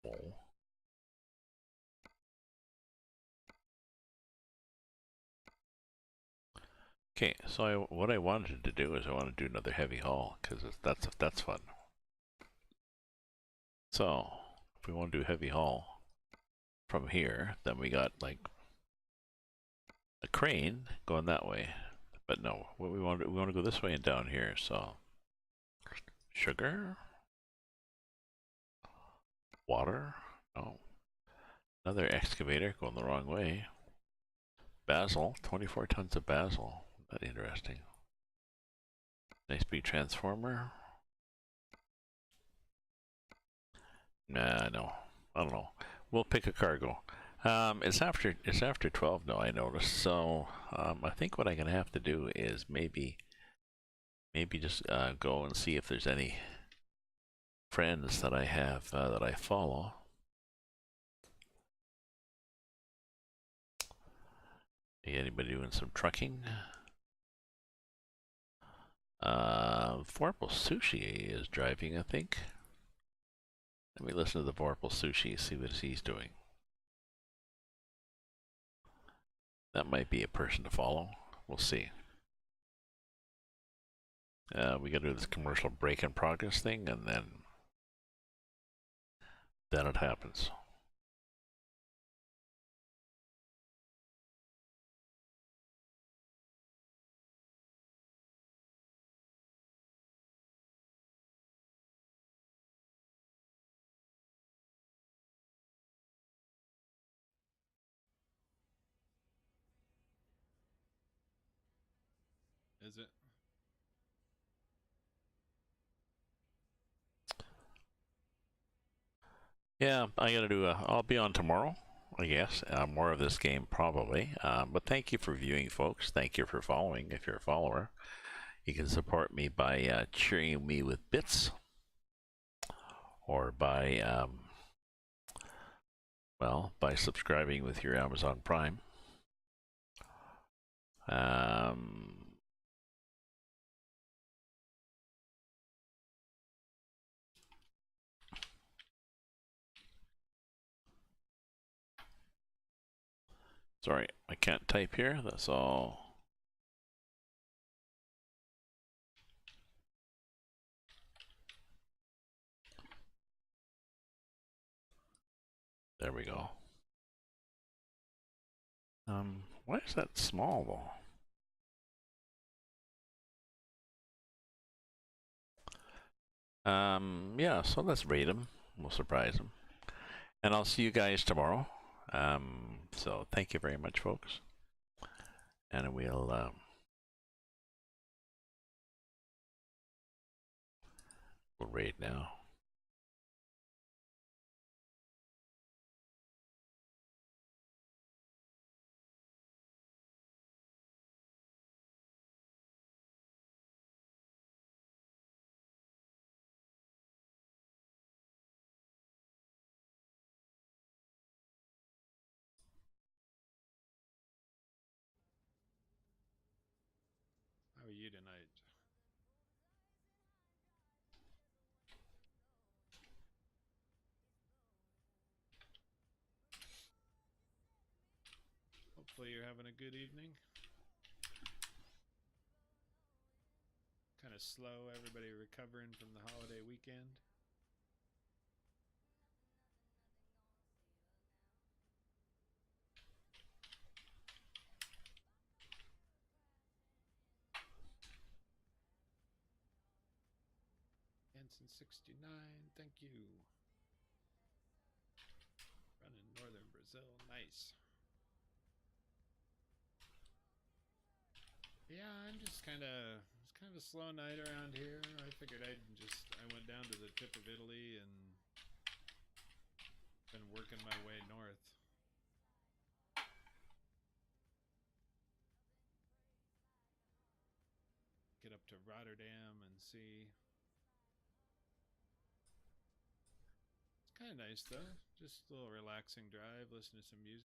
Wool. Okay, so what I wanted to do is I want to do another heavy haul because that's fun. So if we want to do heavy haul from here, then we got like a crane going that way. But no, what we want to go this way and down here. So sugar, water. Oh, another excavator going the wrong way. Basil, 24 tons of basil. That interesting. Nice big transformer. Nah, no, I don't know. We'll pick a cargo. It's after 12 now, I noticed. So I think what I'm gonna have to do is maybe just go and see if there's any friends that I have that I follow. Anybody doing some trucking? Vorpal Sushi is driving, I think. Let me listen to the Vorpal Sushi, see what he's doing. That might be a person to follow. We'll see. We gotta do this commercial break in progress thing, and then it happens. Is it? Yeah, I gotta do I'll be on tomorrow, I guess. More of this game probably. But thank you for viewing, folks. Thank you for following. If you're a follower, you can support me by cheering me with bits, or by well, by subscribing with your Amazon Prime. Sorry, I can't type here. That's all. There we go. Why is that small though? Yeah, so let's rate him. We'll surprise him. And I'll see you guys tomorrow. So thank you very much, folks. And we'll right now. How are you tonight? Hopefully you're having a good evening. Kind of slow, everybody recovering from the holiday weekend. Hanson 69, thank you. Running northern Brazil, nice. Yeah, I'm just it's kind of a slow night around here. I went down to the tip of Italy and been working my way north. Get up to Rotterdam and see. It's kind of nice though. Just a little relaxing drive, listen to some music.